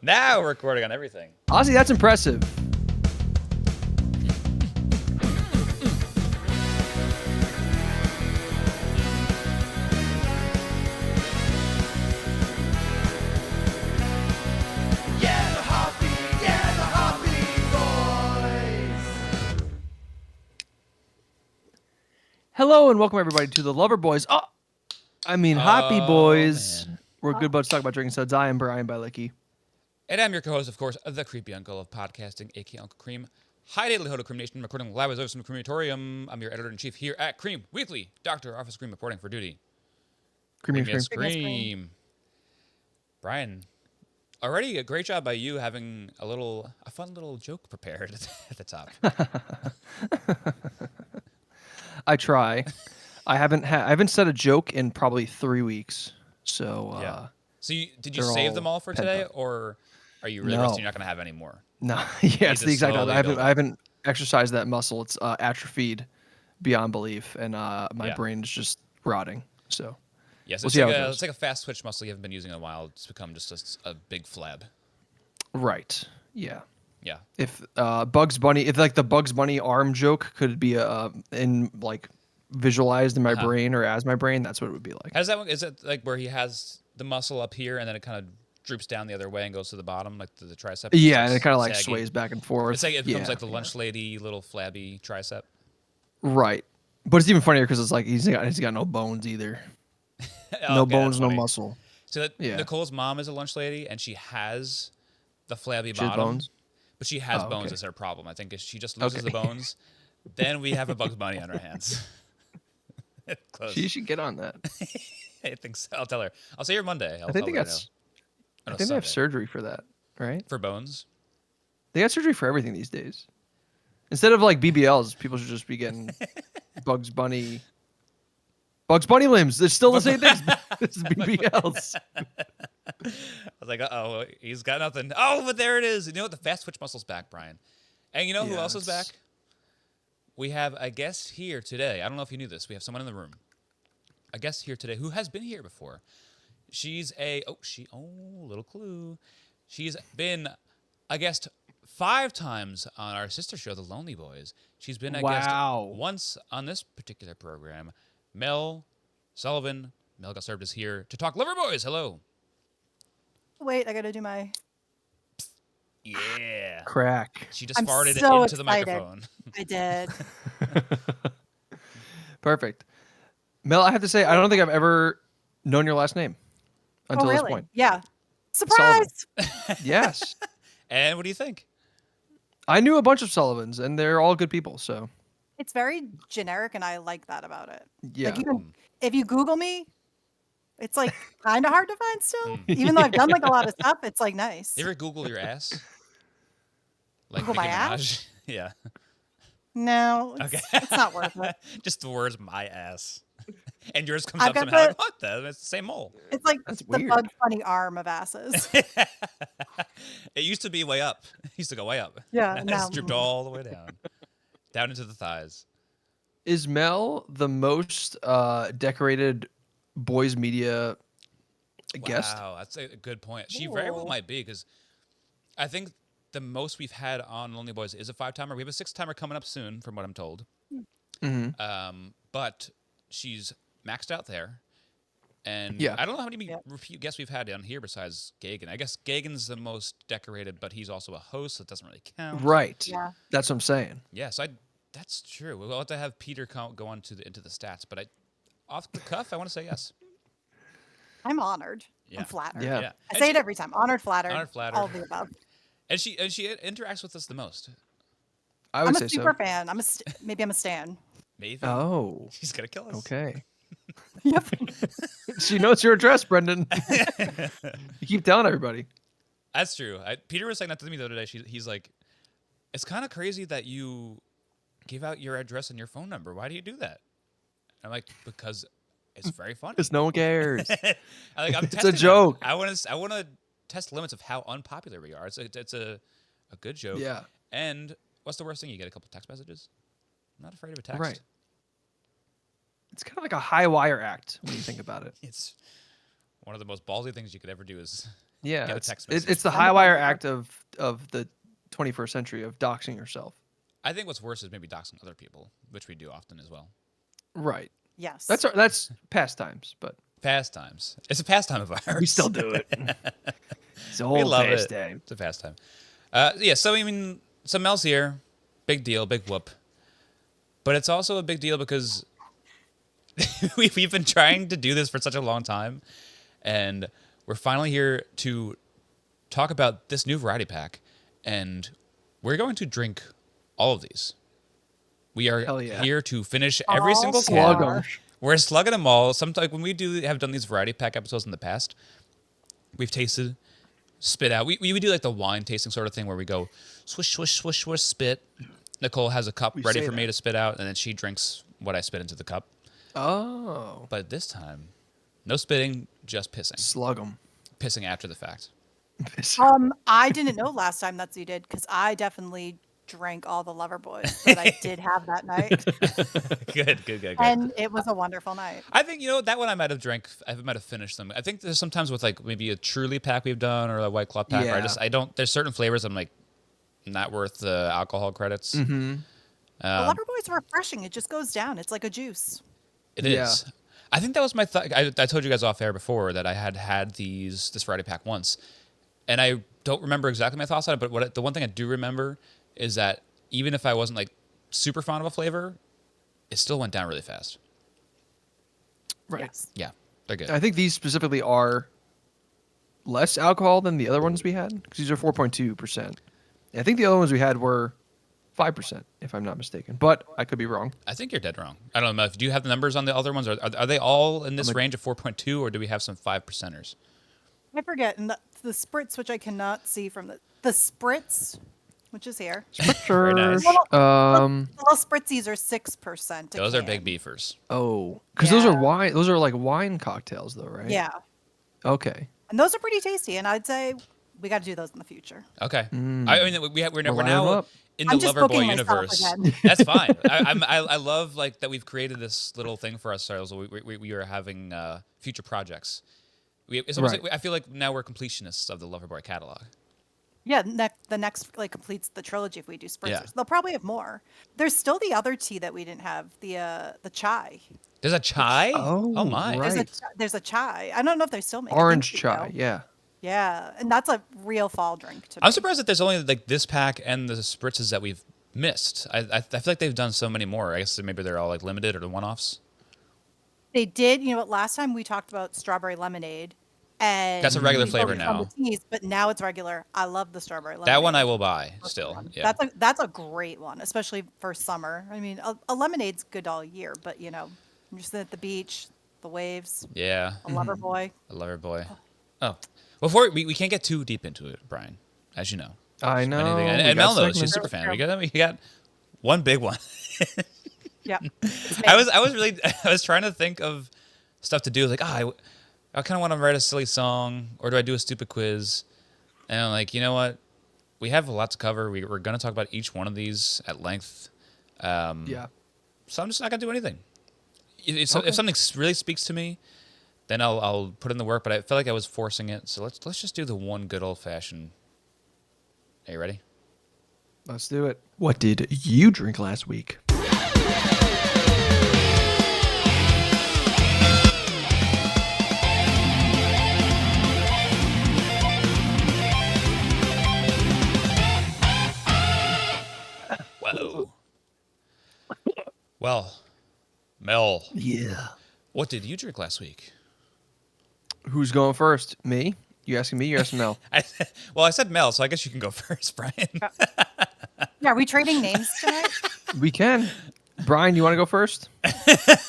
Now we're recording on everything. Ozzy, that's impressive. Hello and welcome everybody to the Loverboys. Hoppy Boys. Man. We're good buds talk about drinking suds. I am Brian Bielicki. And I'm your co-host, of course, the creepy uncle of podcasting, aka Uncle Cream. Hi, Daily Hodo Cream Nation, recording live as from the crematorium. I'm your editor-in-chief here at Cream Weekly. Dr. Office Cream reporting for duty. Creamy Scream. Brian, already a great job by you having a fun little joke prepared at the top. I try. I haven't said a joke in probably 3 weeks. So Yeah. So did you they're save all them all for pent today, up. or are you really No. resting? You're not going to have any more? No, You yeah, need it's to the exact slowly opposite. build I up. haven't exercised that muscle. It's atrophied beyond belief, and my Yeah. brain is just rotting. So Yes, we'll see how it it's goes. like a fast twitch muscle you haven't been using in a while. It's become just a big flab. Right. Yeah. Yeah. If Bugs Bunny, if like the Bugs Bunny arm joke could be visualized in my brain or as my brain, that's what it would be like. How does that one? Is it like where he has the muscle up here and then it kind of droops down the other way and goes to the bottom, like the tricep? Yeah, It's and it kind of like saggy. sways back and forth. It's like it becomes Yeah, like the lunch lady little flabby tricep. right. But it's even funnier because it's like he's got no bones either. No Okay, bones, that's no funny. muscle. So that Yeah. Nicole's mom is a lunch lady and she has the flabby She has bottom, bones? but she has Oh, bones. okay. Is her problem? I think if she just loses Okay. the bones, then we have a Bugs Bunny on our hands. Close. She should get on that. I think so. I'll tell her. I'll see her Monday. I think I'll they let got. her know. Oh, I no, think they have Sunday. surgery for that, right? For bones. They got surgery for everything these days. Instead of like BBLs, people should just be getting Bugs Bunny limbs. They're still the same things. This is BBLs. I was like, uh-oh, he's got nothing. Oh, but there it is. You know what? The fast twitch muscle's back, Brian. And you know who Yeah, else is back? We have a guest here today. I don't know if you knew this. We have someone in the room. A guest here today who has been here before. She's little clue. She's been a guest 5 times on our sister show, The Lonely Boys. She's been a guest once on this particular program. Mel Sullivan. Mel got served is here to talk Loverboys. Hello. Wait, I gotta do my. Yeah. Crack. She just I'm farted so into the excited. microphone. I did. Perfect. Mel, I have to say, I don't think I've ever known your last name until really? this point. Yeah. Surprise! Yes. And what do you think? I knew a bunch of Sullivans, and they're all good people. So It's very generic, and I like that about it. yeah. Like even if you Google me, it's like kind of hard to find still. Even though I've done like a lot of stuff, it's like nice. You ever Google your ass? Like Google my Nicki ass? Minaj? Yeah. No, Okay. it's not worth it. Just the words "my ass," and yours comes I've up got somehow. the- Like, what the? It's the same mole. It's like That's the weird. Bugs Bunny arm of asses. It used to be way up. It used to go way up. Yeah, Now it's now- dripped all the way down into the thighs. Is Mel the most decorated boys media guest? Wow, that's a good point. She very well Ooh. might be because I think the most we've had on Lonely Boys is a 5-timer. We have a 6-timer coming up soon, from what I'm told. Mm-hmm. But she's maxed out there. And Yeah. I don't know how many Yeah. repeat guests we've had on here besides Gagan. I guess Gagan's the most decorated, but he's also a host, so it doesn't really count. Right. Yeah. That's what I'm saying. Yes, that's true. We'll have to have Peter go on into the stats, but off the cuff, I want to say yes. I'm honored. Yeah. I'm flattered. Yeah. I say it every time. Honored, flattered. Honored, flattered. All of the above. And she interacts with us the most. I would I'm say a super so. fan. Maybe I'm a stan. Maybe. Oh. She's gonna kill us. Okay. Yep. She knows your address, Brendan. You keep telling everybody. That's true. Peter was saying that to me the other day. He's like, it's kind of crazy that you give out your address and your phone number. Why do you do that? I'm like, because it's very funny. Because no one cares. I'm It's a testing them. joke. I want to test limits of how unpopular we are. It's a good joke. Yeah. And what's the worst thing? You get a couple text messages. I'm not afraid of a text. Right. It's kind of like a high wire act when you think about it. It's one of the most ballsy things you could ever do is Yeah, get a it's text it's, message. it's the Send it high wire over. act of the 21st century of doxing yourself. I think what's worse is maybe doxing other people, which we do often as well. Right. Yes. That's pastimes, but Pastimes. It's a pastime of ours. we still do it. It's a We whole love it. pastime. It's a pastime. Yeah, so I mean, so Mel's here. Big deal, big whoop. But it's also a big deal because we've been trying to do this for such a long time. And we're finally here to talk about this new variety pack. And we're going to drink all of these. We are Hell yeah. here to finish every All single Slug can. 'em. We're slugging them all. Sometimes when we have done these variety pack episodes in the past, we've tasted, spit out. We do like the wine tasting sort of thing where we go swish, swish, swish, swish, spit. Nicole has a cup We ready say for me that. to spit out, and then she drinks what I spit into the cup. Oh, But this time, no spitting, just pissing. slug them. Pissing after the fact. I didn't know last time that's what you did because I definitely drank all the Loverboys that I did have that night, Good. and it was a wonderful night. I think, that one I might have drank. I might have finished them. I think there's sometimes with like maybe a Truly pack we've done or a White Claw pack where Yeah. I don't, there's certain flavors I'm like, not worth the alcohol credits. Mm-hmm. The Loverboys are refreshing. It just goes down. It's like a juice. It Yeah. is. I think that was my thought. I told you guys off air before that I had this variety pack once, and I don't remember exactly my thoughts on it. But the one thing I do remember is that even if I wasn't like super fond of a flavor, it still went down really fast. Right. Yes. Yeah, they're good. I think these specifically are less alcohol than the other ones we had because these are 4.2%. I think the other ones we had were 5%, if I'm not mistaken, but I could be wrong. I think you're dead wrong. I don't know. Do you have the numbers on the other ones? Are they all in this I'm a- range of 4.2, or do we have some 5%ers? I forget. And the spritz, which I cannot see from the spritz, which is here. Very nice. The Um. little spritzies are 6%. Those are big beefers. Oh, because those are Yeah. wine. Those are like wine cocktails, though, right? Yeah, Okay. and those are pretty tasty. And I'd say we got to do those in the future. Okay. Mm. I mean, we're We're lining now up. in the I'm just booking Loverboy myself universe. again. That's fine. I love like that we've created this little thing for ourselves. We are having future projects. It's almost Right. like, I feel like now we're completionists of the Loverboy catalog. Yeah, the next like completes the trilogy if we do spritzers. Yeah. They'll probably have more. There's still the other tea that we didn't have, the chai. There's a chai. Oh, my! right. There's a chai. I don't know if they still make it. I think Orange they chai. do. Yeah. Yeah, and that's a real fall drink to me. I'm surprised that there's only like this pack and the spritzes that we've missed. I feel like they've done so many more. I guess maybe they're all like limited or the one-offs. They did. You know what? Last time we talked about strawberry lemonade, and That's a regular we flavor focused on now. the teas, but now it's regular. I love the strawberry lemonade. That one I will buy That's still. one. Yeah. That's a great one, especially for summer. I mean, a lemonade's good all year, but you're just at the beach, the waves, Yeah. a lover boy. A Loverboy. Oh, before we can't get too deep into it, Brian, as you know. I know. Anything, we and got Mel knows she's a segments. super fan. We got one big one. Yeah. I was trying to think of stuff to do. Like, I kind of want to write a silly song, or do I do a stupid quiz? And I'm like, you know what? We have a lot to cover. We're going to talk about each one of these at length. Yeah. So I'm just not going to do anything. If Okay. something really speaks to me, then I'll put in the work. But I felt like I was forcing it. So let's just do the one good old fashioned. Are you ready? Let's do it. What did you drink last week? Whoa. Well, Mel, Yeah. what did you drink last week? Who's going first? Me? You asking me? You asking Mel? I said Mel, so I guess you can go first, Brian. Yeah, are we trading names tonight? We can. Brian, you want to go first? It's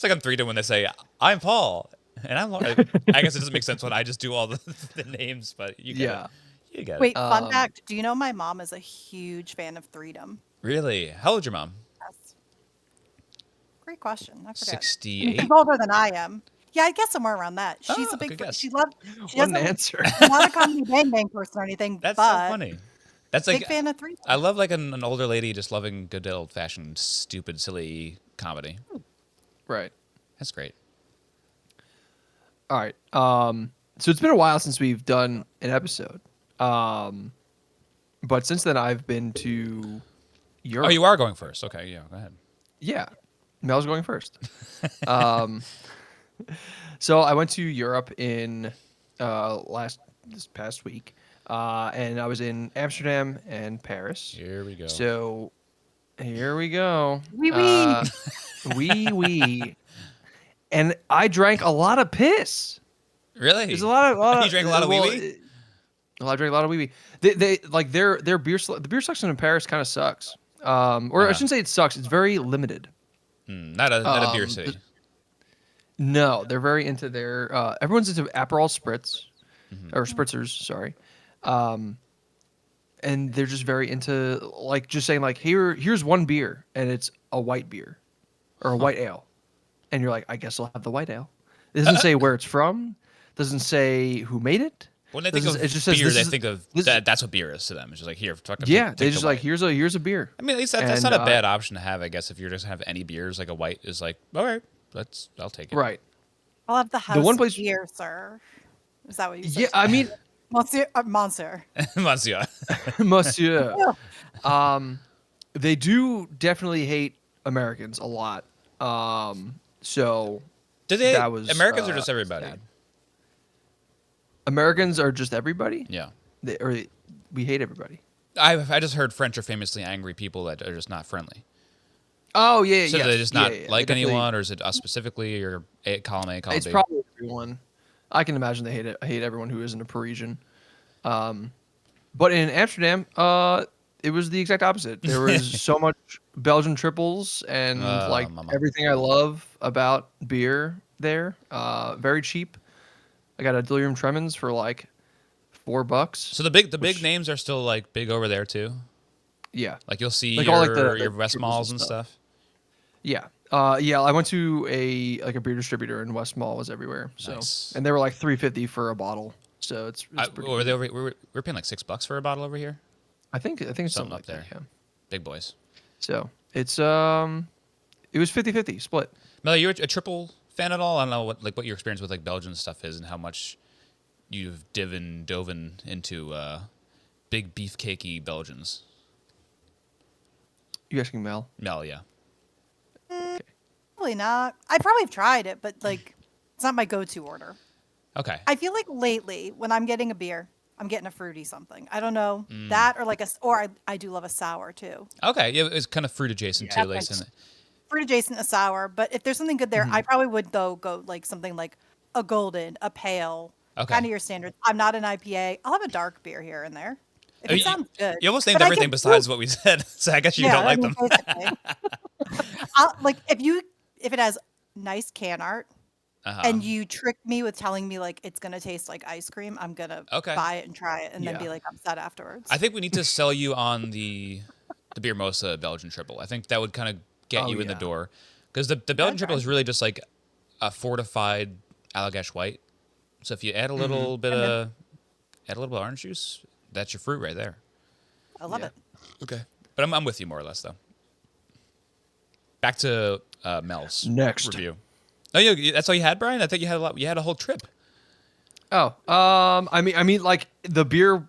like I'm 3 to when they say, I'm Paul. And I'm Laura. I guess it doesn't make sense when I just do all the names, but you get Yeah. it. You get Wait, it. fun fact. Do you know my mom is a huge fan of Threedom? Really? How old's your mom? Yes. Great question. I forget. 68? She's older than I am. Yeah, I guess somewhere around that. She's Oh, a big. good guess. She loves. She What an doesn't. answer. She's not a comedy Bang Bang person or anything. That's but so funny. That's like, big fan of Threedom. I love like an older lady just loving good old fashioned, stupid, silly comedy. Right. That's great. All right. So it's been a while since we've done an episode. But since then I've been to Europe. Oh, you are going first. Okay, yeah, go ahead. Yeah. Mel's going first. um, so I went to Europe in this past week. And I was in Amsterdam and Paris. Here we go. So here we go. Wee wee. Wee. And I drank a lot of piss. Really? There's a lot of You drank a lot of wee-wee? I drank a lot of wee. They like their beer. The beer selection in Paris kind of sucks. Or I shouldn't say it sucks. It's very limited. Not a beer city. No, they're very into their. Everyone's into Aperol spritz, or spritzers. Sorry, and they're just very into like just saying like here's one beer and it's a white beer, or a white ale, and you're like I guess I'll have the white ale. It doesn't say where it's from. Doesn't say who made it. When they think of it just says beer, this they is- think of this- that's what beer is to them. It's just like here, Yeah, take they just the like white. here's a beer. I mean, at least that's And, not a bad option to have, I guess. If you're just gonna have any beers, like a white is like, all right, I'll take it. Right. I'll have the house one place- beer, sir. Is that what you said? Yeah, I mean, Monsieur. Monsieur. Monsieur. Monsieur. They do definitely hate Americans a lot. So Do they? That was, Americans or just everybody? sad. Americans are just everybody. Yeah. We hate everybody. I just heard French are famously angry people that are just not friendly. Oh yeah, So yeah. do they just not yeah, like they definitely- anyone, or is it us specifically, or column A, column It's B? probably everyone. I can imagine they hate everyone who isn't a Parisian. But in Amsterdam, it was the exact opposite. There was so much Belgian triples and like mama. everything I love about beer there. Very cheap. I got a Delirium Tremens for like $4. So the big names are still like big over there too. Yeah, Like you'll see Like your, all, like, the your West triples Malls and and stuff. stuff. yeah, yeah. I went to a beer distributor in West Mall. Was everywhere. So Nice. and they were like $3.50 for a bottle. So it's pretty. Were they over, we're paying like $6 for a bottle over here. I think it's Something something up like there. that. Yeah. Big boys. So it's it was 50-50 split. Mel, you're a triple fan at all? I don't know what your experience with like Belgian stuff is and how much you've dove into big beefcakey Belgians. You asking Mel? Mel, yeah. Probably not. I probably have tried it, but like, it's not my go-to order. Okay. I feel like lately, when I'm getting a beer, I'm getting a fruity something. I don't know that or like I do love a sour too. Okay. Yeah, it's kind of fruit adjacent too, Yeah, like thanks. Fruit adjacent, a sour. But if there's something good there, I probably would though go like something like a golden, a pale, Okay. kind of your standards. I'm not an IPA. I'll have a dark beer here and there. If it sounds good. You almost named But I everything get besides fruit. what we said, so I guess you don't like them. Basically. Like if it has nice can art and you trick me with telling me like it's gonna taste like ice cream, I'm gonna Okay. buy it and try it and then be Yeah. like upset afterwards. I think we need to sell you on the Beer Mosa Belgian triple. I think that would kind of get Oh, you in the yeah. door because the Belgian triple Okay. is really just like a fortified Allagash white. So if you add a little bit of orange juice, that's your fruit right there. I love Yeah. it. Okay, but I'm with you more or less though. Back to Mel's Next. review. Oh, yeah, that's all you had, Brian? I think you had a lot. You had a whole trip. Oh, I mean, like the beer,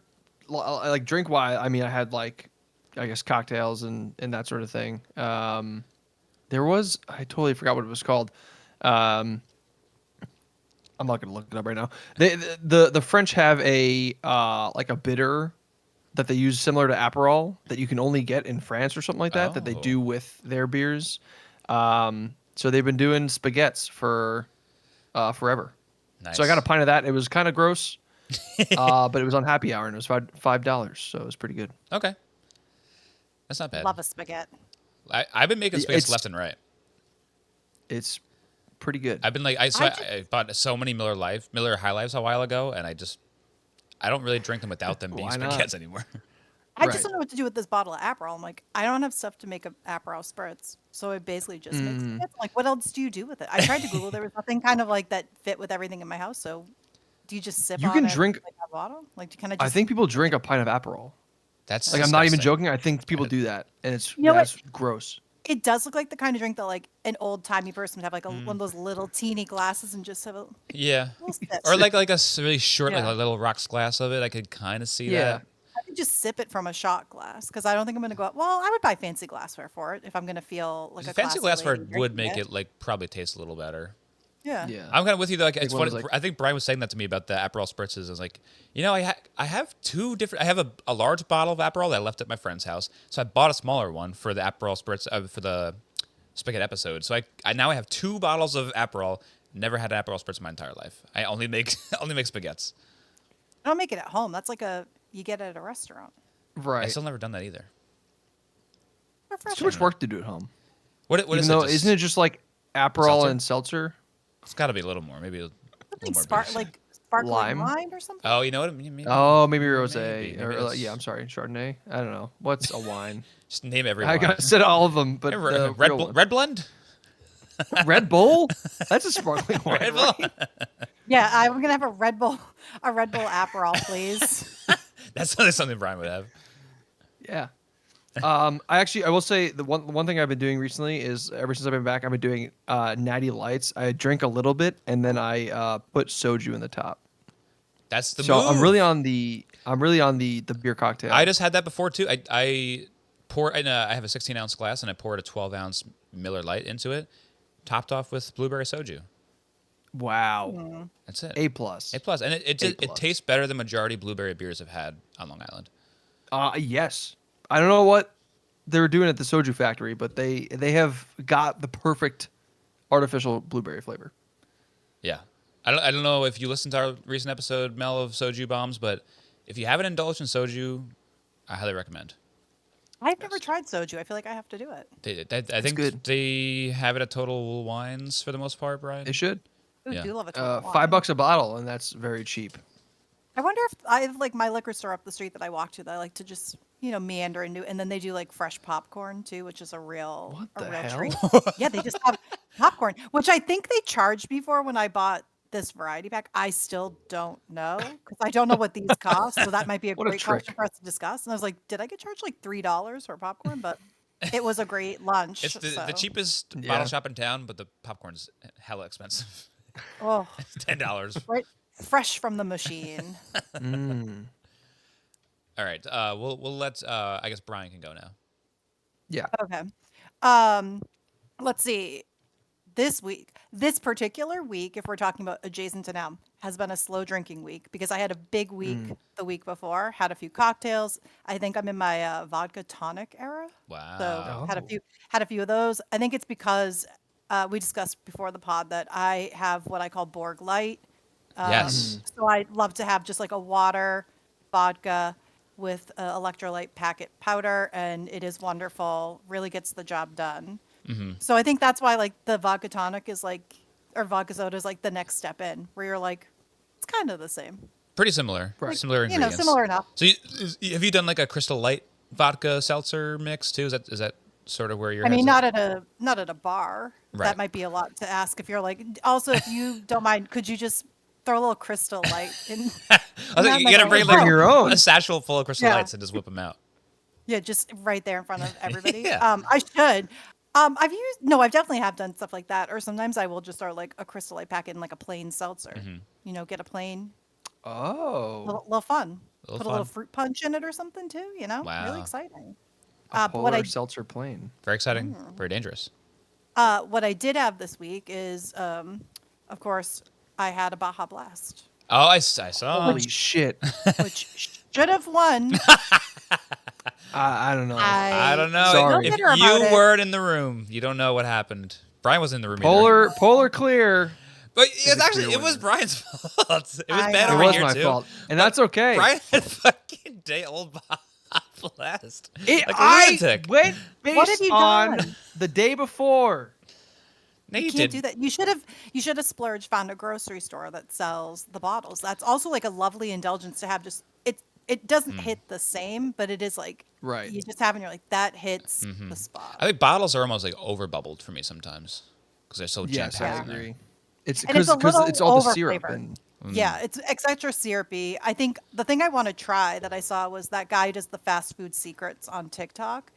like drink wise. I mean, I had like, I guess cocktails and that sort of thing. There was I totally forgot what it was called. I'm not gonna look it up right now. The French have a like a bitter that they use similar to Aperol that you can only get in France or something like that they Oh. do with their beers. So they've been doing spaghettis for forever. Nice. So I got a pint of that. It was kind of gross, but it was on happy hour and it was $5, so it was pretty good. Okay, that's not bad. Love a spaghetti. I've been making spaghetti It's- left and right. It's pretty good. I've been like I I bought so many Miller High Lives a while ago, and I don't really drink them without them being Why not? spaghettis anymore. I Right. just don't know what to do with this bottle of Aperol. I'm like, I don't have stuff to make a Aperol spritz, so I basically just make spritz. Like, what else do you do with it? I tried to Google. There was nothing kind of like that fit with everything in my house. So, do you just sip? You on can it drink- like a bottle. Like, do you kind of I just? think people drink a pint of Aperol. That's Like I'm not even disgusting. joking. I think people do that, and it's You know what? that's gross. It does look like the kind of drink that like an old timey person would have, like one of those little teeny glasses and just have a Yeah. little sip. Or like really short, like Yeah. a little rocks glass of it. I could kind of see Yeah. that. I could just sip it from a shot glass because I don't think I'm gonna go. Well, I would buy fancy glassware for it if I'm gonna feel like a Fancy classy glassware lady would drinking make it. it like probably taste a little better. Yeah. Yeah. I'm kind of with you though. Like, Like it's one of funny. those, like- I think Brian was saying that to me about the Aperol spritzes. I was like, I have two different. I have a large bottle of Aperol that I left at my friend's house, so I bought a smaller one for the Aperol spritz for the Spigot episode. So I now have two bottles of Aperol. Never had an Aperol spritz in my entire life. I only make only make spaghettis. I don't make it at home. That's like you get it at a restaurant. Right. I still never done that either. It's Refreshing. too much work to do at home. What Even is though, it? isn't it just like Aperol seltzer? and seltzer? It's got to be a little more. Maybe a little more. Booze. Like sparkling Lime? wine or something. Oh, you know what? Maybe, Oh, maybe rosé. maybe Or, that's- yeah, I'm sorry, Chardonnay. I don't know. What's a wine? Just name every I wine. said all of them, but the Red, real one. Red Blend. Red Bull? That's a sparkling wine. Red Bull. right? Yeah, I'm gonna have a Red Bull Aperol, please. That's something Brian would have. Yeah. I will say the one thing I've been doing recently is ever since I've been back, I've been doing natty lights. I drink a little bit and then I put soju in the top. That's the So move. I'm really on the beer cocktail. I just had that before too. I have a 16-ounce glass and I poured a 12-ounce Miller Lite into it, topped off with blueberry soju. Wow. That's it. A plus. A plus, and it plus. tastes better than majority blueberry beers I've had on Long Island. Yes. I don't know what they were doing at the soju factory, but they have got the perfect artificial blueberry flavor. Yeah, I don't know if you listened to our recent episode, Mel, of Soju Bombs, but if you haven't indulged in soju, I highly recommend. I've never tried soju. I feel like I have to do it. I think good. they have it at Total Wines for the most part, Brian. They should. Ooh, Yeah. do love a total wine. $5 a bottle, and that's very cheap. I wonder if I have like my liquor store up the street that I walk to that I like to just meander into, and then they do like fresh popcorn too, which is a real What a the real hell? treat. Yeah, they just have popcorn, which I think they charged me for when I bought this variety pack. I still don't know because I don't know what these cost, so that might be a What a great question trick. for us to discuss. And I was like, did I get charged like $3 for popcorn? But it was a great lunch. It's the so. cheapest Yeah. bottle shop in town, but the popcorn's hella expensive. Oh, It's $10. right, fresh from the machine. All right, we'll let I guess Brian can go now. Yeah. Okay. Let's see. This particular week, if we're talking about adjacent to now, has been a slow drinking week because I had a big week the week before, had a few cocktails. I think I'm in my vodka tonic era. Wow. So had Oh. a few of those. I think it's because we discussed before the pod that I have what I call Borg Light. Yes. So I love to have just like a water, vodka with electrolyte packet powder, and it is wonderful. Really gets the job done. So I think that's why like the vodka tonic is like, or vodka soda is like the next step in, where you're like, it's kind of the same. Pretty similar. Right. Similar ingredients. Similar enough. So have you done like a Crystal Light vodka seltzer mix too? Is that sort of where you're? I mean, not at a bar. Right. That might be a lot to ask if you're like. Also, if you don't mind, could you just throw a little Crystal Light in? I think you gotta bring like Bring your own. a satchel full of Crystal Yeah. Lights and just whip them out. Yeah, just right there in front of everybody. Yeah. I should. I've definitely have done stuff like that. Or sometimes I will just throw like a Crystal Light packet in like a plain seltzer. Get a plain, Oh. little fun. Little Put a little fun. fruit punch in it or something too. Wow. Really exciting. A but what polar I seltzer plane. Very exciting. Very dangerous. what I did have this week is, of course, I had a Baja Blast, Oh, I saw. Holy shit. which should have won. I don't know. I don't know. Sorry. If Feel bitter about you it. weren't in the room, you don't know what happened. Brian was in the room. either. Polar clear. But a it's actually clear it was winner. Brian's fault. It was I bad know. over It was here my too. fault. And that's okay. Brian had fucking day old blast. It, like a I lunatic. went What have based you on done? the day before. No, You you can't did. do that. You should have splurged, found a grocery store that sells the bottles. That's also like a lovely indulgence to have. Just it doesn't hit the same, but it is like Right. you just have and you're like that hits the spot. I think bottles are almost like over bubbled for me sometimes because they're so jam Yes, packed I in there. agree. It's And it's because a little it's all the syrup over-flavored. and Yeah, it's extra syrupy. I think the thing I want to try that I saw was that guy who does the fast food secrets on TikTok.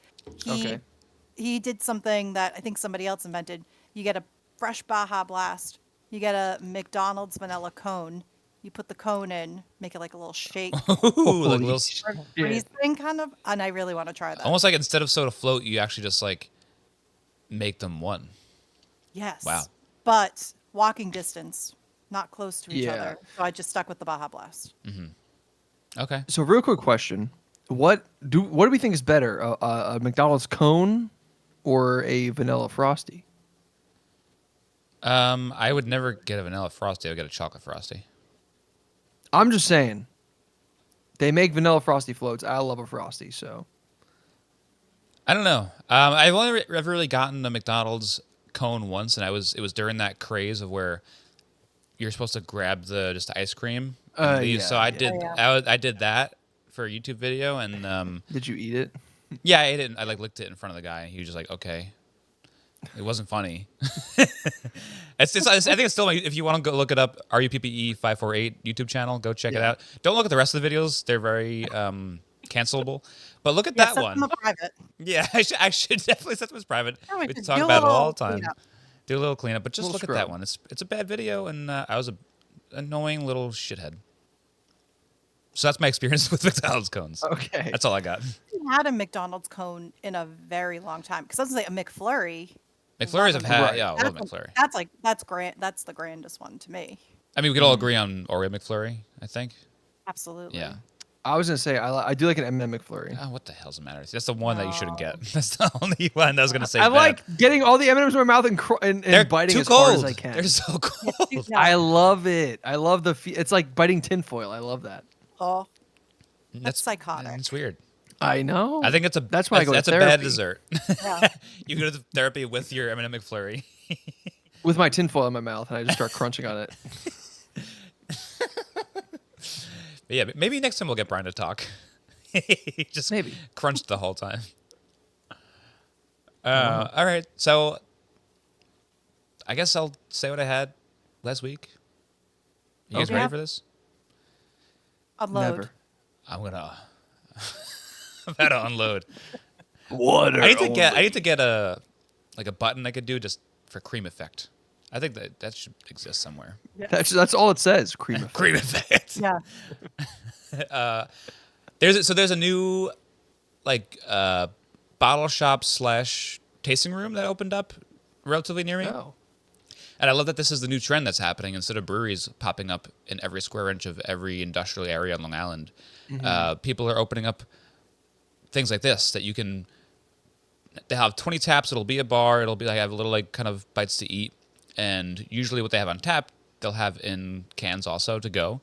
Okay. he did something that I think somebody else invented. You get a fresh Baja Blast. You get a McDonald's vanilla cone. You put the cone in, make it like a little shake Ooh, like a Holy little, or shit. freeze thing kind of. And I really want to try that. almost like instead of soda float, you actually just like make them one. Yes. Wow. But walking distance, not close to each Yeah. other. So I just stuck with the Baja Blast. Okay. So, real quick question: what do we think is better, a McDonald's cone or a vanilla frosty? I would never get a vanilla frosty. I would get a chocolate frosty. I'm just saying. They make vanilla frosty floats. I love a frosty, so I don't know. I've only ever really gotten a McDonald's cone once, and it was during that craze of where you're supposed to grab just the ice cream and leave. yeah, So I yeah. did. Oh, yeah. I did that for a YouTube video, and Did you eat it? yeah, I ate it. And I like licked it in front of the guy, and he was just like, "Okay." It wasn't funny. I think it's still, if you want to go look it up, RUPPE548 YouTube channel, go check it Yeah. out. Don't look at the rest of the videos; they're very cancelable. But look at Yeah, that set them one. up private. Yeah, I should definitely set them as private. Yeah, we We should talk do a about it all little the time. cleanup. Do a little cleanup, but just Little look at that scrub. one. It's a bad video, and I was a annoying little shithead. So that's my experience with McDonald's cones. Okay. That's all I got. I haven't had a McDonald's cone in a very long time. Because I was gonna say a McFlurry. McFlurries I've Love had. Right. Yeah, I love That's, McFlurry. that's grand. That's the grandest one to me. I mean, we could all agree on Oreo McFlurry, I think. Absolutely. Yeah. I was gonna say I do like an M&M McFlurry. Oh, what the hell's the matter? That's the one that you shouldn't get. That's the only one I was gonna say. I bad. like getting all the M&Ms in my mouth and They're biting too as cold. hard as I can. They're so cold. No. I love it. I love it's like biting tinfoil. I love that. Oh, that's psychotic. It's weird. I know. I think That's why I go to that's a bad therapy. dessert. Yeah. You go to therapy with your M&M McFlurry. With my tinfoil in my mouth, and I just start crunching on it. But yeah, maybe next time we'll get Brian to talk. He just Maybe. crunched the whole time. All right, so I guess I'll say what I had last week. You guys Okay. ready Yeah. for this? Unload. Never. I'm gonna I'm about to unload. Water. I need to get a button I could do just for cream effect. I think that should exist somewhere. That's all it says. Cream effect. Cream effect. Yeah. There's a new bottle shop / tasting room that opened up relatively near me. Oh. And I love that this is the new trend that's happening. Instead of breweries popping up in every square inch of every industrial area on Long Island, people are opening up things like this that you can. They have 20 taps. It'll be a bar. It'll be like have a little kind of bites to eat, and usually what they have on tap, they'll have in cans also to go.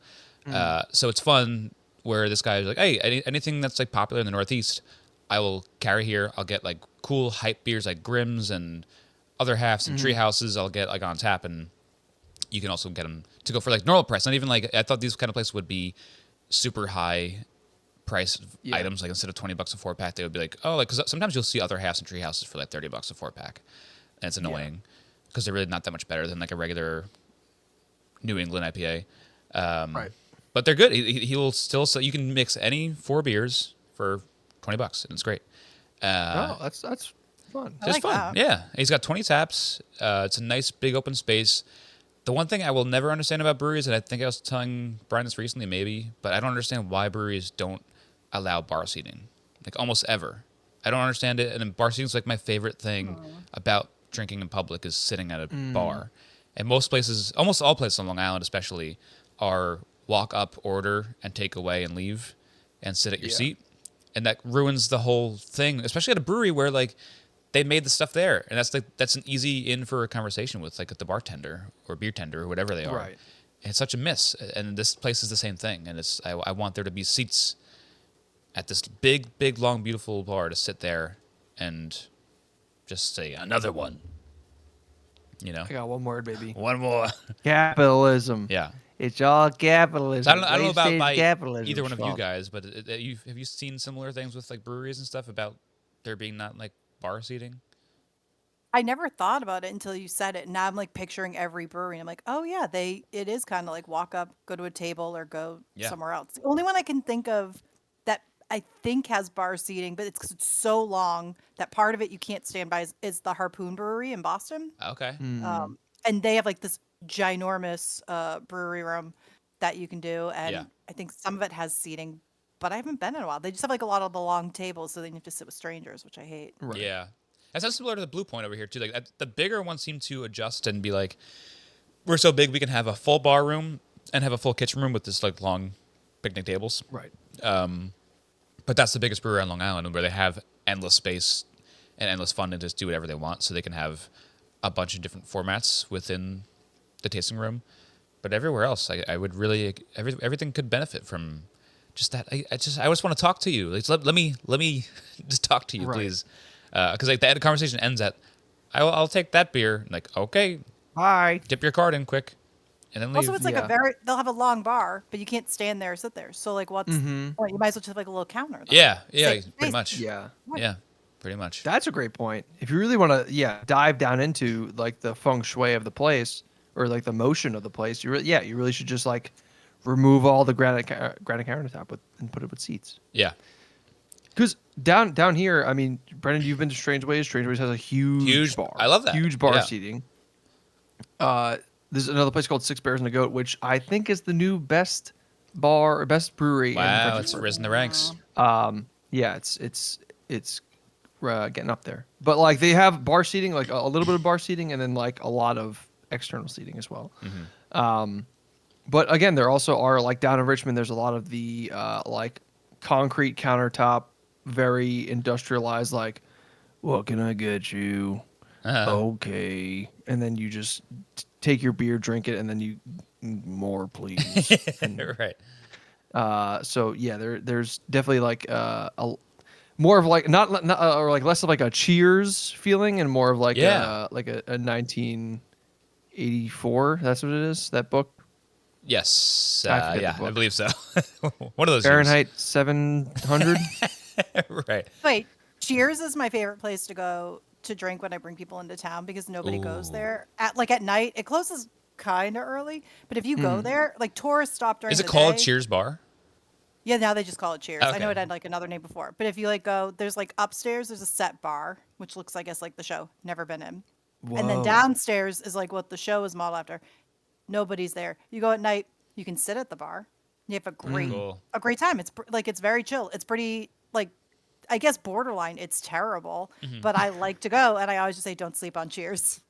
So it's fun. Where this guy is like, hey, anything that's popular in the Northeast, I will carry here. I'll get cool hype beers like Grimm's and other halves and tree houses. I'll get on tap, and you can also get them to go for normal price. Not even I thought these kind of places would be super high price items. Instead of $20 a 4-pack, they would be because sometimes you'll see other halves and tree houses for $30 a 4-pack, and it's annoying because they're really not that much better than a regular New England IPA. Right. But they're good. He will still sell. You can mix any 4 beers for $20, and it's great. Oh, that's fun. I Just like fun. that. Yeah. He's got 20 taps. It's a nice big open space. The one thing I will never understand about breweries, and I think I was telling Brian this recently, maybe, but I don't understand why breweries don't allow bar seating, almost ever. I don't understand it. And bar seating is my favorite thing about drinking in public is sitting at a bar. And most places, almost all places on Long Island, especially, are walk up, order, and take away and leave, and sit at your seat, and that ruins the whole thing. Especially at a brewery where they made the stuff there, and that's an easy in for a conversation with the bartender or beer tender or whatever they are. Right. And it's such a miss. And this place is the same thing. And I want there to be seats at this big, long, beautiful bar to sit there and just say another one. I got one word, baby. One more. Capitalism. Yeah. It's all capitalism. So I don't know about Late-stage by capitalism's either one of you fault. guys, but have you seen similar things with breweries and stuff about there being not bar seating? I never thought about it until you said it. And now I'm picturing every brewery. And I'm oh yeah, it is kind of walk up, go to a table or go Yeah. somewhere else. The only one I can think of that I think has bar seating, but it's 'cause it's so long that part of it you can't stand by is the Harpoon Brewery in Boston. Okay. And they have like this ginormous brewery room that you can do, Yeah. and I think some of it has seating, but I haven't been in a while. They just have like a lot of the long tables, so then you have to sit with strangers, which I hate. Right. Yeah. That sounds similar to the Blue Point over here too. Like the bigger ones seem to adjust and be like, we're so big we can have a full bar room and have a full kitchen room with this like long picnic tables. Right. But that's the biggest brewery on Long Island, where they have endless space and endless fun to just do whatever they want. So they can have a bunch of different formats within the tasting room. But everywhere else, I would really everything could benefit from just that. I just want to talk to you. Like, let me just talk to you, Right. please. Because like the conversation ends at, I'll take that beer. I'm like, okay, Bye. dip your card in quick, and then leave. Also, it's like Yeah. they'll have a long bar, but you can't stand there or sit there. So like, what's well, you might as well just have like a little counter. Then. yeah, Save pretty space. much. Yeah. Yeah, pretty much. That's a great point. If you really want to, dive down into like the feng shui of the place or like the motion of the place, you really should just like remove all the granite countertop and put it with seats. Yeah, Because down here, I mean, Brendan, you've been to Strange Ways. Strange Ways has a huge bar. I love that. Huge bar Yeah. seating. There's another place called Six Bears and a Goat, which I think is the new best bar or best brewery. in wow, Fredericksburg. it's risen the ranks. Yeah, it's getting up there. But like they have bar seating, like a little bit of bar seating, and then like a lot of external seating as well. But again, there also are like down in Richmond. There's a lot of the like concrete countertop, very industrialized. Like, what can I get you? Okay, and then you just take your beer, drink it, and then you more, please. And, Right. so yeah, there's definitely like more of like not or like less of like a Cheers feeling and more of like Yeah. a 1984. That's what it is. That book, Yes. I forget the Yeah, I book. believe so. One of those Fahrenheit 700. years. Right. Wait, Cheers is my favorite place to go to drink when I bring people into town because nobody goes Ooh. there at night. It closes kind of early, but if you go there, like tourists stop during Is it the called day. Cheers Bar? Yeah, now they just call it Cheers. I know Okay. it had like another name before, but if you like go, there's like upstairs, there's a set bar, which looks, I guess, like the show. Never been in. And then Whoa. downstairs is like what the show is modeled after. Nobody's there. You go at night, you can sit at the bar. You have Cool. a great time. It's very chill. It's pretty like, I guess borderline. It's terrible, but I like to go, and I always just say, don't sleep on Cheers.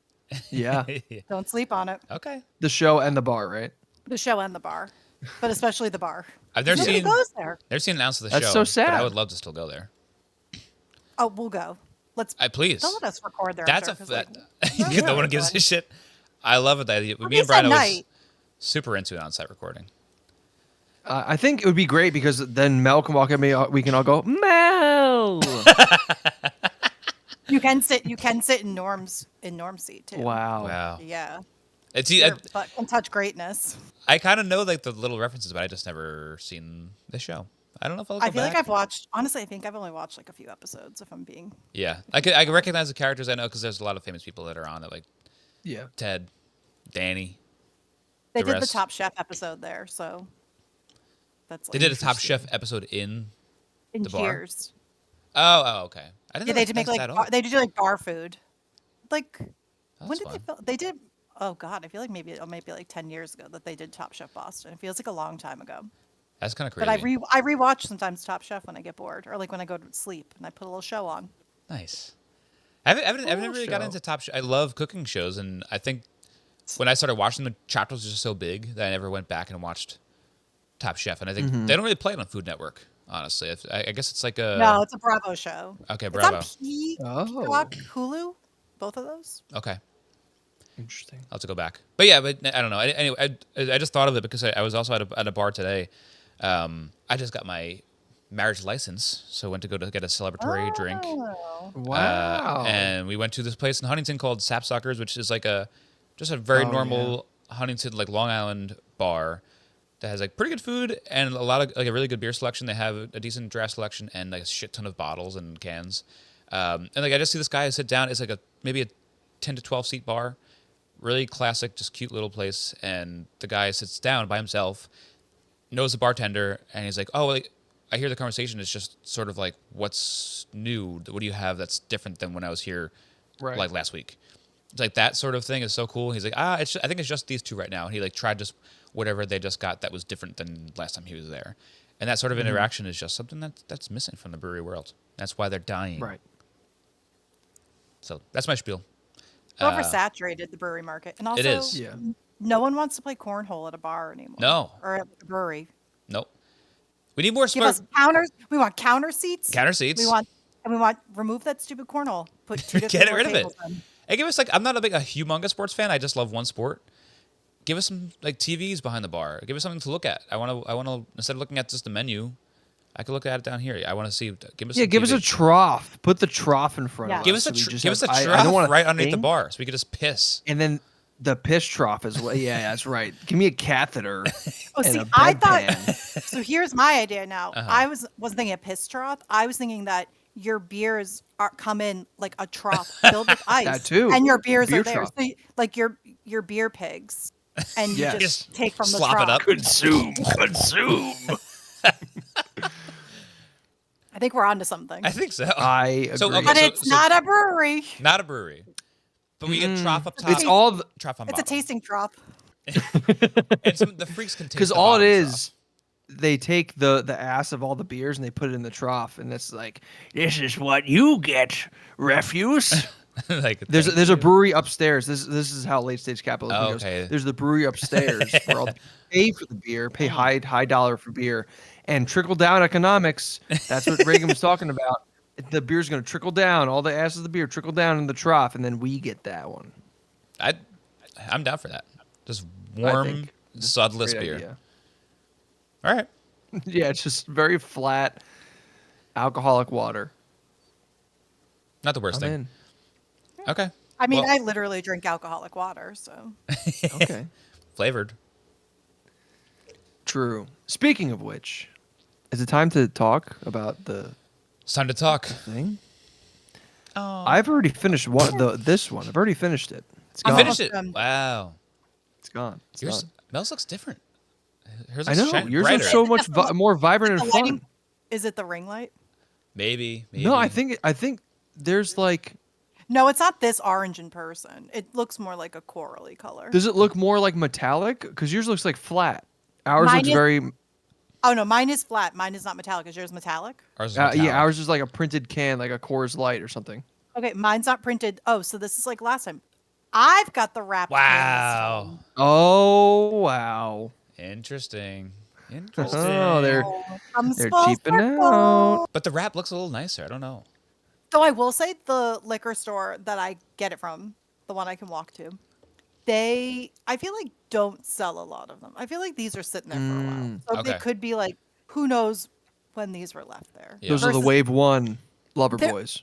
Yeah, Don't sleep on it. Okay. the show and the bar, right? The show and the bar, but especially the bar. I've never Nobody seen goes there. an ounce of the That's show. so But I sad. would love to still go there. Oh, we'll go. Please. Don't let us record there. That's I'm a sure, 'cause, that, like, no one gives a shit. I love it that me At and least Brian at always night. super into an on-site recording. I think it would be great because then Mel can walk at me. We can all go Mel. You can sit in Norm's seat too. Wow. Wow. Yeah. It's Your butt can touch greatness. I kind of know like the little references, but I just never seen the show. I don't know if I'll go I feel back. like I've watched. Honestly, I think I've only watched like a few episodes. If I'm being. Yeah, I can recognize the characters I know because there's a lot of famous people that are on it, like Yeah. Ted, Danny. They The did the rest. Top Chef episode there, so. That's. They Like, did a Top Chef episode in. in the bar? Cheers. Oh, okay. I didn't Yeah, know they did make like that old. they did like bar food. Like, when That's did they fun. film? They did. Oh God, I feel like maybe it might be like 10 years ago that they did Top Chef Boston. It feels like a long time ago. That's kind of crazy. But I rewatch sometimes Top Chef when I get bored, or like when I go to sleep and I put a little show on. Nice. I've never Cool really got show. into Top Chef. I love cooking shows, and I think when I started watching them, the chapters were just so big that I never went back and watched Top Chef. And I think they don't really play it on Food Network, honestly. I guess it's like a No, it's a Bravo show. Okay, It's Bravo. on Oh. Peacock, Hulu, both of those. Okay. Interesting. I'll have to go back. But yeah, but I don't know. Anyway, I just thought of it because I was also at a bar today. I just got my marriage license, so I went to go to get a celebratory drink. Oh. Wow. And we went to this place in Huntington called Sapsuckers, which is like just a very Oh, normal Huntington, like Long Island bar that has like pretty good food and a lot of like a really good beer selection. They have a decent draft selection and like a shit ton of bottles and cans. And like I just see this guy sit down. It's like maybe a 10 to 12 seat bar, really classic, just cute little place. And the guy sits down by himself, knows the bartender, and he's like, "Oh, like, I hear the conversation is just sort of like, what's new? What do you have that's different than when I was here, Right. like last week? It's like that sort of thing is so cool. He's like, I think it's just these two right now. And he like tried just whatever they just got that was different than last time he was there. And that sort of interaction is just something that's missing from the brewery world. That's why they're dying. Right. So that's my spiel. So oversaturated the brewery market, and also is. Yeah. no one wants to play cornhole at a bar anymore. No. Or at a brewery. Nope. We need more Give us counters. We want counter seats. counter seats. We want remove that stupid cornhole. Put 2 to 3 Get more rid of it. tables in. Hey, give us like, I'm not a humongous sports fan. I just love one sport. Give us some like TVs behind the bar. Give us something to look at. I want to instead of looking at just the menu, I could look at it down here. I want to see. Give us. Yeah, some give us TV. a trough. Put the trough in front Yeah. of Give us. us a so we just give us a have- trough I don't wanna right underneath the think. bar, so we could just piss. And then the piss trough as well. Yeah, that's right. Give me a catheter. Oh, and see, a I thought. bedpan. So here's my idea now. Uh-huh. I wasn't thinking a piss trough. I was thinking that your beers come in like a trough filled with ice. That too. And your beers Beer are there. trough. So like your beer pigs. And you Yes. just take from the Slop trough. it up. Consume. I think we're onto something. I think so. I agree. So, okay, But so- it's not a brewery. Not a brewery, but we get trough up top. It's all the, trough on It's a bottom. tasting trough. And the freaks can taste because the all it bottom is, they take the ass of all the beers and they put it in the trough, and it's like, this is what you get, refuse. trough. Like There's a brewery upstairs. This is how late stage capitalism Oh, goes. okay. There's the brewery upstairs where all the pay for the beer, pay high dollar for beer, and trickle down economics. That's what Reagan was talking about. The beer's going to trickle down. All the ass of the beer trickle down in the trough, and then we get that one. I'm down for that. Just I warm, think sudless Great beer. idea. All right. Yeah, it's just very flat, alcoholic water. Not the worst I'm thing. in. Okay. I mean, Well, I literally drink alcoholic water, so Okay. flavored. True. Speaking of which, is it time to talk about the It's time to talk. thing? Oh. I've already finished this one. I've already finished it. It's You gone. finished it. Awesome. Wow. It's gone. It's Yours, done. Mel's looks different. Hers I is know. shining Yours brighter. is so much more vibrant the and lighting. fun. Is it the ring light? Maybe. No, I think there's like. No, it's not this orange in person. It looks more like a corally color. Does it look more like metallic? Because yours looks like flat. Ours Mine looks is- very. Oh no, mine is flat. Mine is not metallic. Is yours metallic? Ours is Yeah, metallic. ours is like a printed can, like a Coors Light or something. Okay, mine's not printed. Oh, so this is like last time. I've got the wrapped. Wow. canvas Oh wow! Interesting. Interesting. Oh, they're phone. Comes they're full cheaping circle. out. But the wrap looks a little nicer. I don't know. Though I will say the liquor store that I get it from, the one I can walk to, I feel like don't sell a lot of them. I feel like these are sitting there for a while. So Okay. it could be like, who knows when these were left there. Yeah. Those are the Versus- Wave One Loverboys.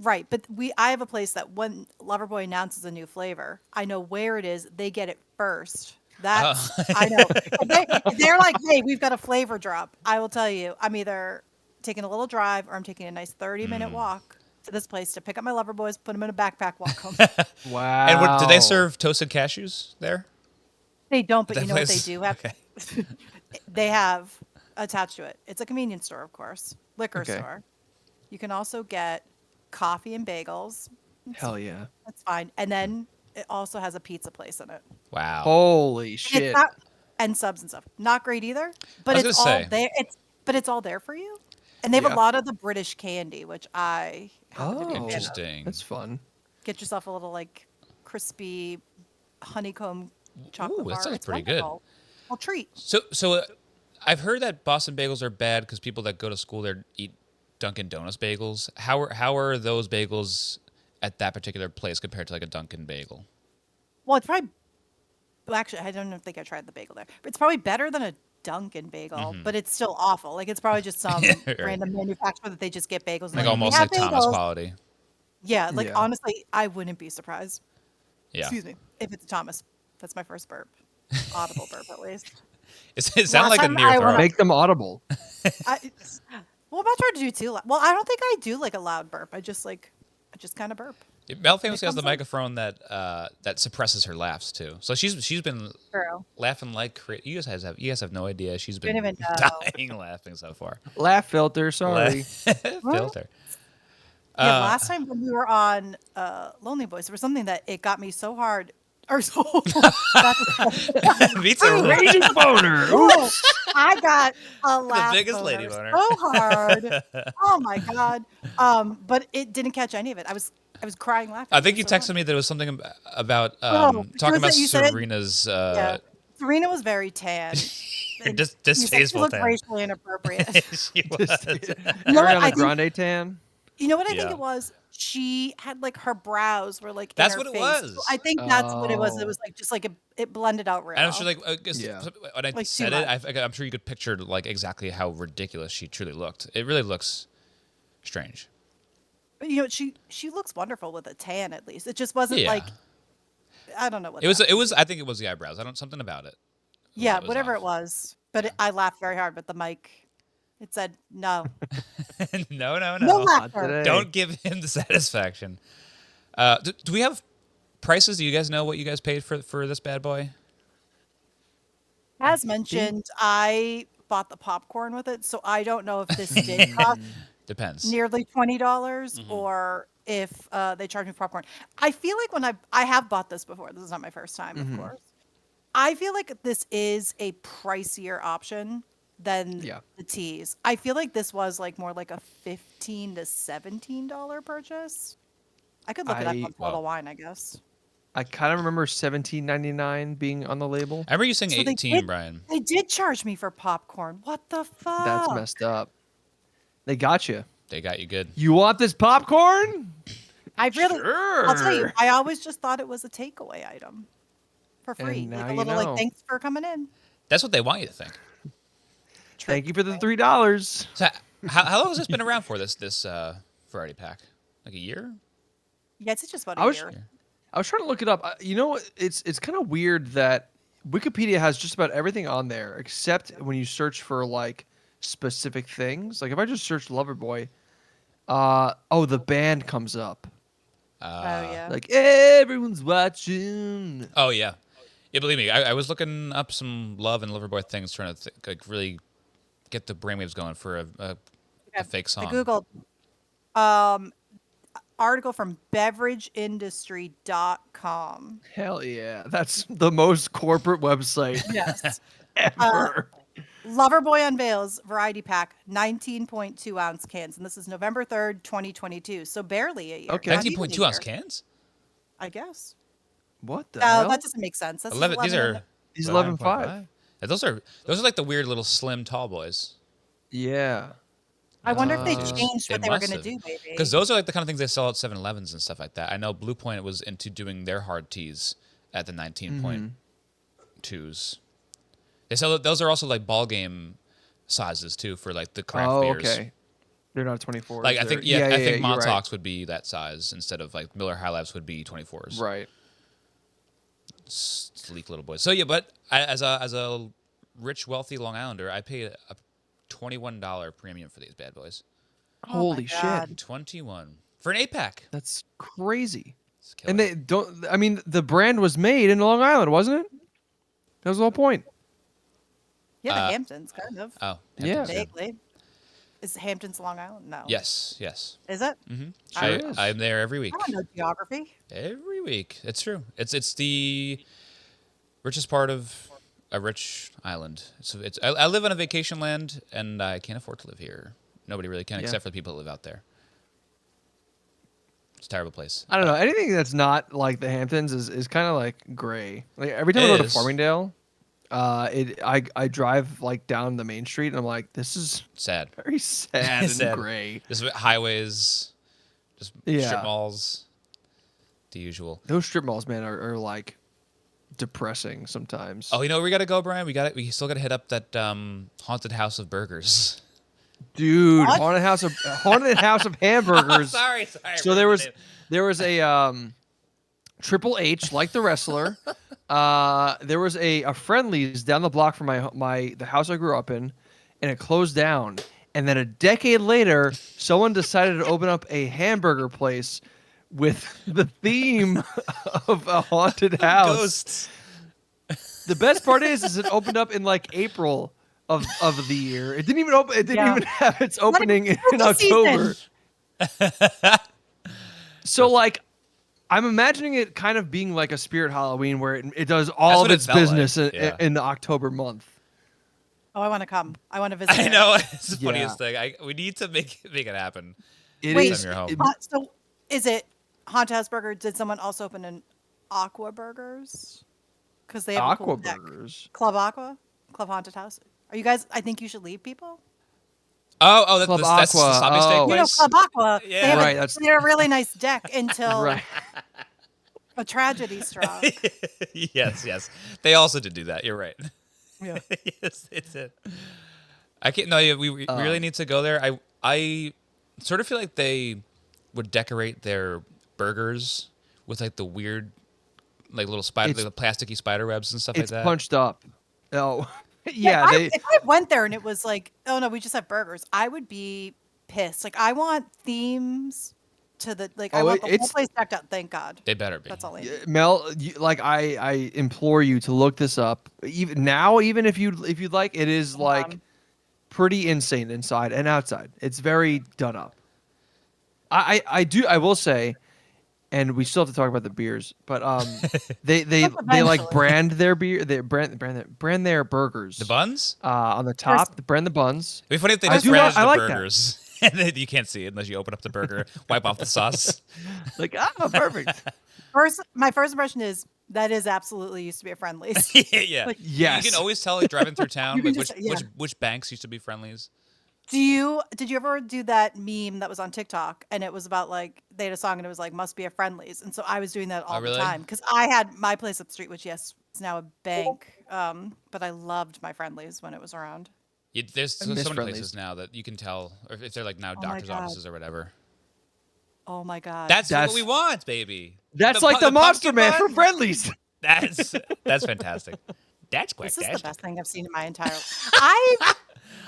Right, but I have a place that when Loverboy announces a new flavor, I know where it is. They get it first. That's I know. They're like, hey, we've got a flavor drop. I will tell you, I'm either taking a little drive or I'm taking a nice 30-minute walk to this place to pick up my Loverboys, put them in a backpack, walk home. Wow! And do they serve toasted cashews there? They don't, but That you know what they place- do have? okay. They have attached to it. It's a convenience store, of course, liquor Okay. store. You can also get coffee and bagels. Hell yeah! That's fine. And then it also has a pizza place in it. Wow. Holy It's shit! not, and subs and stuff. Not great either, but I was it's gonna all say. there. It's all there for you. And they have Yeah. a lot of the British candy, which I happen to be a fan of. Interesting. That's fun. Get yourself a little like crispy honeycomb chocolate Ooh, that bar. sounds It's pretty good. wonderful. Well, treat. So I've heard that Boston bagels are bad because people that go to school there eat Dunkin' Donuts bagels. How are those bagels at that particular place compared to like a Dunkin' bagel? Well, it's probably. Well, actually, I don't think I tried the bagel there, but it's probably better than a Dunkin' bagel. But it's still awful. Like it's probably just some Right. random manufacturer that they just get bagels. and Like "We almost have like Thomas bagels." quality. Yeah, like Yeah. honestly, I wouldn't be surprised. Yeah. Excuse me, if it's Thomas. That's my first burp. Audible burp, at least. It sounded Last like a time near I throw. went- Make them audible. Well, I'm not trying to do too loud. Well, I don't think I do like a loud burp. I just kind of burp. Mel famously has comes the in. microphone that suppresses her laughs too. So she's been True. laughing like crazy. You guys have no idea. She's Don't been even know. dying laughing so far. Laugh filter. Sorry. Filter. Yeah, last time when we were on Lonely Boys, there was something that it got me so hard. Or so Me too. Raging boner. Whoa, I got a laugh biggest lady boner boner. so hard. Oh my god. But it didn't catch any of it. I was crying laughing. I think It you was so texted funny. me that it was something about Oh, it talking was about that you said- Serena's Yeah. Serena was very tan. And you said she distasteful looked tan. racially inappropriate. She was. You know what? Ariana I think- Grande tan. You know what I think Yeah. it was? She had like her brows were like That's in her what it face. was. So I think that's what it was. It Oh. was like just like it blended out real. And I'm sure, like, Yeah. when I Like, too said it, much. I'm sure you could picture like exactly how ridiculous she truly looked. It really looks strange. But, you know, she looks wonderful with a tan at least. It just wasn't Yeah. like I don't know what It was. that It was. I think it was the eyebrows. I don't. Something about it. Yeah, was whatever off. it was. But I laughed very hard, but the mic it said no. No, no, No no. laughter. today. Don't give him the satisfaction. Do we have prices? Do you guys know what you guys paid for this bad boy? As mentioned, I bought the popcorn with it, so I don't know if this did cost Depends. nearly $20 or if they charge me for popcorn. I feel like when I have bought this before. This is not my first time, of course. I feel like this is a pricier option than Yeah. the teas. I feel like this was like more like a $15 to $17 purchase. I could look it up on Total Well- Wine, I guess. I kind of remember $17.99 being on the label. I remember you saying So they 18, did- Brian. They did charge me for popcorn. What the fuck? That's messed up. They got you. They got you good. You want this popcorn? I really, I'll tell you, Sure. I always just thought it was a takeaway item for free. And now Like a you little know. like thanks for coming in. That's what they want you to think. Thank you for the $3. So, how long has this been around for? This variety pack? Like a year? Yeah, it's just about I a was- year. I was trying to look it up. You know, it's kind of weird that Wikipedia has just about everything on there except when you search for like specific things. Like if I just search Loverboy, the band comes up. Oh yeah. Like everyone's watching. Oh yeah, yeah. Believe me, I was looking up some Love and Loverboy things, trying to like really get the brainwaves going for a fake song. I googled article from beverageindustry.com. Hell yeah, that's the most corporate website Yes. ever. Loverboy unveils variety pack 19.2 ounce cans, and this is November 3rd, 2022. So barely a year. Okay. Not even a 19.2 ounce year, cans. I guess. What the No, hell? that doesn't make sense. That's 11. These are. He's 11.5. 11.5. Yeah, those are like the weird little slim tall boys. Yeah. I wonder if they Jeez. changed They what they were must going to have. do, maybe. Because those are like the kind of things they sell at 7-Elevens and stuff like that. I know Blue Point was into doing their hard teas at the 19.2s. They sell those are also like ball game sizes too for like the craft beers. Okay. They're not 24. Like I think I think you're right. Montauk's would be that size instead of like Miller High Labs would be 24s. Right. Sleek little boys. So yeah, but as a rich wealthy Long Islander, I paid a $21 premium for these bad boys. Oh my Holy God. shit. 21 for an 8-pack. That's crazy. It's killer. And they don't. I mean, the brand was made in Long Island, wasn't it? That was the whole point. Yeah, the Hamptons, kind of. Oh, Yeah. Hamptons, Vaguely. Is Hamptons Long Island? No. Yes. Is it? I, is. I'm there every week. I don't know geography. Every week. It's true. It's the richest part of a rich island. So I live on a vacation land and I can't afford to live here. Nobody really can Yeah. except for the people that live out there. It's a terrible place. I don't know. Anything that's not like the Hamptons is kind of like gray. Like every time I It go to is. Farmingdale, I drive like down the main street and I'm like, this is Sad. very sad and Sad. gray. Just highways, just Yeah. strip malls, the usual. Those strip malls, man, are like depressing sometimes. Oh, you know where we gotta go, Brian? We still gotta hit up that haunted house of burgers. Dude, What? haunted house of hamburgers. sorry. So there was a Triple H, like the wrestler. There was a Friendlies down the block from the house I grew up in, and it closed down. And then a decade later, someone decided to open up a hamburger place with the theme of a haunted house. Ghosts. The best part is it opened up in like April of the year. It didn't even open. It didn't Yeah. even have its Not opening even in spooky October. season. So like, I'm imagining it kind of being like a Spirit Halloween where it does That's all of what it its felt like, business yeah. in the October month. Oh, I want to come. I want to visit. I there. know it's the Yeah. funniest thing. We need to make it happen. It Wait, is. Time you're home. So is it Haunted House Burger? Did someone also open an Aqua Burgers? Because they have a cool Aqua deck. Burgers. Club Aqua, Club Haunted House. Are you guys? I think you should leave people. Oh, Club that's the Aqua, sloppy steak oh. You know, place. Club Aqua. Yeah. They have Right, a, that's- they had a really nice deck until Right. a tragedy struck. yes. They also did do that. You're right. Yeah. Yes, it's it. I can't. No, yeah, we really need to go there. I sort of feel like they would decorate their burgers with like the weird, like little spider, It's- like the plasticky spider webs and stuff like It's that. punched up. Oh, If yeah. I, They. if I went there and it was like, oh no, we just have burgers, I would be pissed. Like I want themes to the like. I Oh, want the whole it's- place decked out. Thank God. They better be. That's all I need. Mel, like I implore you to look this up. Even now, even if you'd like, it is like pretty insane inside and outside. It's very done up. I will say, and we still have to talk about the beers, but they like Eventually. brand their beer, they brand their burgers. The buns? On the top, the brand the buns. It'd be funny if they I just do branded I the like that. burgers. And then you can't see it unless you open up the burger, wipe off the sauce. Like perfect. My first impression is that is absolutely used to be a Friendlies. Yeah. Like- Yes. You can always tell, like, driving through town, You can like, just- yeah. which banks used to be Friendlies. Did you ever do that meme that was on TikTok and it was about like they had a song and it was like must be a Friendlies, and so I was doing that all really? the time because I had my place up the street, which yes is now a bank, but I loved my Friendlies when it was around. There's so miss many Friendlies. places now that you can tell or if they're like now Oh my doctor's God. offices or whatever. Oh my God, That's what That's- we want, baby. That's like the Monster pumpkin Man bun? for Friendlies. That's fantastic. That's quite this is the fantastic. best thing I've seen in my entire life.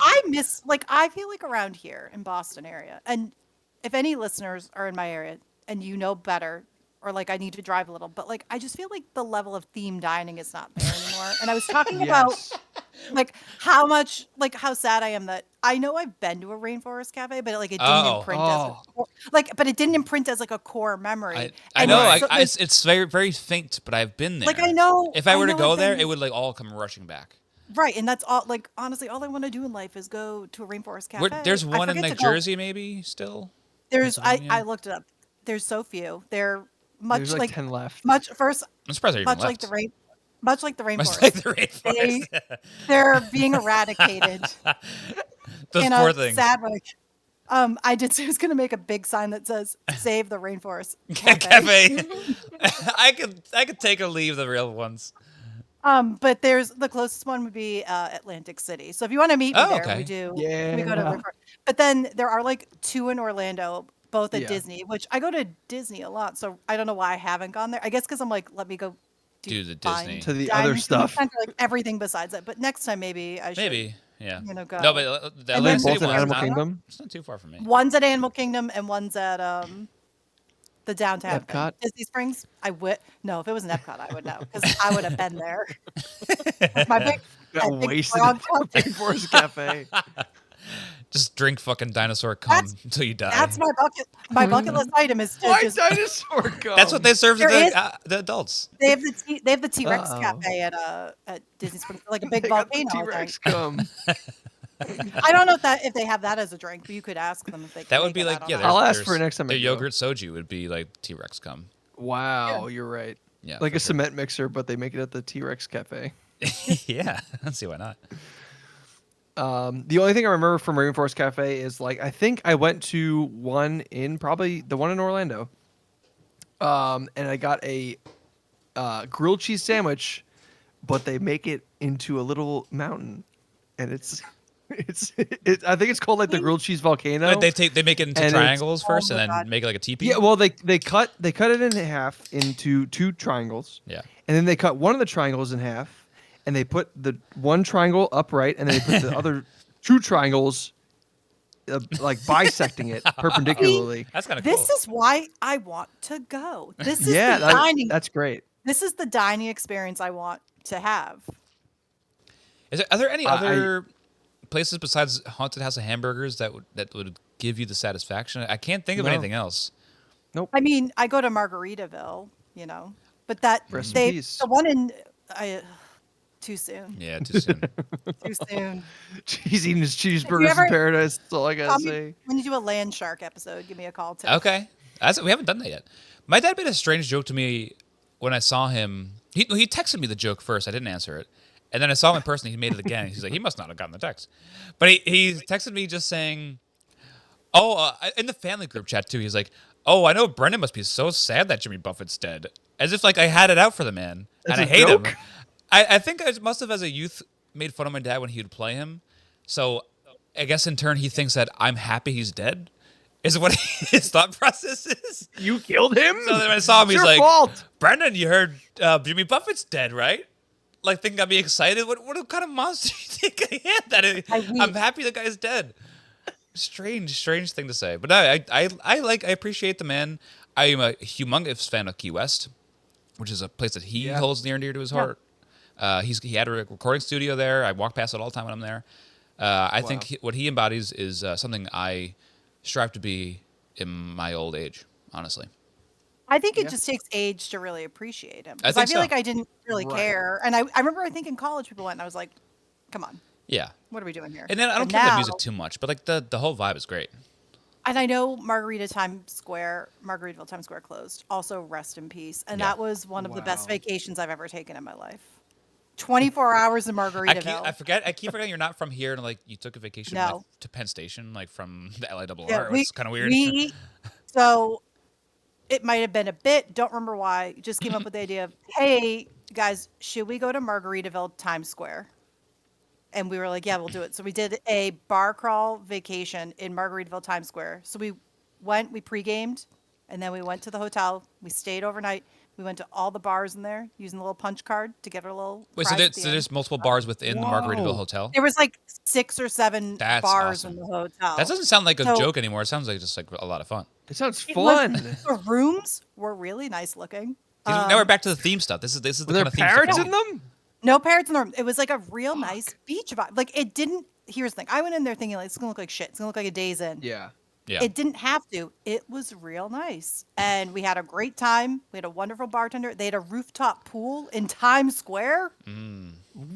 I miss, like, I feel like around here in Boston area, and if any listeners are in my area and you know better, or like I need to drive a little, but like I just feel like the level of theme dining is not there anymore. And I was talking about Yes. like how much, like how sad I am that I know I've been to a rainforest cafe, but like it didn't imprint as but it didn't imprint as like a core memory. I And know. so, like, It's very, very faint, but I've been there. Like, I know- If I were to know go I've there, been- it would like all come rushing back. right, and that's all. Like honestly, all I want to do in life is go to a rainforest cafe. There's I one in forget like to go- Jersey, maybe still. There's I Pennsylvania? looked it up. There's so few. They're much There's like 10 left. much first I'm surprised they're even much like left. the rain much like the Much rainforest. like the rainforest. They're being eradicated Those in poor a things. sad way. I was gonna make a big sign that says "Save the Rainforest Cafe." Cafe. I could take or leave the real ones. But there's the closest one would be Atlantic City. So if you want to meet me Oh, there, okay. we do. We Yeah. go to the rainforest. But then there are like 2 in Orlando, both at Yeah. Disney, which I go to Disney a lot. So I don't know why I haven't gone there. I guess because I'm like, let me go Do the fine Disney. To the dining other in the stuff. center, like everything besides that. But next time maybe I should. Maybe. Yeah. You know, go. No, but the And Atlantic then- Both City in one's Animal not, Kingdom. it's not too far from me. One's at Animal Kingdom and one's at the downtown thing. Epcot? Disney Springs. I would no, if it was an Epcot, I would know because I would have been there. My big, Got that big wasted frog at cup. the Rainforest Cafe. Just drink fucking dinosaur cum until you die. That's my bucket list item is to Why just dinosaur gum? That's what they serve to There is- the adults. they have the T-Rex Uh-oh. cafe at Disney Springs, like a big They got the volcano. I T-Rex think. gum. I don't know if they have that as a drink, but you could ask them if they. Can That would make be it, like I don't yeah. know. I'll ask there's- for it next time I Their go. yogurt soju would be like T-Rex cum. Wow, you're right. Yeah. Like for a sure. cement mixer, but they make it at the T-Rex Cafe. Yeah. Let's see why not. The only thing I remember from Rainforest Cafe is like I think I went to probably the one in Orlando. And I got a grilled cheese sandwich, but they make it into a little mountain, and it's I think it's called like the grilled cheese volcano. They make it into And it's- triangles first, Oh and my then God. make it like a teepee. Yeah, well they cut it in half into 2 triangles. Yeah. And then they cut one of the triangles in half, and they put the one triangle upright, and then they put the other 2 triangles like bisecting it perpendicularly. That's kind of cool. This is why I want to go. This is Yeah, the dining. that's great. This is the dining experience I want to have. Are there any I- other places besides Haunted House of Hamburgers that would give you the satisfaction? I can't think of No. anything else. I mean, I go to Margaritaville, but that Rest in peace. the one in too soon. Yeah, too soon. Too soon. He's eating his cheeseburgers ever- in paradise. That's all I gotta Call me say. when you do a land shark episode, give me a call too. Okay, we haven't done that yet. My dad made a strange joke to me when I saw him. He texted me the joke first. I didn't answer it, and then I saw him in person. He made it again. He's like, he must not have gotten the text, but he texted me just saying, "Oh," in the family group chat too. He's like, "Oh, I know Brendan must be so sad that Jimmy Buffett's dead," as if like I had it out for the man, That's and I a hate joke? him. I think I must have, as a youth, made fun of my dad when he would play him. So I guess in turn he thinks that I'm happy he's dead. Is what his thought process is. You killed him. So then when I saw him, It's he's your like, fault. "Brendan, you heard Jimmy Buffett's dead, right?" Like, think I'd be excited? What kind of monster do you think I am? That I'm happy the guy's dead. Strange thing to say. But no, I appreciate the man. I am a humongous fan of Key West, which is a place that he holds near and dear to his heart. He had a recording studio there. I walk past it all the time when I'm there. I think what he embodies is something I strive to be in my old age, honestly. I think it just takes age to really appreciate him. I 'Cause think feel so. like I didn't really Right. care. And I remember I think in college people went and I was like, come on, Yeah. what are we doing here? And then I don't But care the now- music too much, but like the whole vibe is great. And I know Margaritaville Times Square closed. Also, rest in peace. And Yeah. that was one of the best Wow. vacations I've ever taken in my life. 24 hours in Margaritaville. I keep forgetting you're not from here, and like you took a vacation No. like, to Penn Station, like from the LIRR. Yeah, It's kind of weird. So it might have been a bit, don't remember why, just came up with the idea of, hey, guys, should we go to Margaritaville Times Square? And we were like, yeah, we'll do it. So we did a bar crawl vacation in Margaritaville Times Square. So we pre-gamed, and then we went to the hotel. We stayed overnight. We went to all the bars in there using the little punch card to get our little Wait, so, prize at the end. there's multiple bars within the Margaritaville Whoa. Hotel? There was like 6 or 7 That's bars awesome. in the hotel. That doesn't sound like a So- joke anymore. It sounds like just like a lot of fun. It sounds It was- fun. The rooms were really nice looking. Now we're back to the theme stuff. This is the Were there kind of theme parrots stuff. in them? No parrots in the room. It was like a real nice beach vibe. Like it didn't. Here's the thing. I went in there thinking like it's gonna look like shit. It's gonna look like a Days Inn. Yeah. Yeah. It didn't have to. It was real nice, and we had a great time. We had a wonderful bartender. They had a rooftop pool in Times Square.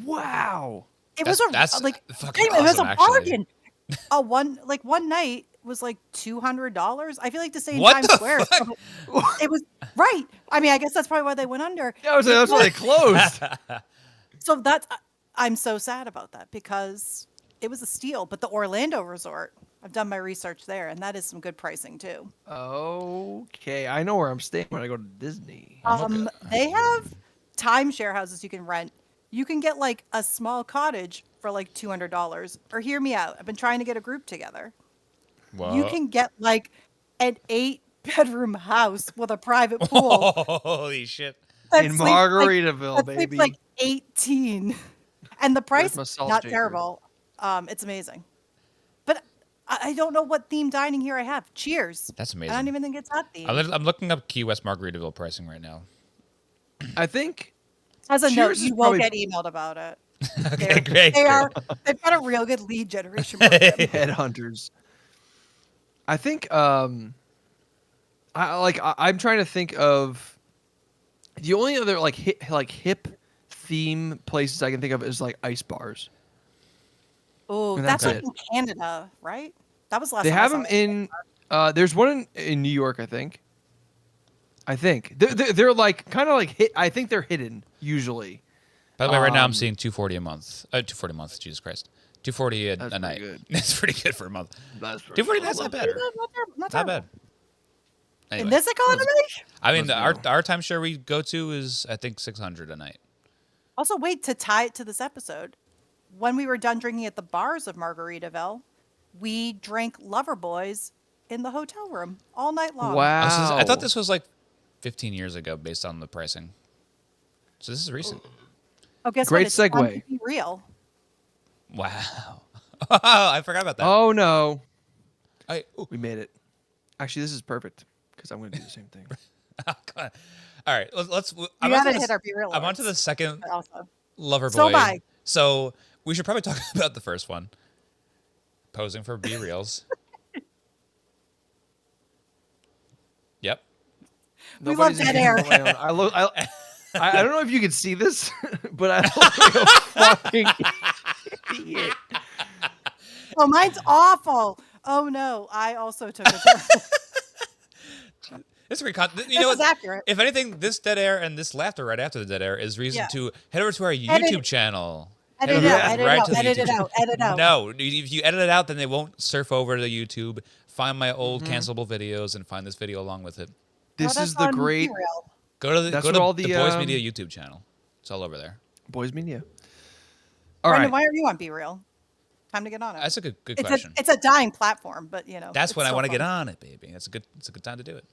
Wow. It was That's a like fucking anyway, it was awesome, a actually. bargain. One night was like $200. I feel like to stay in What Times the Square. is fuck? probably- It was right. I mean, I guess that's probably why they went under. Yeah, that's why they closed. So I'm so sad about that because it was a steal. But the Orlando resort, I've done my research there, and that is some good pricing too. Okay, I know where I'm staying when I go to Disney. They have timeshare houses you can rent. You can get like a small cottage for like $200. Or hear me out. I've been trying to get a group together. Whoa. You can get like an 8-bedroom house with a private pool. Holy shit. that In sleeps, like- Margaritaville, that sleeps, baby. like 18. And the price, my salt not shaker? terrible. It's amazing. But I don't know what theme dining here I have. Cheers. That's I don't amazing. even think it's that theme. I'm looking up Key West Margaritaville pricing right now. I think As a note, Cheers is you will probably- get emailed about it. Okay, great. They've got a real good lead generation program. headhunters. I think I'm trying to think of the only other hip theme places I can think of is like ice bars. Oh, And that's that's like it. in Canada, right? That was last They time I have saw them it. in. There's one in New York, I think. They're like kind of like hit. I think they're hidden usually. By the way, right now I'm seeing $240 a month. $240 a month, Jesus Christ. $240 a That's night. pretty good. It's pretty good for a month. That's $240, that's not bad. Not Not terrible. bad. In Anyway, this economy? I mean, Let's go. our timeshare we go to is, I think, $600 a night. Also, wait, to tie it to this episode, when we were done drinking at the bars of Margaritaville, we drank Loverboys in the hotel room all night long. Wow. I thought this was like 15 years ago based on the pricing. So this is recent. Oh, guess Great what? It's time segue. to be real. Wow. I forgot about that. Oh no. Ooh. We made it. Actually, this is perfect because I'm going to do the same thing. Come on. All right, let's. You gotta hit our B-reel I'm on to the awards, second also. Loverboy. So am I. So we should probably talk about the first one. Posing for B reels. Yep. We love dead air. I look. I don't know if you can see this, but I look like a fucking idiot. Oh, mine's awful. Oh no, I also took a terrible. It's great content. You This know is what? accurate. If anything, this dead air and this laughter right after the dead air is reason Yeah. to head over to our Edit YouTube it. channel. Edit Head it over out, edit it right out, to the edit it YouTube out, edit it out. No, if you edit it out, then they won't surf over to YouTube, find my old cancelable videos, and find this video along with it. This No, is that's the on great B-reel. Go to That's go what to all the the, Boys Media YouTube channel. It's all over there. Boys Media. All Brendan, right. why are you on B-reel? Time to get on it. That's a good it's question. it's a dying platform, but That's it's when I still want to get fun. on it, baby. It's a good time to do it.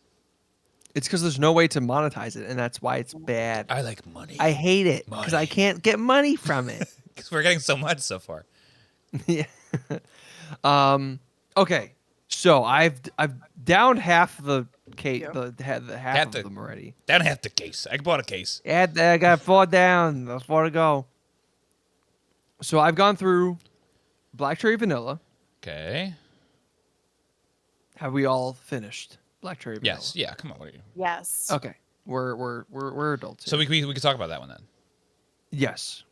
It's because there's no way to monetize it, and that's why it's bad. I like money. I hate it because I Money. can't get money from it. Because we're getting so much so far. Yeah. Okay. So I've downed half the case, Yeah. the half Half of the- them already. Down half the case. I bought a case. I got 4 down. There's 4 to go. So I've gone through Black Cherry Vanilla. Okay. Have we all finished Black Cherry Vanilla? Yes. Yeah. Come on. What are you? Yes. Okay. We're adults. So here. we could talk about that one then. Yes.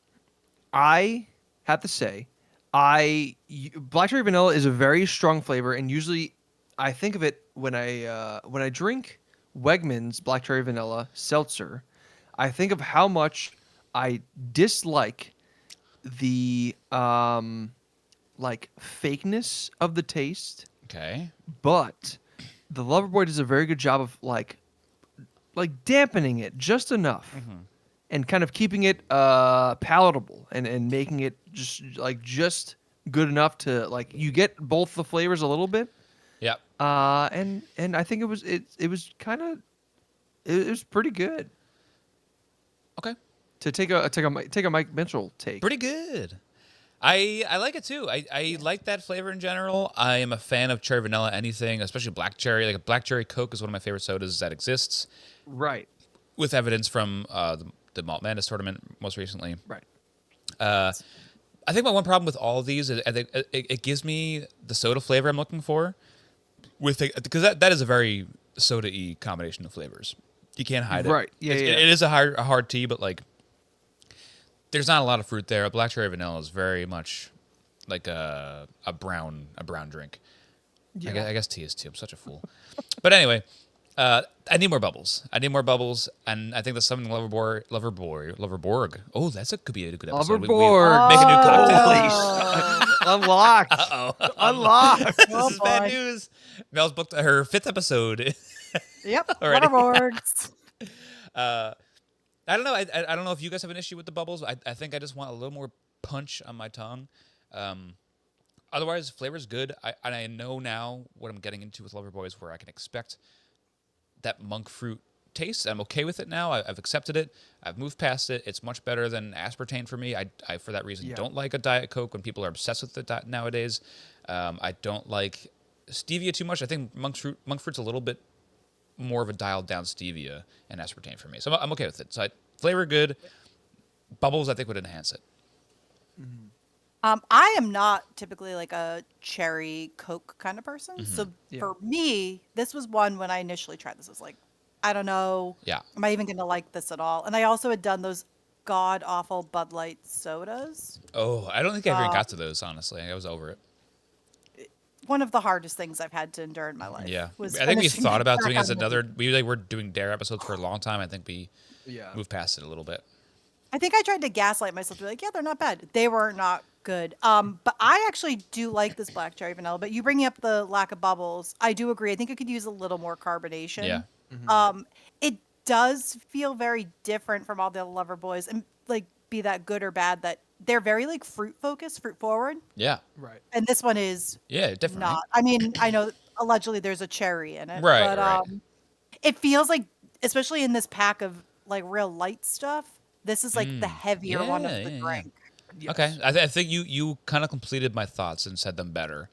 I have to say, Black Cherry Vanilla is a very strong flavor, and usually I think of it when I drink Wegmans Black Cherry Vanilla seltzer. I think of how much I dislike the like fakeness of the taste, Okay. but the Loverboy does a very good job of like dampening it just enough. And kind of keeping it palatable and making it just good enough to like you get both the flavors a little bit. Yep. And I think it was kind of it was pretty good Okay. to take a Mike Mitchell take. Pretty good. I like it too. I like that flavor in general. I am a fan of cherry vanilla anything, especially black cherry. Like a black cherry Coke is one of my favorite sodas that exists, Right. with evidence from the Malt Madness tournament most recently. Right. I think my one problem with all of these is I think it gives me the soda flavor I'm looking for, because that is a very soda-y combination of flavors. You can't hide it. Right. Yeah, yeah. It is a hard tea, but like there's not a lot of fruit there. A black cherry vanilla is very much like a brown drink. Yeah. I guess tea is too. I'm such a fool. But anyway, I need more bubbles. And I think that's something Loverborg. Oh, could be a good episode. Loverboy. Make a new cocktail. Holy shit. Unlocked. Unlocked. This Oh, is bad boy. news. Mel's booked her 5th episode. Yep. Already. Waterboards. I don't know. I don't know if you guys have an issue with the bubbles. I think I just want a little more punch on my tongue. Otherwise, flavor's good. I know now what I'm getting into with Loverboys, where I can expect that monk fruit taste. I'm okay with it now. I've accepted it. I've moved past it. It's much better than aspartame for me. I for that reason, Yeah. don't like a Diet Coke when people are obsessed with it nowadays. I don't like stevia too much. I think monk fruit's a little bit more of a dialed down stevia and aspartame for me. So I'm okay with it. So flavor good. Bubbles, I think, would enhance it. I am not typically like a cherry Coke kind of person. So Yeah. for me, this was one when I initially tried this. I was like, I don't know. Yeah. Am I even going to like this at all? And I also had done those god awful Bud Light sodas. Oh, I don't think I ever got to those, honestly. I was over it. One of the hardest things I've had to endure in my life. Yeah. Was I think we finishing thought that about back doing on as the- another. Were doing dare episodes for a long time. I think we Yeah. moved past it a little bit. I think I tried to gaslight myself to be like, yeah, they're not bad. They were not good. But I actually do like this black cherry vanilla. But you bringing up the lack of bubbles, I do agree. I think it could use a little more carbonation. Yeah. It does feel very different from all the Lover Boys, and like be that good or bad that they're very like fruit focused, fruit forward, Yeah. Right. and this one is Yeah, definitely. not. I mean, I know allegedly there's a cherry in it, Right, but right. it feels like, especially in this pack of like real light stuff, this is like the heavier one of Yeah, the yeah, yeah. drink. Okay. I think you kind of completed my thoughts and said them better.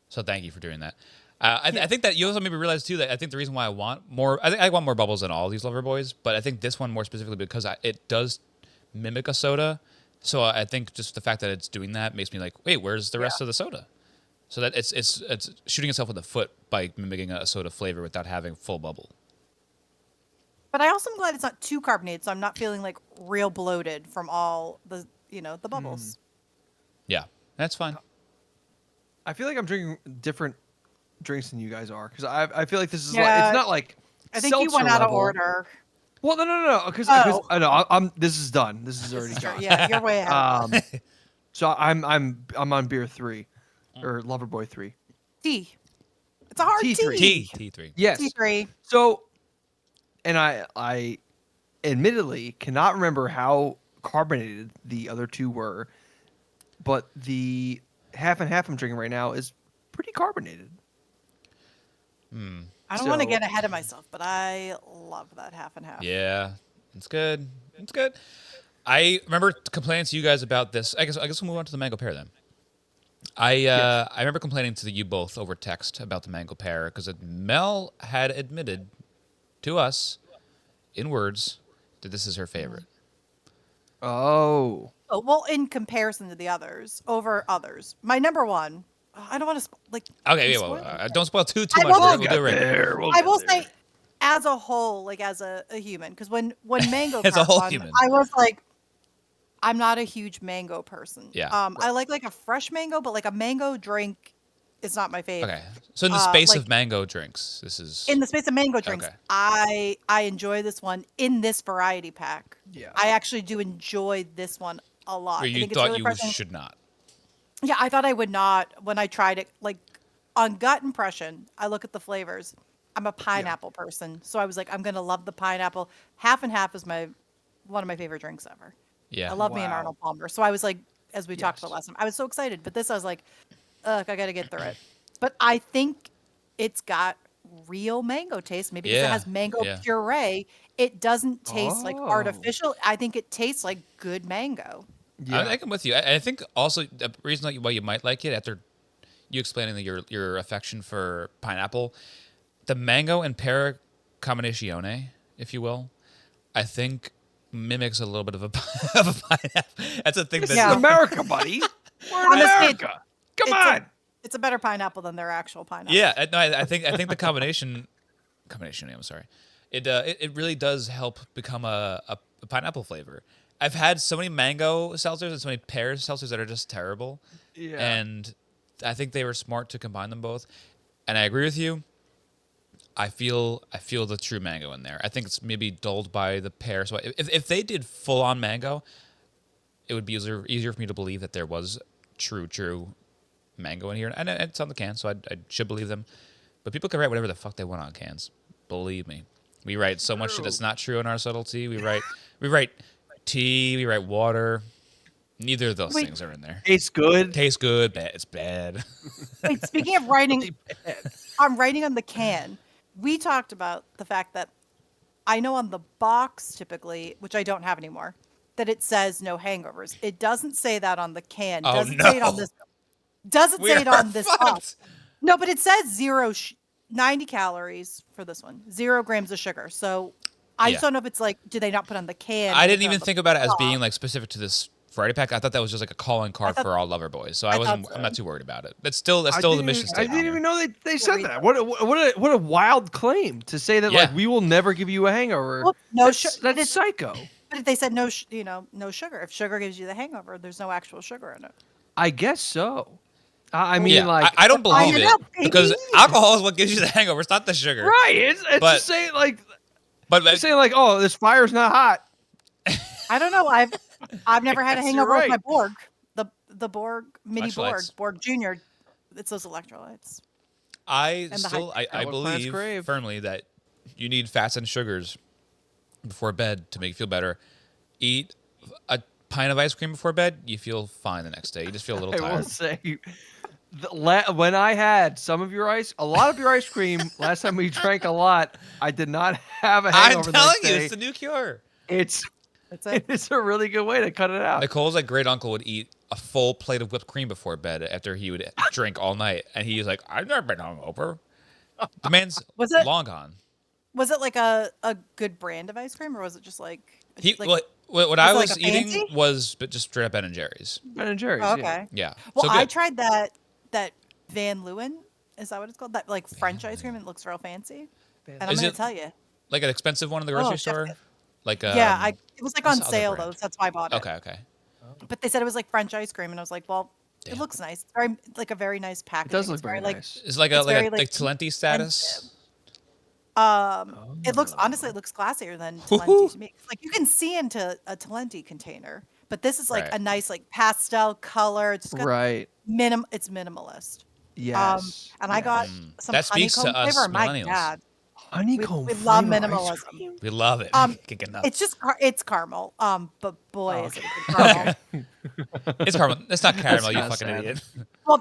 So thank you for doing that. I think that you also maybe realize too that I think the reason why I want more, I think I want more bubbles than all these Loverboys, but I think this one more specifically because it does mimic a soda. So I think just the fact that it's doing that makes me like, wait, where's the rest of the soda? So that it's shooting itself in the foot by mimicking a soda flavor without having full bubble. But I also am glad it's not too carbonated, so I'm not feeling like real bloated from all the the bubbles. Yeah, that's fine. I feel like I'm drinking different drinks than you guys are because I feel like this is Yeah, it's not like I think you seltzer went out of level. order. Well, no, because Oh. I know I'm. This is done. This is already Sure, gone. yeah, you're way ahead. So I'm on beer 3, or Loverboy 3. T. It's a hard T3. T3. Yes. T3. So, and I admittedly cannot remember how carbonated the other two were, but the half and half I'm drinking right now is pretty carbonated. I don't want to get ahead of myself, but I love that half and half. Yeah, it's good. It's good. I remember complaining to you guys about this. I guess we'll move on to the mango pear then. I remember complaining to you both over text about the mango pear because Mel had admitted to us in words that this is her favorite. Oh. Oh, well, in comparison to the others, over others, my number one. I don't want to Okay, I'm well, spoiling it. don't spoil too I much. will- We'll do it right. I will say, as a whole, like as a human, because when mango As a crack whole won, human. I was like, I'm not a huge mango person. Yeah. I like a fresh mango, but like a mango drink is not my favorite. Okay, so in the space like- of mango drinks, this is In the space of mango drinks, Okay. I enjoy this one in this variety pack. Yeah. I actually do enjoy this one a lot. where I you think it's thought really you refreshing. should not. Yeah, I thought I would not when I tried it. Like on gut impression, I look at the flavors. I'm a pineapple person, so I was like, I'm gonna love the pineapple. Half and half is one of my favorite drinks ever. Yeah. I love me an Wow. Arnold Palmer, so I was like, as we talked about Yes. last time, I was so excited. But this, I was like, ugh, I gotta get through it. But I think it's got real mango taste. Maybe because it Yeah, has mango yeah. puree. It doesn't taste like Oh. artificial. I think it tastes like good mango. Yeah. I think I'm with you. I think also the reason why you might like it after you explaining your affection for pineapple, the mango and pear combinazione, if you will, I think mimics a little bit of a of a pineapple. That's a thing This that Yeah. is America, buddy. We're in Honestly, America. Come it's on. It's a better pineapple than their actual pineapple. Yeah, no, I think the combination. I'm sorry. It really does help become a pineapple flavor. I've had so many mango seltzers and so many pear seltzers that are just terrible. Yeah. And I think they were smart to combine them both. And I agree with you. I feel the true mango in there. I think it's maybe dulled by the pear. So if they did full on mango, it would be easier for me to believe that there was true mango in here. And it's on the can, so I should believe them. But people can write whatever the fuck they want on cans. Believe me. We write so much shit that's not true in our subtlety. We write tea, we write water. Neither of those Wait. things are in there. Tastes good. Tastes good, bad. It's bad. Wait, speaking of writing, I'm writing on the can. We talked about the fact that I know on the box typically, which I don't have anymore, that it says no hangovers. It doesn't say that on the can. Oh, Doesn't say it on no. this. Doesn't We say it are on this fucked. box. No, but it says 90 calories for this one, 0 grams of sugar. So I just Yeah. don't know if it's like, do they not put on the can? I and didn't put on even the think about it as being box? like specific to this variety pack. I thought that was just like a calling card thought- for all Loverboys. So I I'm thought not so. too worried about it. That's still the mission I statement. didn't even here. know they said read that. that. What a wild claim to say that like Yeah. we will never give you a hangover. Well, no that's, sugar. that's psycho. But if they said no, no sugar. If sugar gives you the hangover, there's no actual sugar in it. I guess so. I mean, Yeah, like I don't believe Iron it up, because baby. alcohol is what gives you the hangover. It's not the sugar. right. It's But- just saying like But it's saying like, oh, this fire's not hot. I don't know. I've never had a guess you're hangover with my right. Borg. The Borg mini Borg, Electrolytes. Borg Junior. It's those electrolytes. I the still I What plants believe crave. firmly that you need fats and sugars before bed to make you feel better. Eat a pint of ice cream before bed, you feel fine the next day. You just feel a little I will tired. say, when I had a lot of your ice cream last time we drank a lot, I did not have a I'm hangover the telling next you, day. it's the new cure. It's That's it. it's a really good way to cut it out. Nicole's like great uncle would eat a full plate of whipped cream before bed after he would drink all night, and he was like, "I've never been hungover." The man's Was it- long gone. Was it like a good brand of ice cream, or was it just like He like what I it was like a eating fancy? was but just straight up Ben and Jerry's. Ben and Jerry's. Oh, Yeah. okay. Yeah. Well, So I good. tried that Van Leeuwen. Is that what it's called? That like French ice cream. It looks real fancy. And I'm Is gonna it tell you, like an expensive one in the grocery Oh, store? definitely. Like yeah, it was like what's on the other sale brand? though. That's why I bought it. Okay. But they said it was like French ice cream, and I was like, well, Damn. it looks nice. It's very like a very nice It packaging. does look It's very very nice. It's like It's like very, a like, like Talenti status. It looks honestly, it looks classier than Woohoo. Talenti to me. It's like you can see into a Talenti container, but this is like Right. a nice like pastel color. It's got Right. It's minimalist. Yes. And I got some That speaks to honeycomb us flavor. My millennials. God, Honeycomb we love flavor ice minimalism. cream? We love it. Um, Can't get enough. It's just it's caramel. But boy, Oh, is it okay. a good caramel. It's caramel. It's not caramel, you kinda fucking sad. idiot. Well,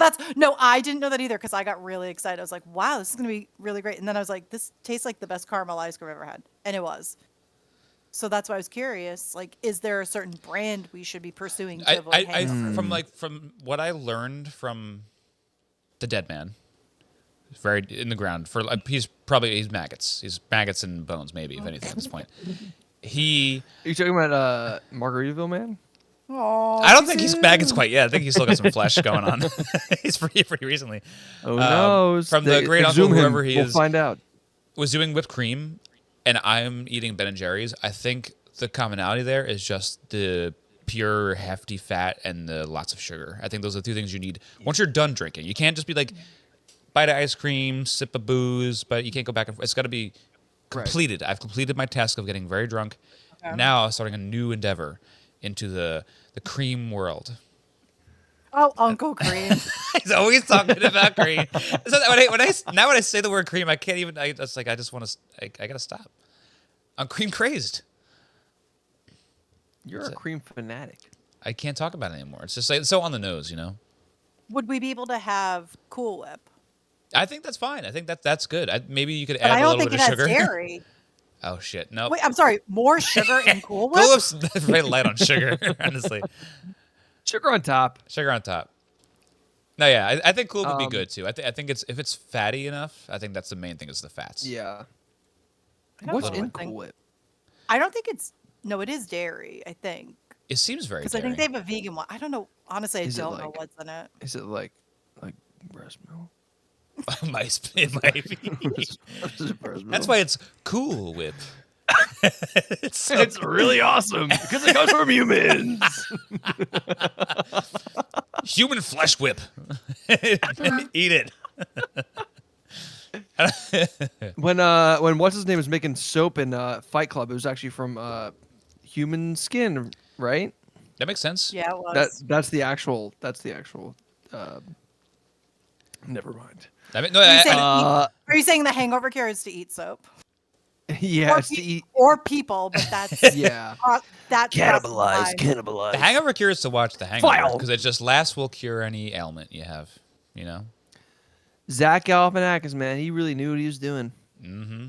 I didn't know that either because I got really excited. I was like, wow, this is gonna be really great. And then I was like, this tastes like the best caramel ice cream I've ever had, and it was. So that's why I was curious. Like, is there a certain brand we should be pursuing to avoid hangover? From what I learned from the dead man, he's very in the ground for he's maggots. He's maggots and bones, maybe if anything at this point. He, Are you talking about Margaritaville Man? Oh, I don't think he's maggots quite yet. I think he's still got some flesh going on. He's pretty recently. Oh no! From the great uncle, exhume him. whoever he we'll is. find out. Was doing whipped cream, and I'm eating Ben and Jerry's. I think the commonality there is just the pure hefty fat and the lots of sugar. I think those are the two things you need once you're done drinking. You can't just be like bite of ice cream, sip of booze, but you can't go back and forth. It's got to be completed. I've completed my task of getting very drunk. Okay. Now I'm starting a new endeavor into the cream world. Oh, Uncle Cream. He's always talking about cream. So when I say the word cream, I can't even. I just want to. I gotta stop. I'm cream crazed. You're That's a it. cream fanatic. I can't talk about it anymore. It's just like it's so on the nose, you know. Would we be able to have Cool Whip? I think that's fine. I think that's good. Maybe you could But add I a don't little think bit it of has sugar. dairy. Oh shit! No. Wait, I'm sorry. More sugar in Cool Whip? Cool Whip's very light on sugar, honestly. Sugar on top. Sugar on top. No, yeah, I think Cool Whip would be Um, good too. I think if it's fatty enough, I think that's the main thing is the fats. Yeah. I don't What's know. in I think- Cool Whip? I don't think it's. No, it is dairy, I think. It seems very. Because I think they have a vegan one. I don't know. Honestly, I Is it don't know like- what's in it. Is it like breast milk? it might be. Is it breast milk? That's why it's Cool Whip. it's so it's really awesome because it comes from humans. human flesh whip. Eat it. When what's his name was making soap in Fight Club, it was actually from human skin, right? That makes sense. Yeah, it was. That's the actual. Never mind. I mean, no, Are you, saying Uh, are you saying the hangover cure is to eat soap? Yeah, or, it's to eat. or people, but that's Yeah. that's Cannibalize. the hangover cure is to watch the hangover File. because it just laughs will cure any ailment you have. You know. Zach Galifianakis, man, he really knew what he was doing. Mm-hmm.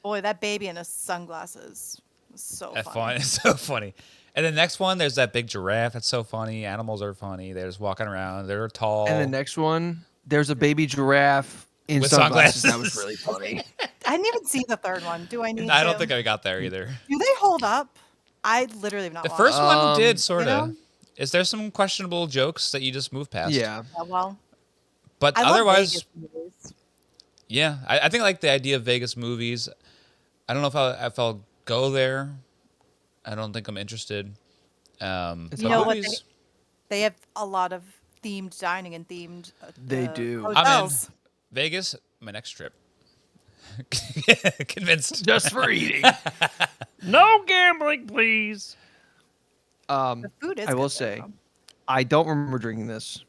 Boy, that baby in his sunglasses was so That's funny. funny. It's so funny. And the next one, there's that big giraffe. That's so funny. Animals are funny. They're just walking around. They're tall. And the next one, there's a baby giraffe in With sunglasses. That sunglasses. was really funny. I didn't even see the third one. Do I need I to? don't think I got there either. Do they hold up? I literally have not The watched first it. one did sort you of. know? Is there some questionable jokes that you just move past? Yeah. Yeah, well, But I love otherwise, Vegas movies. yeah, I think like the idea of Vegas movies. I don't know if I'll go there. I don't think I'm interested. It's You know what movies, They have a lot of themed dining and themed. They do. I'm in. Hotels. Vegas, my next trip. Convinced. Just for eating. No gambling, please. The food is. I will good say, though. I don't remember drinking this,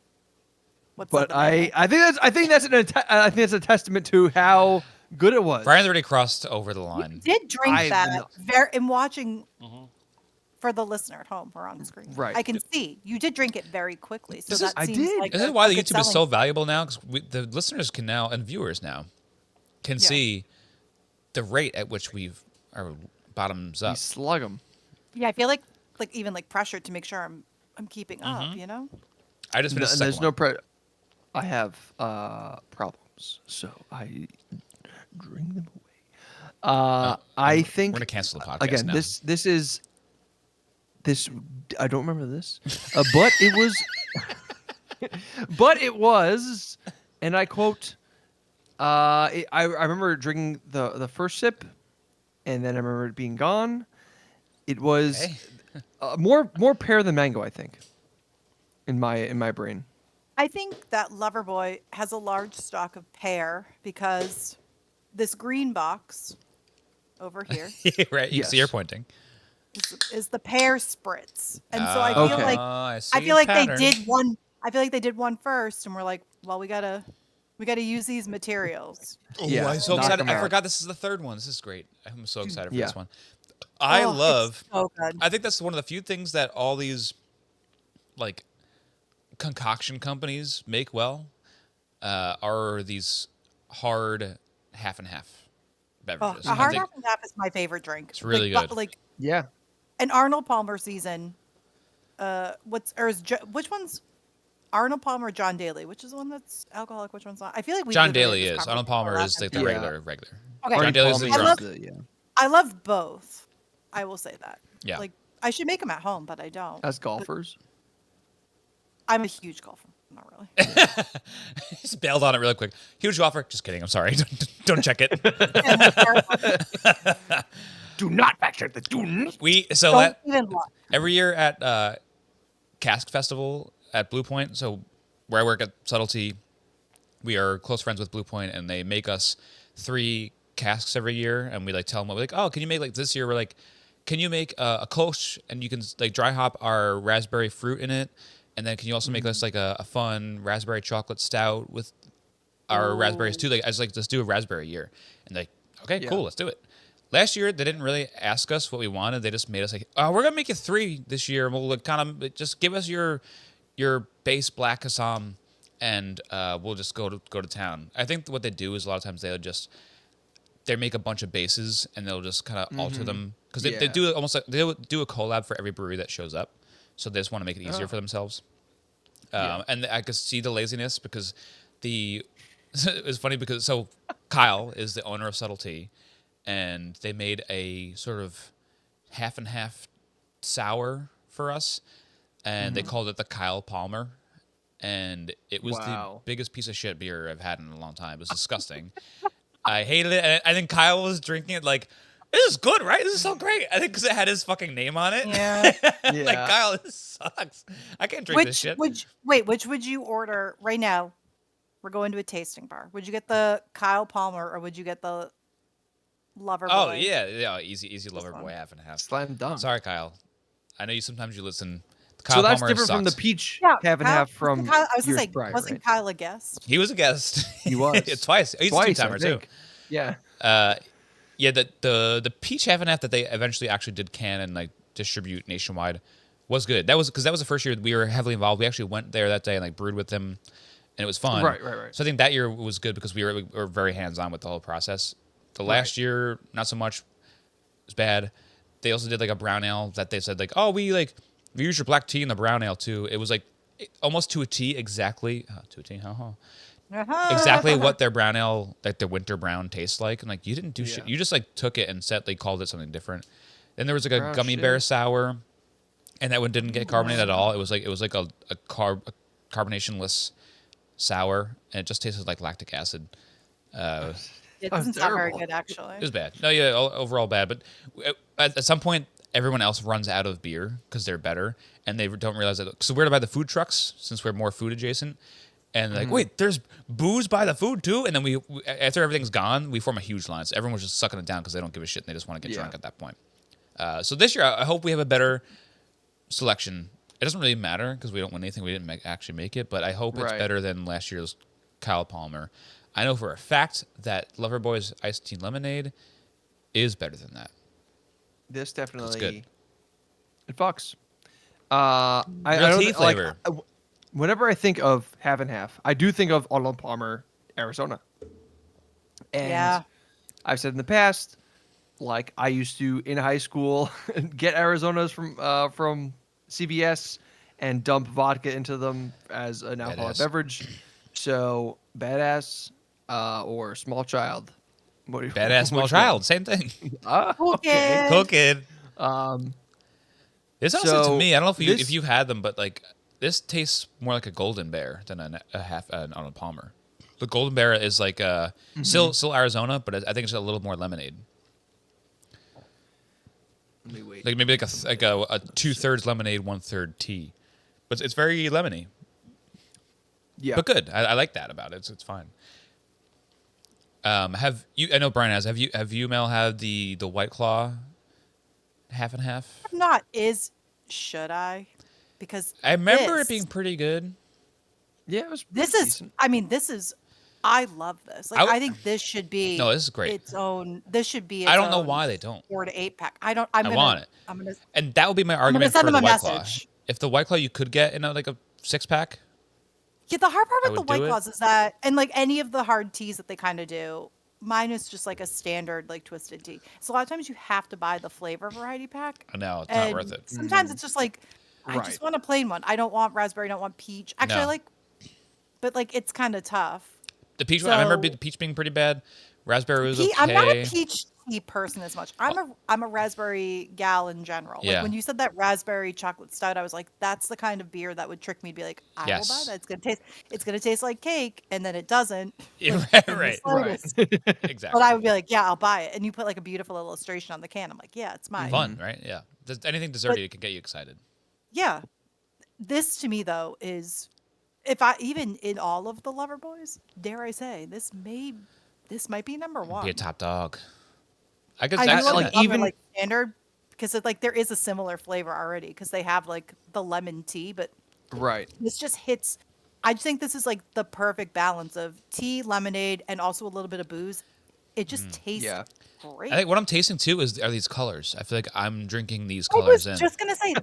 What's but up with that? I think that's a testament to how good it was. Brian's already crossed over the line. You did drink I- that. no. In watching. For the listener at home, we're on screen. Right. I can see you did drink it very quickly, so This is- that I seems did. like This a- is why a the good YouTube is so selling- valuable now because the listeners can now and viewers now can Yeah. see the rate at which our bottoms You up. slug them. Yeah, I feel like even like pressure to make sure I'm keeping up. You know. I just finished the There's second no one. I have problems, so I Drink them away. I think we're gonna cancel the podcast again. now. This is this. I don't remember this, but it was. But it was, and I quote. I remember drinking the first sip, and then I remember it being gone. It was Okay. more pear than mango, I think, in my brain. I think that Loverboy has a large stock of pear because this green box over here Right, you Yes. see, you're pointing. is the pear spritz, and so I Okay. feel like I see I feel a like they pattern. did one. I feel like they did one first, and we're like, well, we gotta use these materials. Oh, Yeah, I'm so knock excited! 'em I out. forgot this is the third one. This is great. I'm so excited for Yeah. this one. I Oh, love. it's so good. I think that's one of the few things that all these like concoction companies make well are these hard half and half Oh, beverages. a I hard think half and half is my favorite drink. it's really like, good. Like Yeah. an Arnold Palmer season. Which one's Arnold Palmer or John Daly? Which is the one that's alcoholic? Which one's not? I feel like we John literally Daly had this is. Arnold conversation Palmer last is time. like the Yeah. regular. Okay. John Arnie Daly's the Palmer drunk. is yeah. I love both. I will say that. Yeah. Like I should make them at home, but I don't. As golfers. I'm a huge golfer. Not really. Just bailed on it really quick. Huge offer. Just kidding. I'm sorry. Don't check it. Do not fact check the do. Don't even look. Every year at Cask Festival at Blue Point, so where I work at Subtlety, we are close friends with Blue Point, and they make us 3 casks every year, and we like tell them, we're like, oh, can you make like this year? We're like, can you make a Kolsch, and you can like dry hop our raspberry fruit in it, and then can you also make us like a fun raspberry chocolate stout with our raspberries too? Like I was like, let's do a raspberry year, and like, okay, Yeah. cool, let's do it. Last year, they didn't really ask us what we wanted. They just made us like, oh, we're gonna make it 3 this year. We'll like, kind of just give us your base black Assam, and we'll just go to town. I think what they do is a lot of times they make a bunch of bases and they'll just kind of alter them because they Yeah. do it almost like they do a collab for every brewery that shows up. So they just want to make it easier Oh. for themselves. Yeah. And I could see the laziness because it was funny because so Kyle is the owner of Subtlety, and they made a sort of half and half sour for us, and they called it the Kyle Palmer, and it was Wow. the biggest piece of shit beer I've had in a long time. It was disgusting. I hated it, and I think Kyle was drinking it like, this is good, right? This is so great. I think because it had his fucking name on it. Yeah. Like, Yeah. Kyle, this sucks. I can't drink this shit. Which would you order right now? We're going to a tasting bar. Would you get the Kyle Palmer or would you get the Loverboy? Oh, yeah, easy Loverboy one. half and half. Slam dunk. Sorry, Kyle. I know you sometimes you listen. So Kyle that's Palmer different from the sucks. peach Yeah, half and Kyle- half from Kyle, I was years gonna say, prior, wasn't right? Kyle a guest? He was a guest. He was. Twice. He's Twice, a I two-timer too. think. Yeah. Yeah, the peach half and half that they eventually actually did can and like distribute nationwide was good. That was because that was the first year we were heavily involved. We actually went there that day and like brewed with them, and it was fun. Right. So I think that year was good because we were very hands on with the whole process. The last year, not so much. It was bad. They also did like a brown ale that they said like, oh, we use your black tea in the brown ale too. It was like almost to a T exactly. To a T. Exactly what their brown ale, like their winter brown, tastes like. And like you didn't do shit. Yeah. You just like took it and called it something different. Then there was like a Brown gummy shit. bear sour, and that one didn't get carbonated at all. It was like a carbonationless sour, and it just tasted like lactic acid. It Oh, doesn't sound very terrible. good, actually. It was bad. No, yeah, overall bad. But at some point, everyone else runs out of beer because they're better, and they don't realize that. So we're to buy the food trucks since we're more food adjacent. And like, wait, there's booze by the food too. And then we after everything's gone, we form a huge line. So everyone was just sucking it down because they don't give a shit and they just want to get Yeah. drunk at that point. So this year, I hope we have a better selection. It doesn't really matter because we don't win anything. We didn't actually make it, but I hope it's Right. better than last year's Kyle Palmer. I know for a fact that Loverboy's iced tea lemonade is better than that. This definitely. good. It fucks. I Real don't tea like, flavor. whenever I think of half and half, I do think of Arnold Palmer, Arizona. And Yeah. I've said in the past, like I used to in high school get Arizonas from CVS and dump vodka into them as an alcoholic Badass. beverage. So badass or small child, What do you, Badass small which child, same thing. one? Ah, Cool okay. kid. Cool kid. This honestly, to So me, I don't know if you this- if you've had them, but like this tastes more like a golden bear than a half on a Palmer. The golden bear is like still Arizona, but I think it's a little more lemonade. Let me wait. Like maybe like a 2/3 lemonade, 1/3 tea, but it's very lemony. Yeah. But good. I like that about it. So it's fine. Have you? I know Brian has. Have you Mel had the White Claw, half and half? Not should I? Because I remember it this, being pretty good. Yeah, it was this pretty is. decent. I mean, this is. I love this. Like, I think this should be. No, this is great. Its own. This should be. Its I don't know own why they don't. 4 to 8 pack. I don't. I want it. I'm gonna. And that would be my gonna argument send for them the a White Claw. message. If the White Claw you could get in like a 6-pack, Yeah, the hard part I with the would White do it. Claws is that, and like any of the hard teas that they kind of do, mine is just like a standard like twisted tea. So a lot of times you have to buy the flavor variety pack. I know it's not And worth it. sometimes it's just like, I Right. just want a plain one. I don't want raspberry. I don't want peach. Actually, I No. like, but like it's kind of tough. The peach one, I remember So- the peach being pretty bad. Raspberry was okay. I'm not a peach tea person as much. I'm a raspberry gal in general. Yeah. Like when you said that raspberry chocolate stout, I was like, that's the kind of beer that would trick me to be like, I will Yes. buy that. It's gonna taste like cake, and then it doesn't. Yeah, like, in the right. slightest. Exactly. But I would be like, yeah, I'll buy it. And you put like a beautiful illustration on the can. I'm like, yeah, it's mine. Fun, right? Yeah. Anything desserty it can get you excited. Yeah. This to me though is, if I even in all of the Loverboys, dare I say, this might be number one. Be a top dog. I could I that's do like like the other, even- like standard because like there is a similar flavor already because they have like the lemon tea, but Right. this just hits. I just think this is like the perfect balance of tea, lemonade, and also a little bit of booze. It just tastes Yeah. great. I think what I'm tasting too are these colors. I feel like I'm drinking these I colors was in. just gonna say,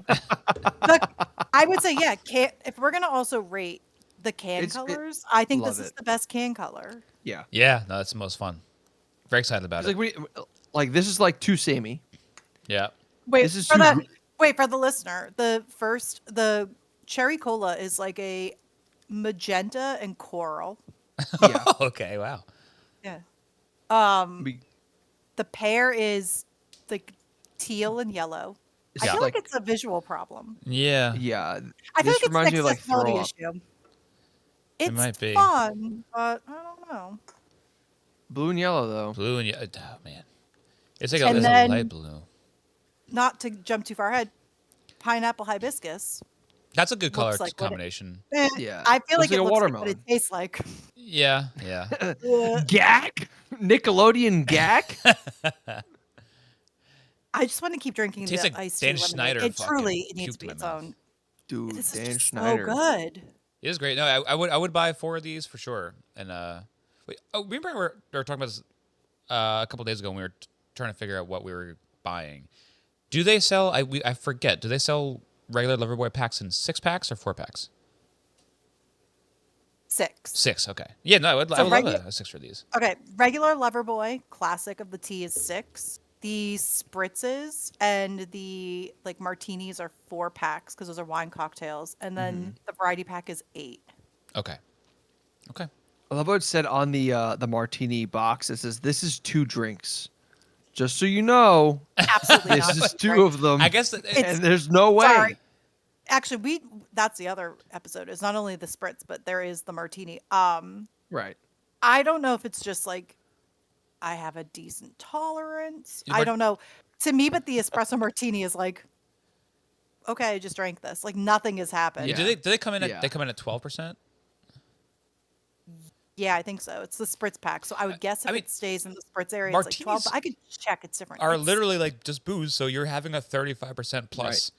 I would say yeah. If we're gonna also rate the can colors, I think love this is it. the best can color. Yeah. Yeah, no, that's the most fun. Very excited about It's it. like this is like too samey. Yeah. Wait This is for too the gr- wait for the listener. The cherry cola is like a magenta and coral. Yeah. Okay. Wow. Yeah. Be- The pear is like teal and yellow. I Yeah. feel like it's a visual problem. Yeah. Yeah. I feel This like reminds it's me an of like accessibility throw up. issue. It's might be. fun, but I don't know. Blue and yellow though. Blue and oh man, it's like And it's then- a light blue. Not to jump too far ahead, pineapple hibiscus. That's a good color looks like what it- combination. Yeah. I feel Looks like it like a looks like what watermelon. it tastes like. Yeah. Yeah. Gack? Nickelodeon Gack? I just want to keep drinking Tastes the like iced Dan tea lemonade. Schneider It fucking truly it needs puked to in be its my mouth. own. Dude, This Dan is just Schneider. so good. It is great. No, I would buy 4 of these for sure. And wait, remember we were talking about this a couple days ago when we were trying to figure out what we were buying. Do they sell? I forget. Do they sell regular Loverboy packs in 6-packs or 4-packs? 6. 6. Okay. Yeah. No, I would love a 6 for these. Okay, regular Loverboy classic of the tea is 6. The spritzes and the like martinis are 4 packs because those are wine cocktails, and then the variety pack is 8. Okay. Okay. I love what it said on the martini box. It says, "This is 2 drinks." Just so you know, Absolutely this not. is 2 of them. I guess and there's no way. Sorry. Actually, that's the other episode. It's not only the spritz, but there is the martini. Right. I don't know if it's just like I have a decent tolerance. Yeah, I but- don't know. To me, but the espresso martini is like, okay, I just drank this. Like nothing has happened. Yeah, Yeah. do they come in at Yeah. they come in at 12%? Yeah, I think so. It's the spritz pack. So I would guess if I mean, it stays in the spritz area, it's like 12. But I could check. It's different. Are It's- literally like just booze, so you're having a 35% plus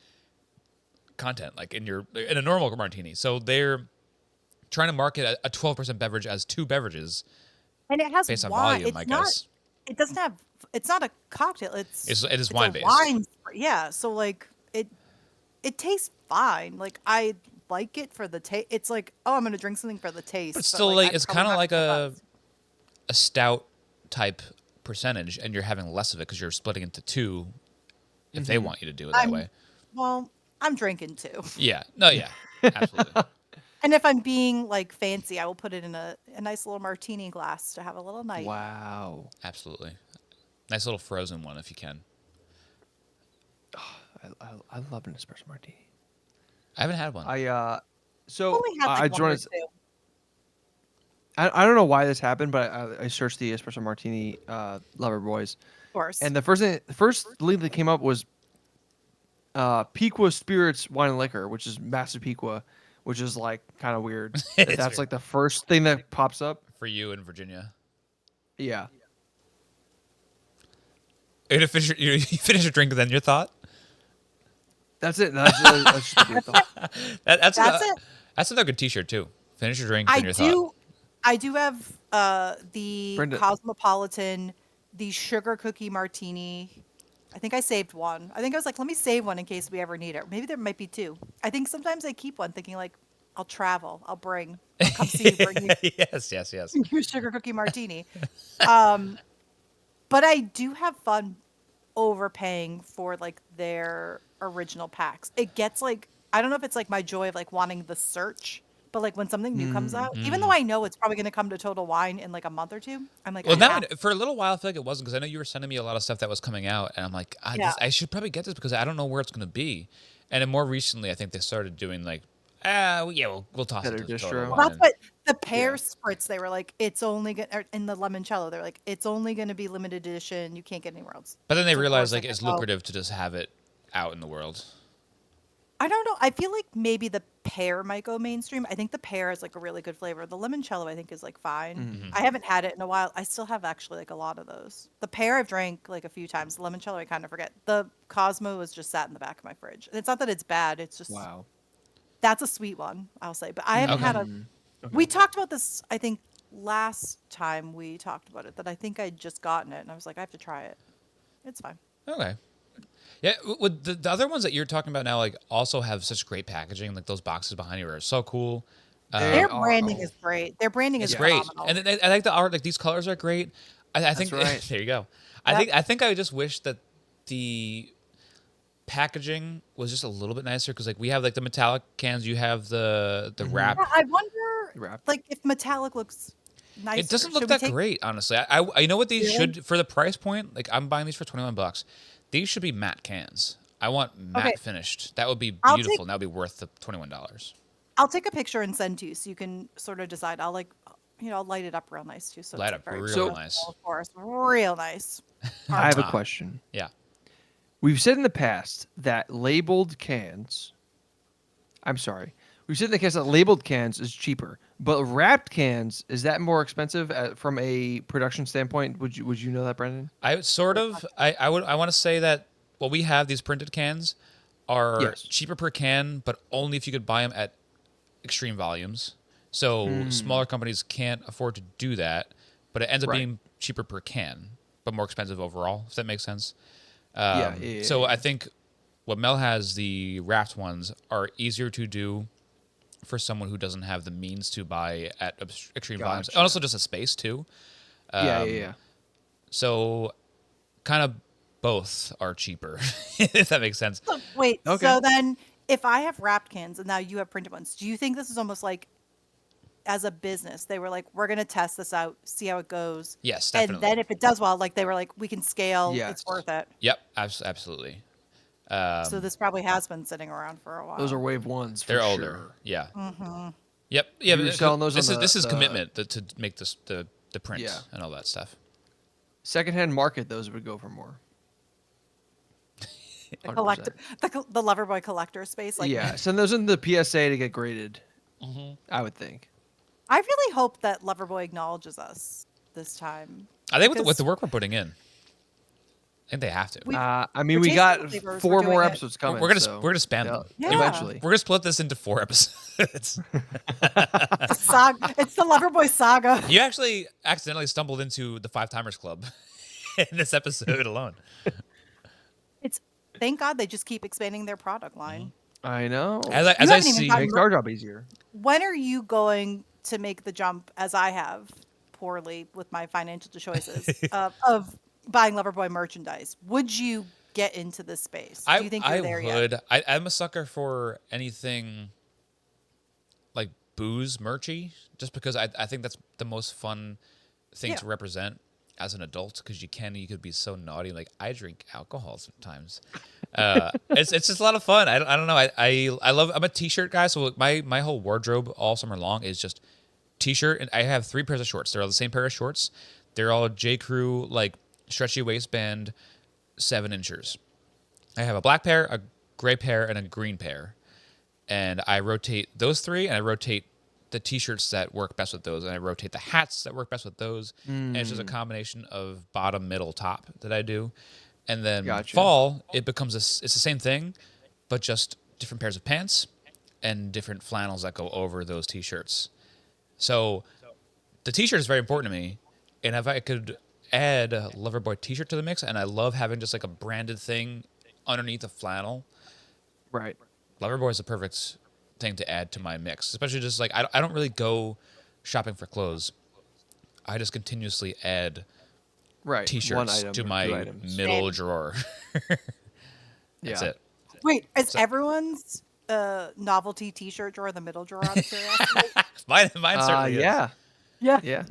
content like in a normal martini. So they're trying to market a 12% beverage as 2 beverages and it has based on wine. volume, I It's not. guess. It doesn't have. It's not a cocktail. It is it's wine a based. wine. Yeah. So like it tastes fine. Like I like it for the taste. It's like, oh, I'm gonna drink something for the taste. But still, like, I'd it's probably kind of not like give a up. stout type percentage, and you're having less of it because you're splitting into 2 if they want you to do it that way. Well, I'm drinking too. Yeah. No, yeah. Absolutely. And if I'm being like fancy, I will put it in a nice little martini glass to have a little night. Wow. Absolutely. Nice little frozen one if you can. I love an espresso martini. I haven't had one. So Only had I like just one or want to. two. I don't know why this happened, but I searched the espresso martini Loverboys, Of course. and the first link that came up was Piqua Spirits Wine and Liquor, which is Massive Piqua, which is like kind of weird. It is That's weird. like the first thing that pops up. For you in Virginia. Yeah. You're gonna finish you finish your drink and then your thought? That's it. That's just a thought. That's That's it. That's another good t-shirt too. Finish your drink, I then your thought. I do have the Brenda. Cosmopolitan, the sugar cookie martini. I think I saved one. I think I was like, let me save one in case we ever need it. Maybe there might be two. I think sometimes I keep one thinking like, I'll travel, I'll come see you, bring you yes. your sugar cookie martini. Um, but I do have fun overpaying for like their original packs. It gets like I don't know if it's like my joy of like wanting the search, but like when something new comes out, even though I know it's probably going to come to Total Wine in like a month or two, I'm like, Well, I now have for a little while, I feel like it wasn't because I know you were sending me a lot of stuff that was coming out, and I'm like, Yeah. I should probably get this because I don't know where it's going to be. And then more recently, I think they started doing like, we'll toss Better it to distro. Total Well, Wine. that's what the pear spritz. They were like, it's only gonna in the limoncello. They're like, it's only gonna be limited edition. You can't get anywhere else. But then they So of realized course, like I'm it's oh, lucrative to just have it out in the world. I don't know. I feel like maybe the pear might go mainstream. I think the pear is like a really good flavor. The limoncello, I think, is like fine. I haven't had it in a while. I still have actually like a lot of those. The pear I've drank like a few times. The limoncello I kind of forget. The Cosmo was just sat in the back of my fridge. And it's not that it's bad. It's just Wow. that's a sweet one, I'll say. But I haven't Okay. had a. We talked about this. I think last time we talked about it that I think I'd just gotten it and I was like, I have to try it. It's fine. Okay. Yeah, with the other ones that you're talking about now, like also have such great packaging. Like those boxes behind you are so cool. Their are- branding oh. is great. Their branding It's is great, phenomenal. and then I like the art. Like these colors are great. I think right. there you go. Yep. I think I just wish that the packaging was just a little bit nicer because like we have like the metallic cans, you have the wrap. Yeah, I wonder, Wrapped. like, if metallic looks nicer. It doesn't look Should we that take- great, honestly. You know what these Really? should for the price point. Like I'm buying these for $21. These should be matte cans. I want matte Okay. finished. That would be I'll beautiful. take- and that would be worth the $21. I'll take a picture and send to you so you can sort of decide. I'll like, I'll light it up real nice too. So Light it's up like very real beautiful, nice. Of course, real nice. I have a top. question. Yeah. We've said in the past that labeled cans. I'm sorry. We've said in the past that labeled cans is cheaper, but wrapped cans is that more expensive from a production standpoint? Would you know that, Brendan? I sort of I want to say that what we have these printed cans are Yes. cheaper per can, but only if you could buy them at extreme volumes. So smaller companies can't afford to do that, but it ends up Right. being cheaper per can, but more expensive overall. If that makes sense. Yeah. I think what Mel has, the wrapped ones, are easier to do for someone who doesn't have the means to buy at extreme volumes, and Gotcha. also just a space too. Yeah. So, kind of both are cheaper, if that makes sense. So, wait, Okay. so then if I have wrapped cans and now you have printed ones, do you think this is almost like as a business, they were like, we're going to test this out, see how it goes. Yes, And definitely. then if it does well, like they were like, we can scale, Yes. it's worth it. Yep, absolutely. So this probably has been sitting around for a while. Those are wave ones. For They're sure. older. Yeah. Mm-hmm. Yep. Yeah. You were but selling those this on is this is the- commitment to make this the print Yeah. and all that stuff. Secondhand market, those would go for more. The 100%. the Loverboy collector space. Like, Yeah, send those in the PSA to get graded. I would think. I really hope that Loverboy acknowledges us this time. I think with Because the work we're putting in, I think they have to. I mean, we're we tasting got the flavors, 4 we're doing more it. episodes coming. We're gonna so we're gonna spam they'll- them. Yeah. eventually. We're gonna split this into 4 episodes. It's the Loverboy saga. You actually accidentally stumbled into the 5 Timers Club in this episode alone. It's thank God they just keep expanding their product line. I know. As You I haven't even see, gotten- Makes our job easier. When are you going to make the jump, as I have poorly with my financial choices, of buying Loverboy merchandise? Would you get into this space? Do you think you're there yet? I'm a sucker for anything like booze merchy, just because I think that's the most fun thing Yeah. to represent as an adult, because you could be so naughty. Like, I drink alcohol sometimes. It's just a lot of fun. I don't know. I love. I'm a t-shirt guy, so my whole wardrobe all summer long is just t-shirt, and I have 3 pairs of shorts. They're all the same pair of shorts. They're all J Crew, like stretchy waistband, 7-inchers. I have a black pair, a gray pair, and a green pair, and I rotate those 3, and I rotate the t-shirts that work best with those, and I rotate the hats that work best with those, and it's just a combination of bottom, middle, top that I do. And then Gotcha. fall, it becomes it's the same thing, but just different pairs of pants and different flannels that go over those t-shirts. So the t-shirt is very important to me, and if I could add a Loverboy t-shirt to the mix, and I love having just like a branded thing underneath a flannel, Right. Loverboy is the perfect thing to add to my mix. Especially just like I don't really go shopping for clothes. I just continuously add Right. One t-shirts item to or 2 my items. middle Same. drawer. That's Yeah. it. Wait, is everyone's novelty T-shirt drawer the middle drawer out of curiosity? Mine certainly is. Yeah. Yeah. Yeah.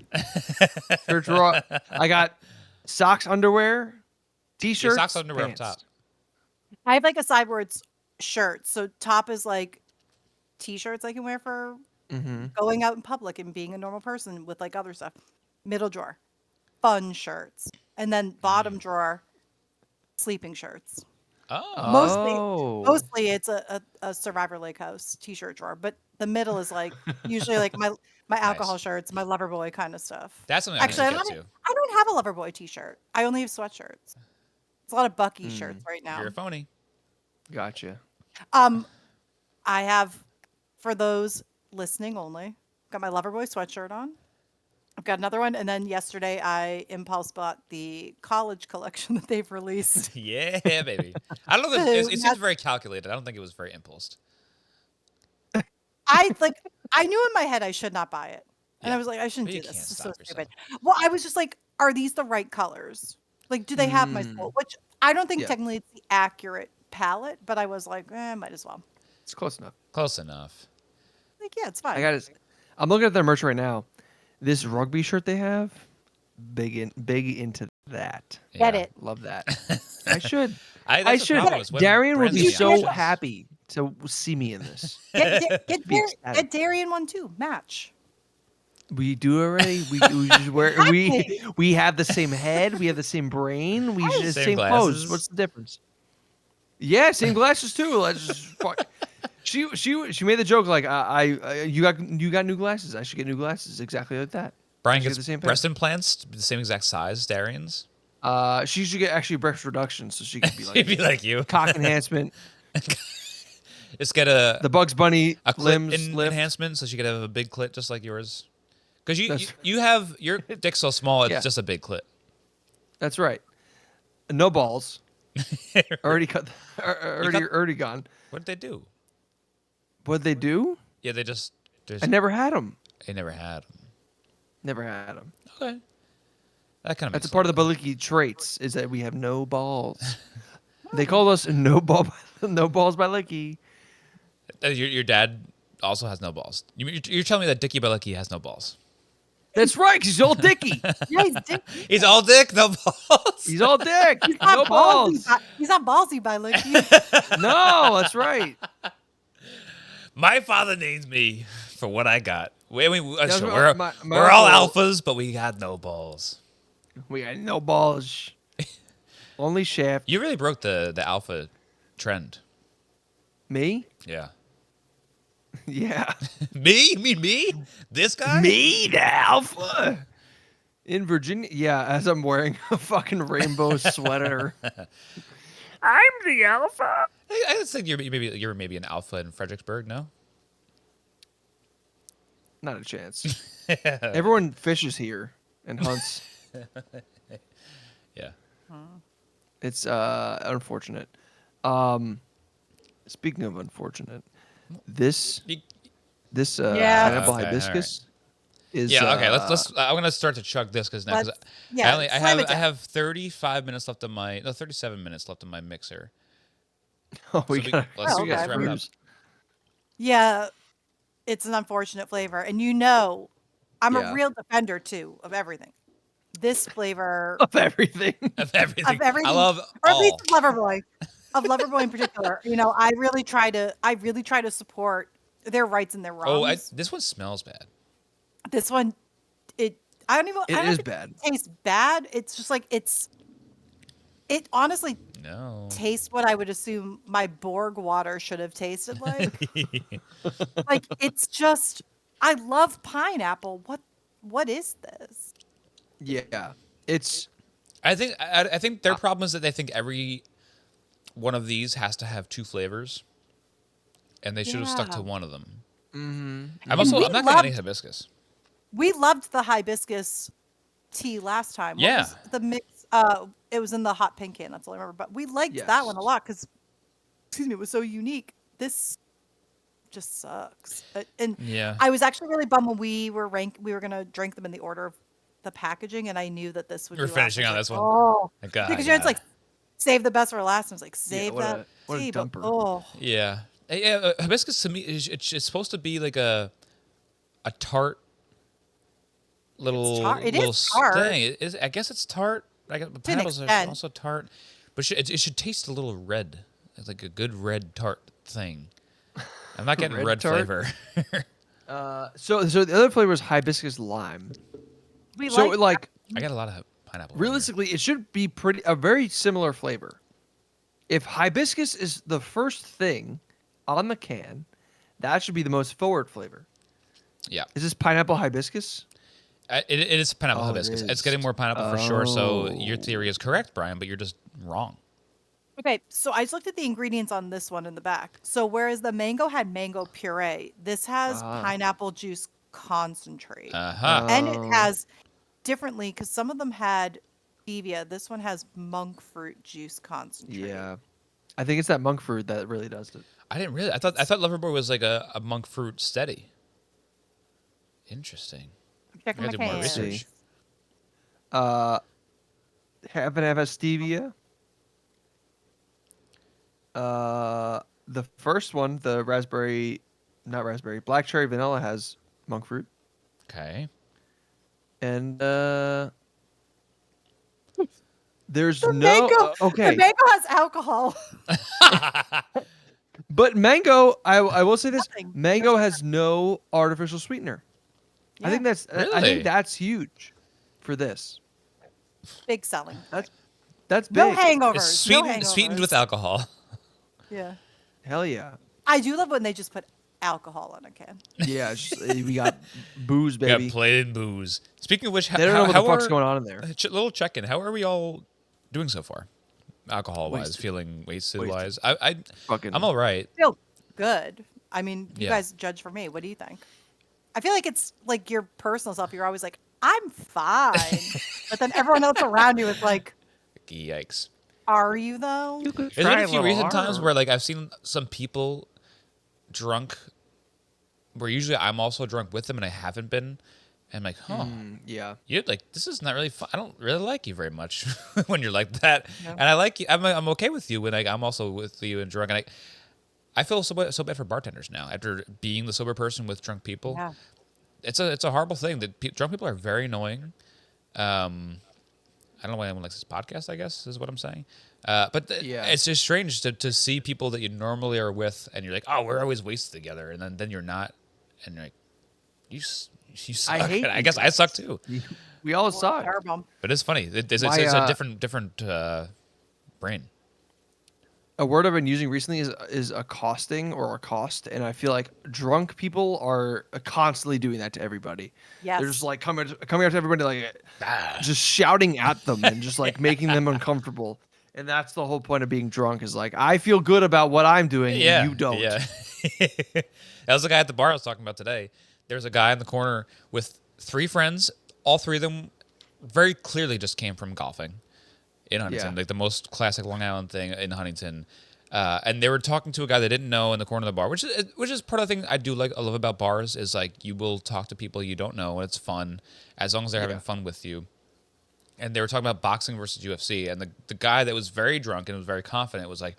Shirt drawer. I got socks, underwear, Your t-shirts, socks, underwear pants. up top. I have like a side where it's shirts. So top is like T-shirts I can wear for going out in public and being a normal person with like other stuff. Middle drawer, fun shirts, and then bottom drawer, sleeping shirts. Oh. Mostly it's a Survivor Lake House T-shirt drawer, but the middle is like usually like my alcohol Nice. shirts, my Loverboy kind of stuff. That's something I need Actually, to get to. I don't have a Loverboy T-shirt. I only have sweatshirts. It's a lot of Bucky shirts right now. You're a phony. Gotcha. I have, for those listening only, got my Loverboy sweatshirt on. I've got another one, and then yesterday I impulse bought the college collection that they've released. Yeah, baby. I don't know. It seems very calculated. I don't think it was very impulsed. I knew in my head I should not buy it, and Yeah. I was like, I shouldn't But do you this. can't This is so stop stupid. Well, I was just like, are these the right colors? Like, do they have my soul? Which I don't think Yeah. technically it's the accurate palette, but I was like, might as well. It's close enough. Close enough. Like, yeah, it's fine. I got it. I'm looking at their merch right now. This rugby shirt they have, big into that. Get Yeah. it. Love that. I should. That's I the should. problem is when Darian would brands be get so ambitious. happy to see me in this. Get ecstatic. Darian one too. Match. We do already. We just wear. We have the same head. We have the same brain. We just Same same glasses. pose. What's the difference? Yeah, same glasses too. Let's just fuck. She made the joke like you got new glasses. I should get new glasses exactly like that. Brian I should gets get the same pair. breast implants to be the same exact size as Darian's. She should get actually breast reduction so she could be He'd be like like you. cock enhancement. Just get a The Bugs Bunny clit limbs lift. enhancement so she could have a big clit just like yours. Because That's- you have your dick's so small, it's Yeah. just a big clit. That's right. No balls. Already cut. Already gone. What did they do? What'd they do? Yeah, they just I never had them. they never had them. Never had them. Okay, that kind of That's a part of the Baliki traits is that we have no balls. They call us no balls by Licky. Your dad also has no balls. You're telling me that Dickie Balecki has no balls? That's right, 'cause he's all dicky. Yeah, he's dick. He's all dick, no balls. He's all dick. He's No not balls. He's not ballsy by like you. No, that's right. My father names me for what I got. Sure, what we're my we're all uncle- alphas, but we got no balls. We got no balls. Only shaft. You really broke the alpha trend. Me? Yeah. Yeah. Me? You mean me? This guy? Me, the alpha. In Virginia, yeah, as I'm wearing a fucking rainbow sweater. I'm the alpha. I just think you're maybe an alpha in Fredericksburg. No. Not a chance. Everyone fishes here and hunts. Yeah. It's unfortunate. Speaking of unfortunate, this You- Yeah. pineapple Okay, hibiscus is Yeah. Okay. Let's. I'm gonna start to chug this because now, Let's- yeah, I slam it I down. have 35 minutes left on my 37 minutes left on my mixer. Oh, we So got let's Oh, okay. wrap it up. Yeah. it's an unfortunate flavor. And you know, I'm a Yeah. real defender too of everything. This flavor Of everything. Of everything. of everything, I love or at least all. of Loverboy, in particular. You know, I really try to support their rights and their Oh, wrongs. this one smells bad. This one, it It I don't is think bad. it tastes bad. It's just like it honestly No. tastes what I would assume my Borg water should have tasted like. Like it's just I love pineapple. What is this? Yeah. It's I think their problem is that they think every one of these has to have 2 flavors, and they should have stuck Yeah. to one of them. mm-hmm. And we I'm not getting any loved hibiscus. we loved the hibiscus tea last time. What Yeah. was the mix? It was in the hot pink can. That's all I remember. But we liked that one a Yes. lot because, excuse me, it was so unique. This just sucks. And Yeah. I was actually really bummed when we were gonna drink them in the order of the packaging, and I knew that this would We're be last. finishing I on was this like, one. oh, because it's God. like save the best for last. And I was like, Yeah, save what that a tea, but dumper. oh, Yeah. Yeah, hibiscus to me it's supposed to be like a tart little It little is tart. thing. I guess it's tart. I guess the an pineapples are extent. also tart, but it should taste a little red. It's like a good red tart thing. I'm not getting Red red tart? flavor. So the other flavor is hibiscus lime. we So like like I got a lot of pineapple. in here. realistically, it should be a very similar flavor. If hibiscus is the first thing on the can, that should be the most forward flavor. Yeah. Is this pineapple hibiscus? It is pineapple Oh, it hibiscus. It's is. getting more pineapple for sure. So your Oh. theory is correct, Brian, but you're just wrong. Okay, so I just looked at the ingredients on this one in the back. So whereas the mango had mango puree, this has Ah. pineapple juice concentrate. Uh-huh. And it Oh. has differently because some of them had stevia. This one has monk fruit juice concentrate. Yeah. I think it's that monk fruit that really does it. I didn't really. I thought Loverboy was like a monk fruit steady. Interesting. I'm checking I my gotta do more cans. research. Half and half has stevia. The first one, the black cherry vanilla has monk fruit. Okay. And there's The no mango, okay. the mango has alcohol. But mango, I will say this: Nothing. mango has no artificial sweetener. I think Yeah, that's I Really? think that's huge for this. big selling. That's No big. hangovers. It's no sweetened with hangovers. alcohol. Yeah. Hell yeah. I do love when they just put alcohol on a can. Yeah, it's just, we got booze, We got baby. plain booze. Speaking of which, They don't know what the fuck's going on in there. Little check-in. How are we all doing so far? Alcohol-wise, Wasted. feeling Wasted. wasted-wise. Fucking. I'm all right. Feel good. I mean, you Yeah. guys judge for me. What do you think? I feel like it's like your personal self. You're always like, I'm fine. But then everyone else around you is like, Yikes. are you though? There's been a few recent times where like I've seen some people drunk where usually I'm also drunk with them and I haven't been. And I'm like, huh. Yeah. You're like, this is not really fun. I don't really like you very much when you're like that. No. And I like you. I'm okay with you when I'm also with you and drunk. And I feel so bad for bartenders now after being the sober person with drunk people. Yeah. It's a horrible thing that drunk people are very annoying. I don't know why anyone likes this podcast, I guess, is what I'm saying. Yeah. It's just strange to see people that you normally are with and you're like, oh, we're always wasted together. And then you're not. And you're like, you suck. I hate And I you guess I suck too. We all suck. Terrible. But it's funny. It's My, a different brain. A word I've been using recently is accosting or accost, and I feel like drunk people are constantly doing that to everybody. Yes. They're just like coming up to everybody like Ah. just shouting at them and just like making them uncomfortable. And that's the whole point of being drunk is like I feel good about what I'm doing Yeah, and you don't. Yeah. That was the guy at the bar I was talking about today. There's a guy in the corner with 3 friends. All 3 of them very clearly just came from golfing in Huntington, Yeah. like the most classic Long Island thing in Huntington. And they were talking to a guy they didn't know in the corner of the bar, which is part of the thing I love about bars is like you will talk to people you don't know and it's fun as long as they're having fun with you. And they were talking about boxing versus UFC, and the guy that was very drunk and was very confident was like,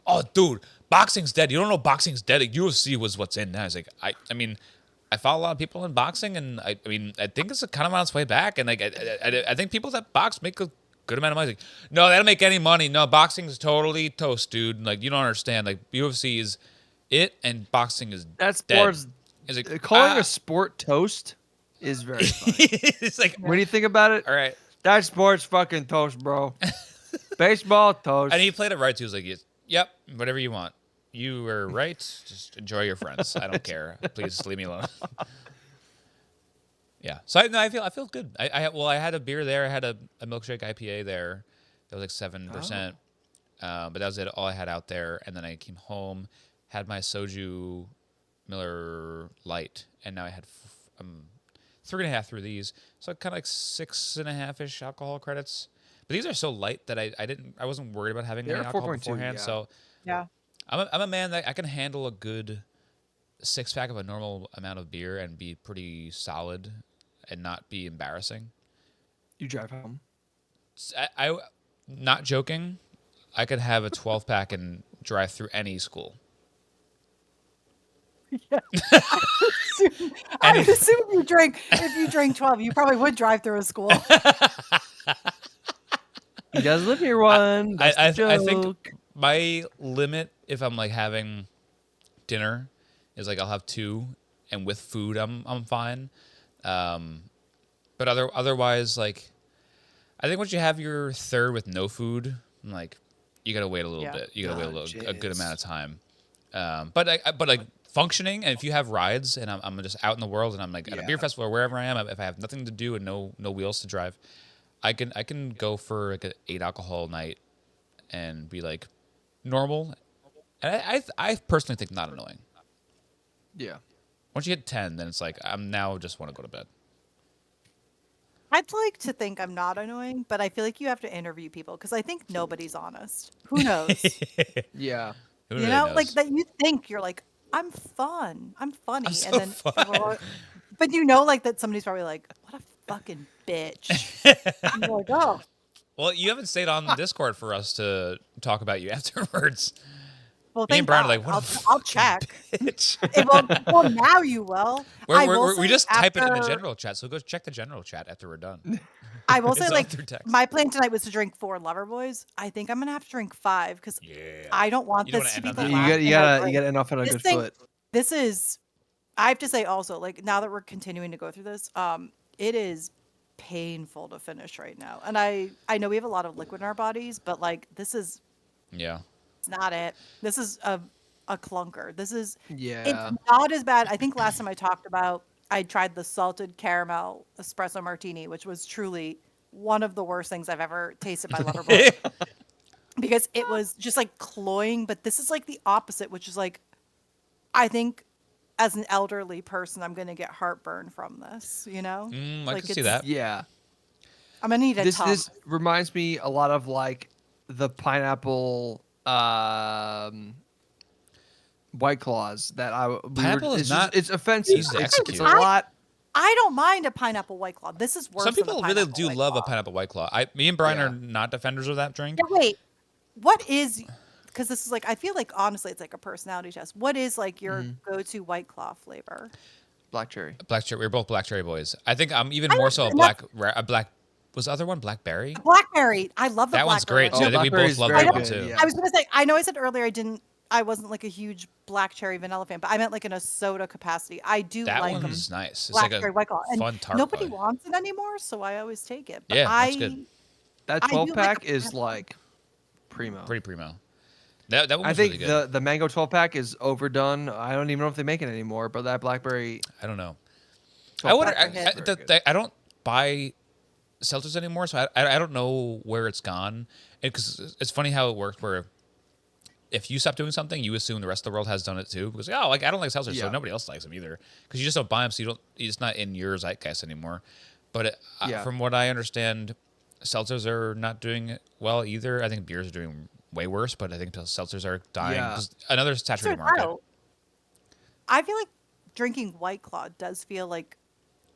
"Oh, dude, boxing's dead. You don't know boxing's dead. UFC was what's in now." He's like, I mean, I follow a lot of people in boxing, and I mean, I think it's kind of on its way back. And like, I think people that box make a good amount of money. Like, no, they don't make any money. No, boxing is totally toast, dude. Like, you don't understand. Like, UFC is it, and boxing is That dead. sport's It's like, calling a sport toast is very funny. it's like, When you think about it, all right. that sport's fucking toast, bro. Baseball toast. And he played it right too. He was like, yep, whatever you want. You were right. Just enjoy your friends. I don't care. Please leave me alone. Yeah. So I feel good. I had a beer there. I had a milkshake IPA there. That was like 7%. But that was it. All I had out there. And then I came home, had my soju Miller Light, and now I had 3.5 through these. So kind of like 6.5-ish alcohol credits. But these are so light that I wasn't worried about having any They're alcohol 4.2, beforehand. yeah. So Yeah. I'm a man that I can handle a good 6-pack of a normal amount of beer and be pretty solid and not be embarrassing. You drive home. I not joking. I could have a 12-pack and drive through any school. Yeah. I would assume if you drink 12, you probably would drive through a school. He does live near one. That's I the think joke. my limit, if I'm like having dinner, is like I'll have 2, and with food I'm fine. But otherwise, like, I think once you have your third with no food, I'm like, you gotta wait a little Yeah. bit. You gotta wait a good jizz. amount of time. But like functioning, and if you have rides, and I'm just out in the world, and I'm like at a beer Yeah. festival or wherever I am, if I have nothing to do and no wheels to drive, I can go for like an 8 alcohol night and be like normal. And I personally think not annoying. Yeah. Once you hit 10, then it's like I'm now just want to go to bed. I'd like to think I'm not annoying, but I feel like you have to interview people because I think nobody's honest. Who knows? Yeah. Who You really know, knows? like that you think you're like, I'm fun, I'm funny, I'm so and then people are- but you know, like that somebody's probably like, what a fucking bitch. And you're like, oh, Well, you haven't stayed on Discord for us to talk about you afterwards. well, Me and thank Brian are God. like, what a I'll fucking check. bitch. Well, now you will. I will We say just type it in the after- general chat, so go check the general chat after we're done. I will It's say, all like, through text. my plan tonight was to drink 4 Loverboys. I think I'm gonna have to drink 5 because Yeah. I don't want You don't this wanna to be end the on You that. last got you thing I gotta you drink. gotta end off on a This good thing- foot. This is, I have to say also, like, now that we're continuing to go through this, it is painful to finish right now. And I know we have a lot of liquid in our bodies, but like, this is Yeah. it's not it. This is a clunker. This is Yeah. it's not as bad. I think last time I talked about I tried the salted caramel espresso martini, which was truly one of the worst things I've ever tasted by Loverboy because it was just like cloying. But this is like the opposite, which is like I think as an elderly person, I'm gonna get heartburn from this. You know, I like can see it's- that. Yeah. I'm gonna need a tub. This reminds me a lot of like the pineapple White Claws that Pineapple is it's not it's offensive. easy to It's a execute. lot. I don't mind a pineapple White Claw. This is worse. Some than the people really pineapple do White love a Claw. pineapple White Claw. Me and Brian Yeah. are not defenders of that drink. Yeah, wait. What is? Because this is like I feel like honestly, it's like a personality test. What is like your go-to White Claw flavor? Black cherry. Black cherry. We're both black cherry boys. I think I'm even I more like- so and that's- a black. Was the other one blackberry? Blackberry. I love the That one's blackberry great one. too. Oh, I think we blackberry's both love very that one good, too. yeah. I was gonna say. I know I said earlier I wasn't like a huge black cherry vanilla fan, but I meant like in a soda capacity. I do That like one's nice. It's like blackberry a White Claw, and fun tart. nobody bite. wants it anymore, so I always take it. But Yeah, that's I good. That I do 12 like pack a is pineapple. like primo. Pretty primo. That one I was think really good. the mango 12 pack is overdone. I don't even know if they make it anymore, but that blackberry I don't know. 12 I wonder. pack is very good. I don't buy seltzers anymore, so I don't know where it's gone. Because it's funny how it works. Where if you stop doing something, you assume the rest of the world has done it too. Because like I don't like seltzers, so Yeah. nobody else likes them either. Because you just don't buy them, so you don't. It's not in your zeitgeist anymore. But Yeah. from what I understand, seltzers are not doing well either. I think beers are doing way worse, but I think seltzers are dying. Yeah. 'Cause another So saturated market. no. I feel like drinking White Claw does feel like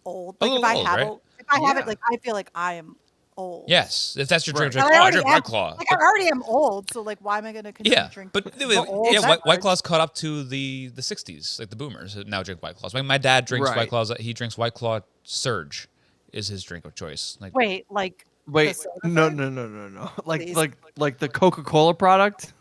old. A Like if little I old, have right? if I have Yeah. it, like I feel like I am old. Yes, if that's your drink, Right. And drink. I Oh, I already drink am, White Claw. like I already am old, so like why am I going to continue Yeah, drinking but the old yeah, White beverage? Claw's caught up to the '60s, like the boomers that now drink White Claws. Like my dad drinks White Right. Claws. He drinks White Claw Surge, is his drink of choice. Like Wait, like the Wait, soda no, surge? no, no, no, no. Like, Please. like the Coca-Cola product.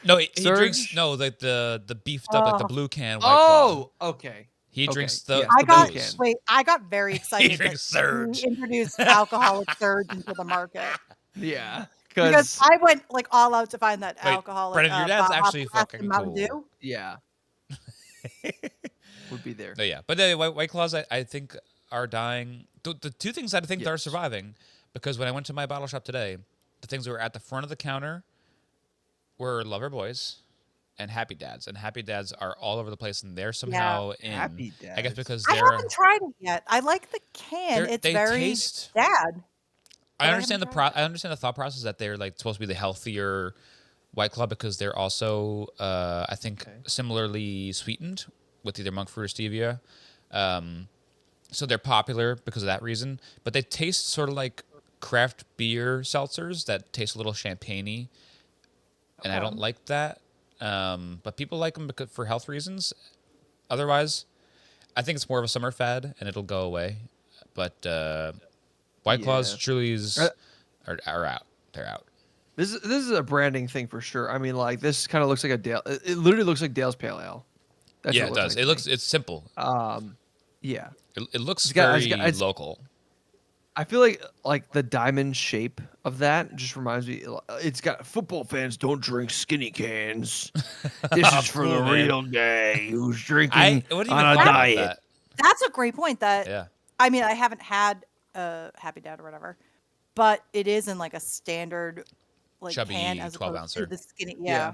no, he drinks Surge? like the beefed up like the Oh. blue can White Claw. Oh, okay. He Okay, drinks yes, I the blue got those. can. wait, I got very excited that drinks Surge. you introduced alcoholic surge into the market Yeah, because because I went like all out to find that Wait, alcoholic Brennan, your dad's Hop actually Blast and fucking Mountain cool. Dew. yeah, would be there. No, yeah, but White Claws, I think, are dying. The two things that I think that are Yes. surviving, because when I went to my bottle shop today, the things that were at the front of the counter were Loverboys and Happy Dads, and Happy Dads are all over the place, and they're somehow in. Happy I guess Dads. because I they're. haven't tried it yet. I like the can. It's They very taste. dad. I I understand haven't tried I understand the thought process that they're like supposed to be the healthier White Claw because they're also I think similarly sweetened with either monk fruit or stevia. So they're popular because of that reason, but they taste sort of like craft beer seltzers that taste a little champagne-y, and I don't like that. But people like them because, for health reasons. Otherwise, I think it's more of a summer fad and it'll go away. But White Claws, Yeah. Trulies are out. They're out. This is a branding thing for sure. I mean, like this kind of looks like a Dale. It literally looks like Dale's Pale Ale. That's Yeah, what it does. like to me. It's simple. Yeah. It looks It's got- very it's- local. I feel like the diamond shape of that just reminds me. It's got football fans don't drink skinny cans. This is for Cool, the man. real guy who's I drinking wouldn't on even a thought about diet. that. That's a great point. That Yeah. I mean, I haven't had a Happy Dad or whatever, but it is in like a standard like Chubby can as 12 opposed to ouncer. the skinny. Yeah.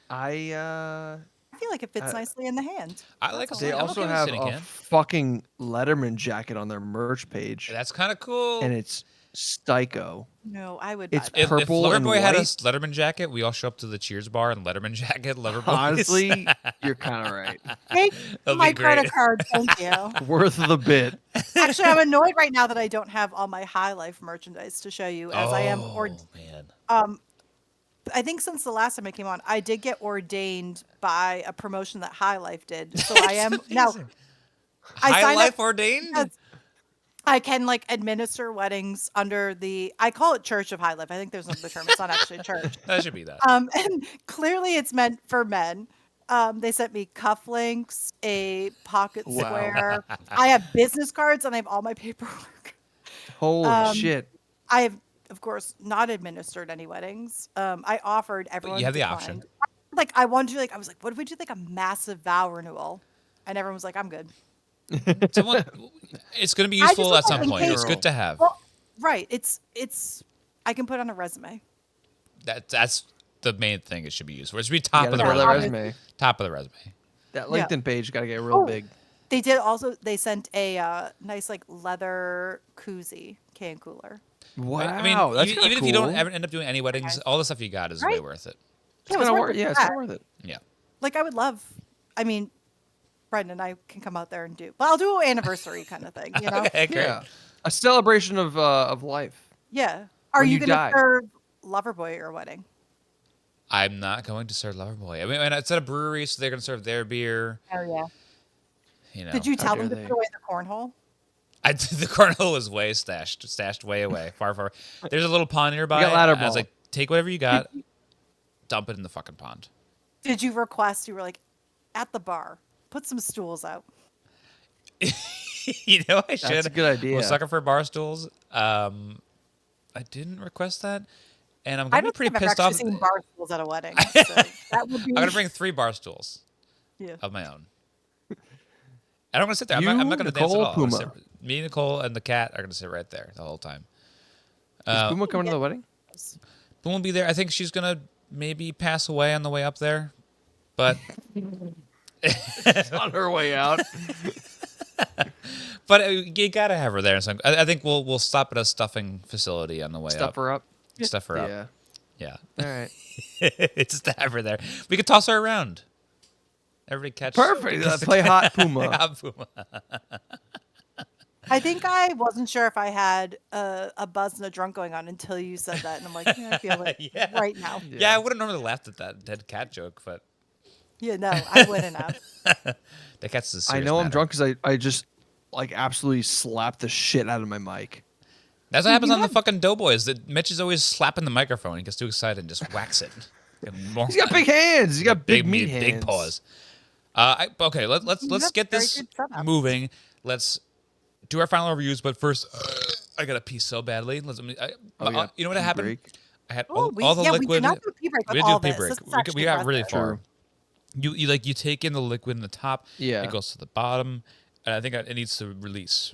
I I feel like it fits nicely in the hand. I like That's a all. They I'm also okay with have skinny a can. fucking Letterman jacket on their merch page, That's kind of cool. and it's Styco. No, I would. It's buy that. If purple and Loverboy had a white. Letterman jacket, we all show up to the Cheers bar in Letterman jacket. Loverboys. Honestly, you're kind of right. Take That'd my be great. credit card, thank you. Worth the bit. Actually, I'm annoyed right now that I don't have all my High Life merchandise to show you, as I am. Man. I think since the last time I came on, I did get ordained by a promotion that High Life did. So I am now. I High signed Life up ordained? because I can like administer weddings under the. I call it Church of High Life. I think there's another term. It's not actually a church. That should be that. And clearly it's meant for men. They sent me cufflinks, a pocket Wow. square. I have business cards and I have all my paperwork. Holy shit. I have, of course, not administered any weddings. I offered everyone. you have the declined. option. Like I wanted to, like I was like, what if we do like a massive vow renewal? And everyone was like, I'm good. Someone, it's going to be I just useful at was some like, point. hey, It's good to have. Well, right. It's I can put on a resume. That's the main thing it should be used for. It should be You top gotta of the build resume. that resume. Top of the resume. That Yeah. LinkedIn page got to get real Oh. big. They did also. They sent a nice like leather koozie can cooler. Wow, I mean, that's even kinda if you don't cool. ever end up doing any weddings, all the stuff you got is way Right? worth it. It's it was kinda worth worth, it yeah, for it's that. kinda worth it. Yeah. Like I would love. I mean, Brendan and I can come out there and do. But I'll do an anniversary kind of thing. You know. Okay, great. Yeah, a celebration of life. Yeah. Are When you you going to die. serve Loverboy at your wedding? I'm not going to serve Loverboy. I mean, and it's at a brewery, so they're going to serve their beer. Oh yeah. You know, Did you tell them to dare put they. away the cornhole? the cornhole is way stashed way away, far. There's a little pond nearby. got ladder I was ball. like, take whatever you got, dump it in the fucking pond. Did you request? You were like, at the bar, put some stools out. You know, I should. That's a good idea. I'm a sucker for bar stools. I didn't request that, and I'm I gonna be don't pretty think I've pissed actually off. seen bar stools at a wedding. So that would be. I'm gonna bring 3 bar stools Yeah. of my own. And I'm gonna sit there. I'm not You, gonna dance at Nicole, all. I'm gonna Puma. me, Nicole, and the cat are gonna sit right there the whole time. Is Puma coming to the wedding? Boom will be there. I think she's gonna maybe pass away on the way up there, but On her way out. you gotta have her there. So I think we'll stop at a stuffing facility on the way Stuff up. her up. Stuff her up. Yeah. Yeah. All right. Just to have her there. We could toss her around. Everybody catch. Perfect. Play hot Puma. Hot Puma. I think I wasn't sure if I had a buzz and a drunk going on until you said that, and I'm like, yeah, I feel it Yeah. right now. Yeah, I would have normally laughed at that dead cat joke, but Yeah, no, I wouldn't have. the cat's a I serious know I'm matter. drunk because I just like absolutely slapped the shit out of my mic. That's what Dude, happens you on the have- fucking Doughboys. That Mitch is always slapping the microphone. He gets too excited and just whacks it. He's got big hands. He's got big meat hands. Big paws. Okay, let's You have get very this good setup. moving. Let's do our final reviews, but first, I gotta pee so badly. Oh, yeah. You know what Pee happened? break. I had Oh, all the we liquid. did not do a pee break We with didn't do all a pee this. break. This is We actually got really impressive. far. You take in the liquid in the top. Yeah. It goes to the bottom, and I think it needs to release.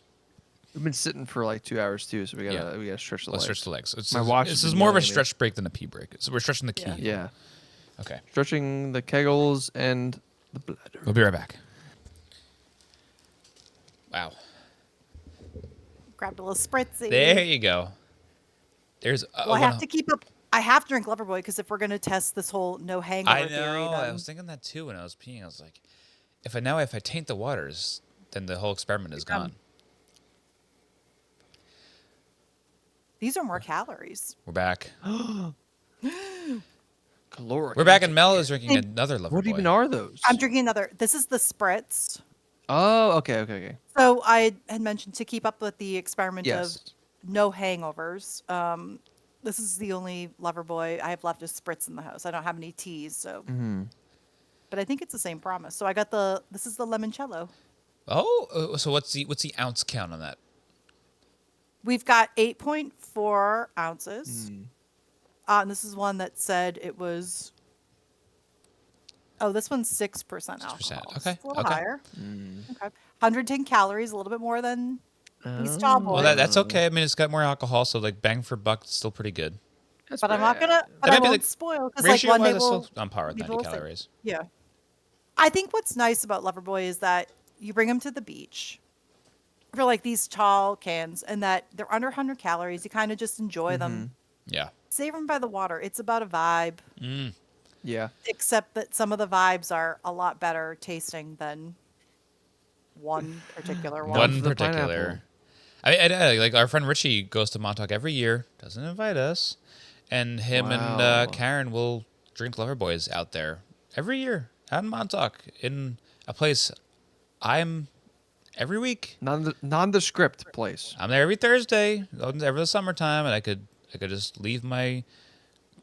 We've been sitting for like 2 hours too, so we gotta stretch the Let's legs. stretch the legs. My watch This has is been more of a yelling at me. stretch break than a pee break. So we're stretching the key. Yeah. Yeah, Okay. stretching the kegels and the bladder. We'll be right back. Wow. Grabbed a little spritzy. There you go. There's. Well, I have to keep up. I have to drink Loverboy because if we're going to test this whole no hangover I theory, know. I then was thinking that too when I was peeing. I was like, if I taint the waters, then the whole experiment is gone. these are more calories. We're back. Caloric. We're back, and Mel is drinking Hey, another Loverboy. What even are those? I'm drinking another. This is the spritz. Oh, okay. So I had mentioned to keep up with the experiment Yes. of no hangovers. This is the only Loverboy I have left is spritz in the house. I don't have any teas, so. Mm-hmm. But I think it's the same promise. So I got this is the limoncello. Oh, so what's the ounce count on that? We've got 8.4 ounces. And this is one that said it was. Oh, this one's 6% alcohol. 6%, So okay, it's a little okay. higher. Okay. 110 calories, a little bit more than these Oh. tall boys. Well, that's okay. I mean, it's got more alcohol, so like bang for buck, it's still pretty good. That's But I'm not bad. gonna. But might I be, won't like, spoil because like Ratio one day wise, it's we'll. still on par with maybe 90 we'll see. calories. Yeah. I think what's nice about Loverboy is that you bring them to the beach for like these tall cans, and that they're under 100 calories. You kind of just enjoy them, Yeah. save them by the water. It's about a vibe, Yeah. except that some of the vibes are a lot better tasting than one particular one. One One for the particular. I like our friend Richie goes to Montauk every year. Doesn't invite us, and him Wow. and Karen will drink Loverboys out there every year out in Montauk in a place I'm every week. Nondescript place. I'm there every Thursday over the summertime, and I could just leave my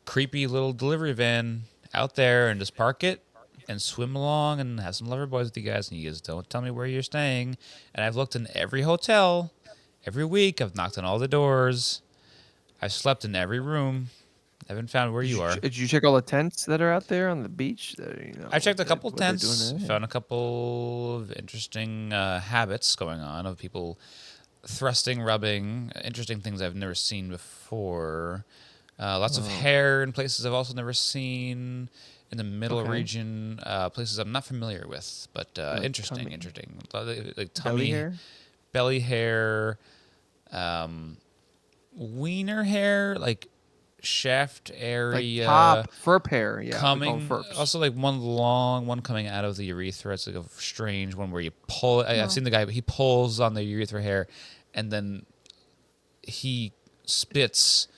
creepy little delivery van out there and just park it and swim along and have some Loverboys with you guys. And you guys don't tell me where you're staying. And I've looked in every hotel every week. I've knocked on all the doors. I've slept in every room. I haven't found where you are. Did you check all the tents that are out there on the beach? I checked a couple what they're tents, doing there? found a couple of interesting habits going on of people thrusting, rubbing, interesting things I've never seen before. Lots of hair in places I've also never seen. In the middle Okay. region, places I'm not familiar with, but Like interesting, tummy. interesting. Like Belly belly hair? hair, wiener hair, like shaft Like area, top fur hair. Yeah. we call 'em coming. furps. Also, like one long one coming out of the urethra. It's like a strange one where you pull. I've seen the guy, but he pulls on the urethra hair, and then he spits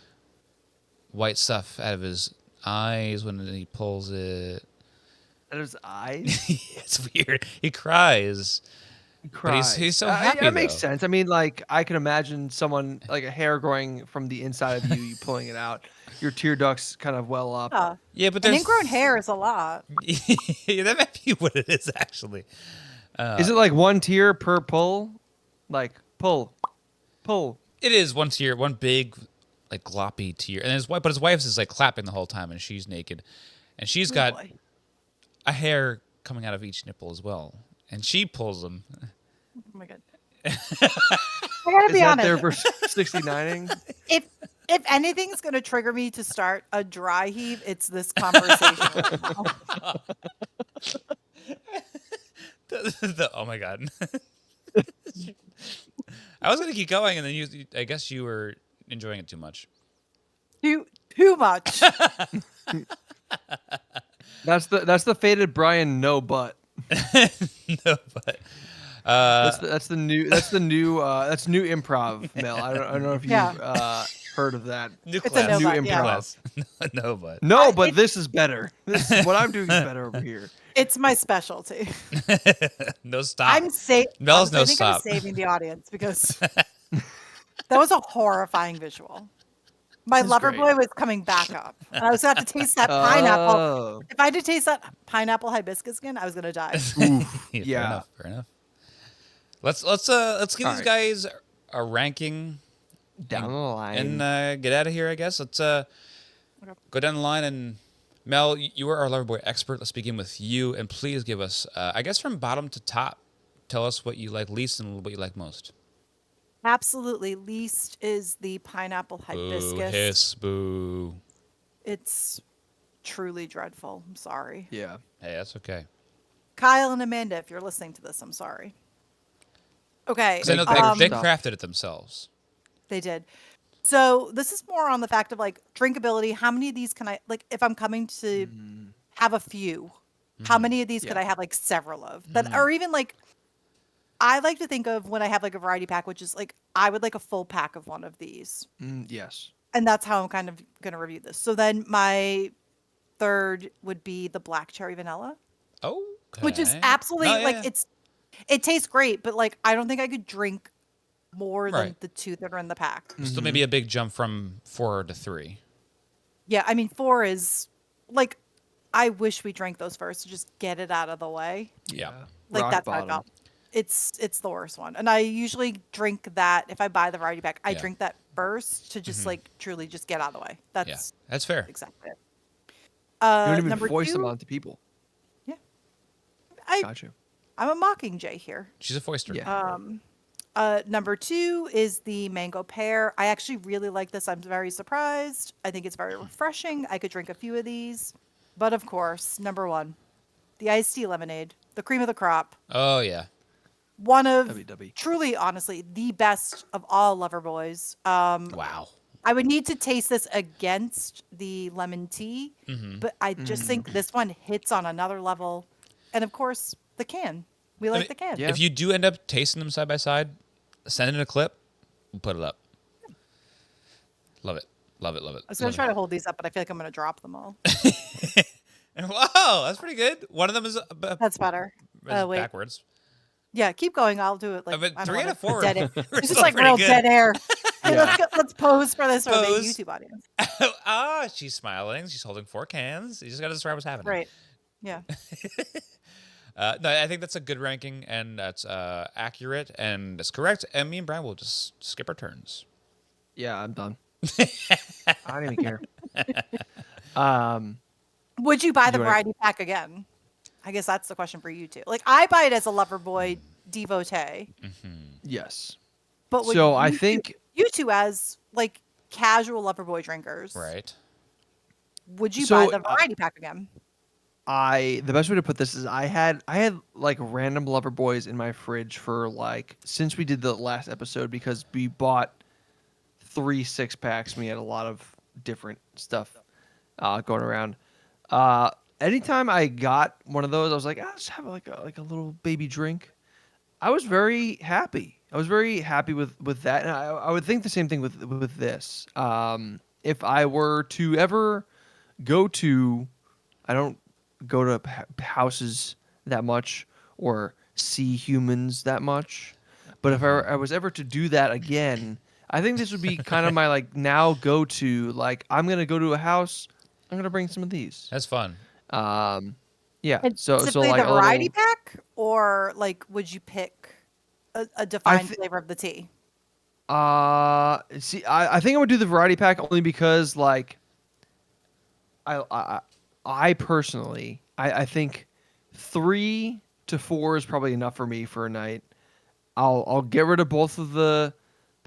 white stuff out of his eyes when he pulls it. And his eyes. It's weird. He cries. But he's so happy, That makes though. sense. I mean, like I can imagine someone like a hair growing from the inside of you, you pulling it out. Your tear ducts kind of well up. Yeah. Yeah, but And there's ingrown hair is a lot. Yeah, that might be what it is actually. Is it like one tear per pull? Like pull. It is one tear, one big, like gloppy tear, and his wife. But his wife's is like clapping the whole time, and she's naked, and she's Oh, got boy. a hair coming out of each nipple as well, and she pulls them. Oh my god. I gotta Is be that honest. there for 69ing? If anything's gonna trigger me to start a dry heave, it's this conversation right now. Oh my god! I was gonna keep going, and then I guess you were enjoying it too much. Too much. That's the faded Brian no butt. No, but That's the new improv, Mel. I don't know if Yeah. you've heard of that. New It's a class. no New but, New yeah. improv. class. No, but. No, but It- this is better. This what I'm doing is better over here. It's my specialty. No stop. I'm Mel's honestly, no I think I'm stop. saving the audience because that was a horrifying visual. My It's great. Loverboy was coming back up, and I was going to have to taste that pineapple. Oh, If I had to taste that pineapple hibiscus skin, I was going to die. oof. Yeah, Yeah. fair enough. Fair enough. Let's give All these right. guys a ranking Down the line. and get out of here. I guess let's go down the line and Mel, you are our Loverboy expert. Let's begin with you, and please give us, I guess, from bottom to top. Tell us what you like least and what you like most. Absolutely. Least is the pineapple Boo, hibiscus. hiss, boo. It's truly dreadful. I'm sorry. Yeah. Hey, that's okay. Kyle and Amanda, if you're listening to this, I'm sorry. Okay. 'Cause I know they Stop. crafted it themselves. They did. So this is more on the fact of like drinkability. How many of these can I like if I'm coming to have a few? How many of these could Yeah. I have like several of? That or even like I like to think of when I have like a variety pack, which is like I would like a full pack of one of these. Yes. And that's how I'm kind of gonna review this. So then my third would be the black cherry vanilla, Oh, which is absolutely No, yeah, like yeah. it tastes great, but like I don't think I could drink more than Right. the two that are in the pack. Still maybe a big jump from 4 to 3. Yeah, I mean 4 is like I wish we drank those first to just get it out of the way. Yeah. Like Rock that's how I bottom. felt. It's the worst one. And I usually drink that if I buy the variety pack, I Yeah. drink that first to just like truly just get out of the way. Yeah, That's that's fair. exactly it. You don't even Number voice them 2, onto people. yeah. Got you. I'm a mockingjay here. She's a foister. Yeah. Number 2 is the mango pear. I actually really like this. I'm very surprised. I think it's very refreshing. I could drink a few of these. But of course, number 1, the iced tea lemonade, the cream of the crop. Oh yeah. One of WW. truly, honestly, the best of all Loverboys. Wow. I would need to taste this against the lemon tea, but I just think this one hits on another level. And of course, the can. We like mean, the can. Yeah. If you do end up tasting them side by side, send in a clip. We'll put it up. Love it. Love it. Love it. I was going love to try to hold these up, but I feel like I'm going to drop them all. it. Wow, that's pretty good. One of them is That's better. Wait. backwards. Yeah, keep going. I'll do it like But I don't 3 know, out of 4 dead air. were It's just still like pretty real good. dead air. Hey, Yeah. let's pose for this for the Pose. YouTube audience. Ah, she's smiling. She's holding 4 cans. You just got to describe what's happening. Right. Yeah. No, I think that's a good ranking, and that's accurate, and that's correct. And me and Brian will just skip our turns. Yeah, I'm done. I don't even care. Would you buy the You wanna- variety pack again? I guess that's the question for you too. Like I buy it as a Loverboy devotee, Yes. but would So I you think you two as like casual Loverboy drinkers, Right. would you So, buy the variety pack again? the best way to put this is I had like random lover boys in my fridge for like since we did the last episode because we bought 3 6-packs and we had a lot of different stuff going around. Anytime I got one of those, I was like, I'll just have like a little baby drink. I was very happy. I was very happy with that, and I would think the same thing with this. If I were to ever go to, I don't go to houses that much or see humans that much, but if I was ever to do that again, I think this would be kind of my like now go to. Like I'm gonna go to a house, I'm gonna bring some of these. That's fun. Yeah. And So specifically like the a variety little, pack, or like would you pick a defined thi- flavor of the tea? see, I think I would do the variety pack only because like I personally I think 3 to 4 is probably enough for me for a night. I'll get rid of both of the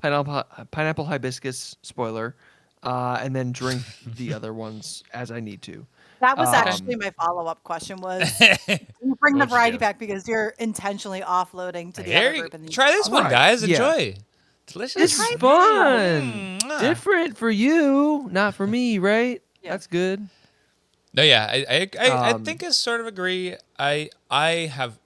pineapple hibiscus spoiler, and then drink the other ones as I need to. That was Um, actually my follow-up question was you bring the What'd you variety do? pack because you're intentionally offloading to the Here, other group in the try this one, Right, guys. yeah. Enjoy. Delicious. It's fun, Mwah. different for you, not for me, right? Yeah. That's good. No, yeah, I Um, think I sort of agree. I have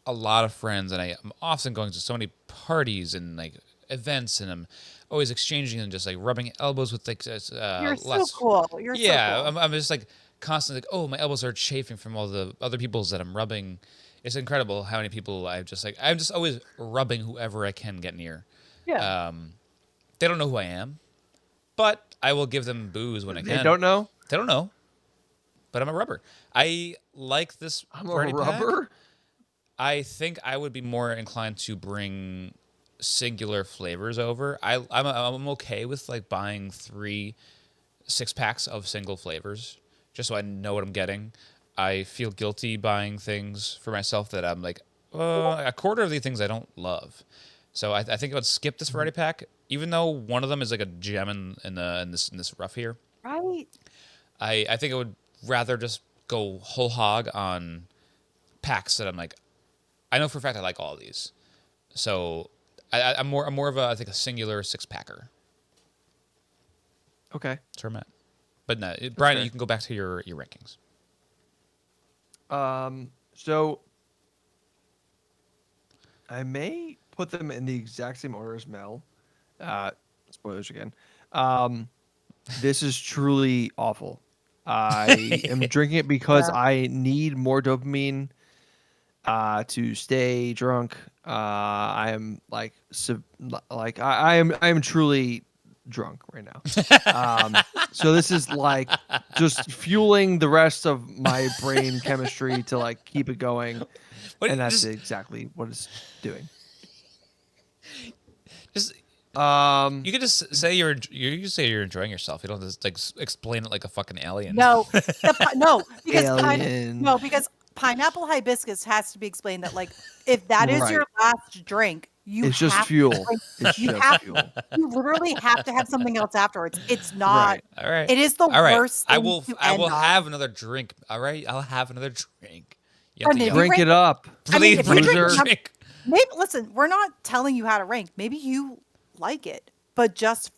a lot of friends, and I'm often going to so many parties and like events, and I'm always exchanging and just like rubbing elbows with like You're so less. cool. You're so Yeah, cool. I'm just like constantly like, oh, my elbows are chafing from all the other people's that I'm rubbing. It's incredible how many people I'm just always rubbing whoever I can get near. Yeah. They don't know who I am, but I will give them booze when I They can. don't know. They don't know, but I'm a rubber. I like this I'm a variety pack. rubber. I think I would be more inclined to bring singular flavors over. I'm okay with like buying 3 6-packs of single flavors just so I know what I'm getting. I feel guilty buying things for myself that I'm like, a quarter of the things I don't love. So I think I would skip this variety pack, even though one of them is like a gem in this rough here. Right. I think I would rather just go whole hog on packs that I'm like, I know for a fact I like all of these. So I'm more of I think a singular 6-packer. Okay. That's where I'm at. But no, Brian, fair. you can go back to your rankings. So I may put them in the exact same order as Mel. Spoilers again. This is truly awful. I am drinking it because Yeah. I need more dopamine to stay drunk. I am like I am truly drunk right now. So this is like just fueling the rest of my brain chemistry to like keep it going, What, and that's exactly what it's doing. just Um, you could just say you say you're enjoying yourself. You don't just like explain it like a fucking alien. No, no, because Alien. no, because pineapple hibiscus has to be explained that like if that is your Right. last drink, you It's just have fuel. to drink, It's you just have fuel. you literally have to have something else afterwards. It's not. Right. All right. It is the All right. worst thing to I end will on. have another drink. All right. I'll have another drink. You have And to if yell. you Drink rank it up. I mean, Please if you bring drink a loser. drink. maybe listen, we're not telling you how to rank. Maybe you like it, but just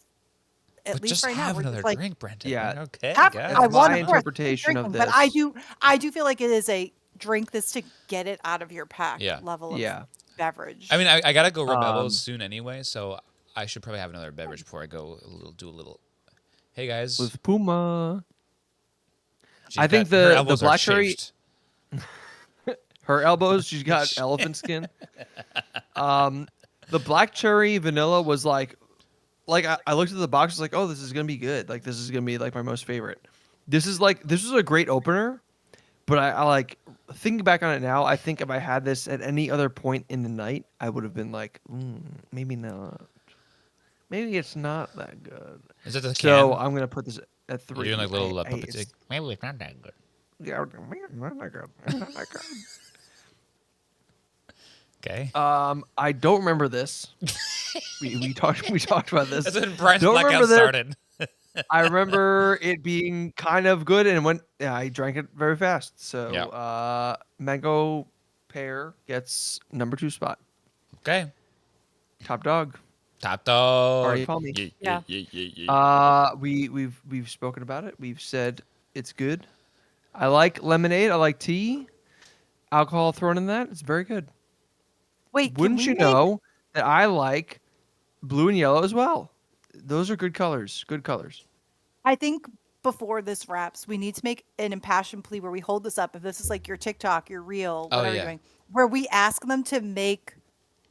at But least just right now have we're another just like drink, Brendan. Yeah. Okay, have, guys. I That's want my of course keep interpretation of drinking, but this. I do feel like it is a drink this to get it out of your pack Yeah. level of Yeah. beverage. I mean, I gotta go rub elbows Um, soon anyway, so I should probably have another beverage before I go do a little. Hey guys, with Puma. she's I think got her the elbows are black cherry, chafed. her elbows, she's got elephant skin. The black cherry vanilla was like I looked at the box, I was like, oh, this is gonna be good. Like this is gonna be like my most favorite. This was a great opener, but I like thinking back on it now. I think if I had this at any other point in the night, I would have been like, maybe not. Maybe it's not that good. Is that the So can? I'm gonna put this at 3. You're doing like little I- puppet it's- Maybe it's not that good. Yeah, maybe it's not that good. It's not that good. Okay. I don't remember this. we talked about this. That's when Brian's Don't blackout remember that. started. I remember it being kind of good, and I drank it very fast. So Yeah. mango pear gets number 2 spot. Okay. Top dog. Top dog. Already call me. Yeah. We've spoken about it. We've said it's good. I like lemonade. I like tea. Alcohol thrown in that. It's very good. Wait, can Wouldn't we you make, know that I like blue and yellow as well? Those are good colors. Good colors. I think before this wraps, we need to make an impassioned plea where we hold this up. If this is like your TikTok, your reel, Oh, whatever yeah. you're doing, where we ask them to make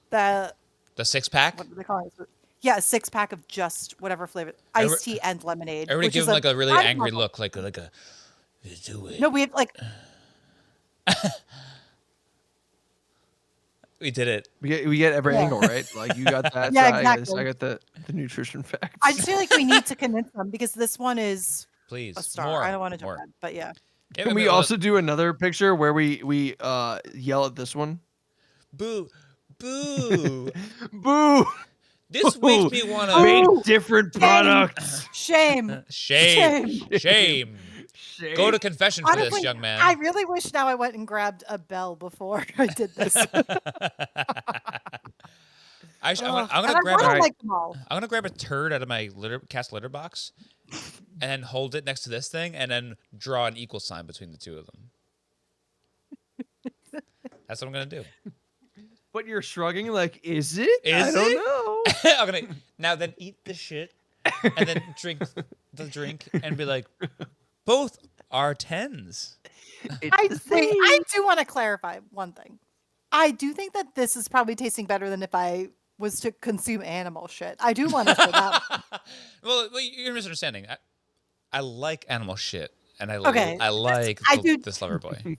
the The 6-pack. what do they call it? Yeah, a 6-pack of just whatever flavor, iced tea and lemonade. Everybody which give is him like a really side angry level. look, like a. Do it. No, we have like We did it. We get every Yeah. angle, right? Like you got that Yeah, side. exactly. I got the nutrition facts. I just feel like we need to convince them because this one is Please. a star. More. I don't want to jump More. ahead, but yeah. Yeah, Can we also do another picture where we yell at this one? Boo. Boo. Boo! This makes me want to. Make different products. Shame. Shame. Shame. Go to confession for this, Honestly, young man. I really wish now I went and grabbed a bell before I did this. I'm And gonna I grab. want to Alright. like them all. I'm gonna grab a turd out of my cast litter box, and then hold it next to this thing, and then draw an equal sign between the two of them. That's what I'm gonna do. But you're shrugging like, is it? Is I don't it? know. I'm gonna now then eat the shit and then drink the drink and be like, both are 10s. It's the Wait, same. I do want to clarify one thing. I do think that this is probably tasting better than if I was to consume animal shit. I do want to say that. Well, you're misunderstanding. I like animal shit, and Okay, I like I do. this Loverboy.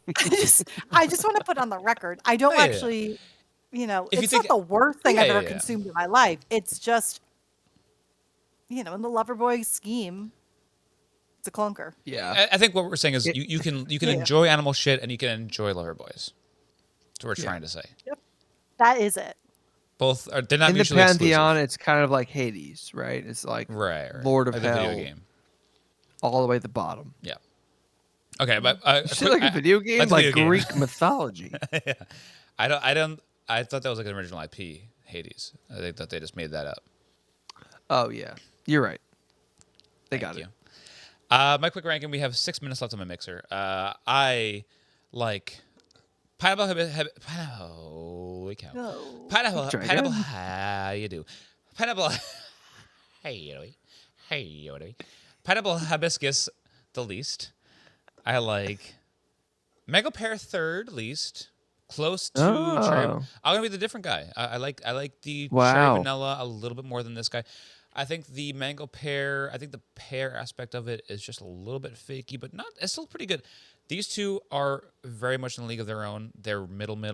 I just want to put on the record. I don't Oh, yeah. actually, If you it's think- not the worst thing Yeah, I've yeah, ever yeah. consumed in my life. It's just, in the Loverboy scheme, it's a clunker. Yeah. I think what we're saying is It- you can Yeah. enjoy animal shit and you can enjoy Loverboys. That's what we're trying to say. That is it. Both are they're not In the mutually pantheon, exclusive. it's kind of like Hades, right? It's like Right. Lord of Like the Hell, video game. all the way at the bottom. Yeah. Okay, but Shit, like a video game, the like video game. Greek mythology. I thought that was like an original IP, Hades. I think that they just made that up. Oh yeah, you're right. They Thank got you. it. My quick ranking. We have 6 minutes left on my mixer. I like pineapple. Holy cow! No. Pineapple. Try Pineapple. again. How you do? Pineapple. Hey. Pineapple hibiscus the least. I like mango pear third least. Close to cherry. Oh. I'm gonna be the different guy. I like the cherry Wow. vanilla a little bit more than this guy. I think the mango pear. I think the pear aspect of it is just a little bit fakey, but not. It's still pretty good. These two are very much in a league of their own. They're middle,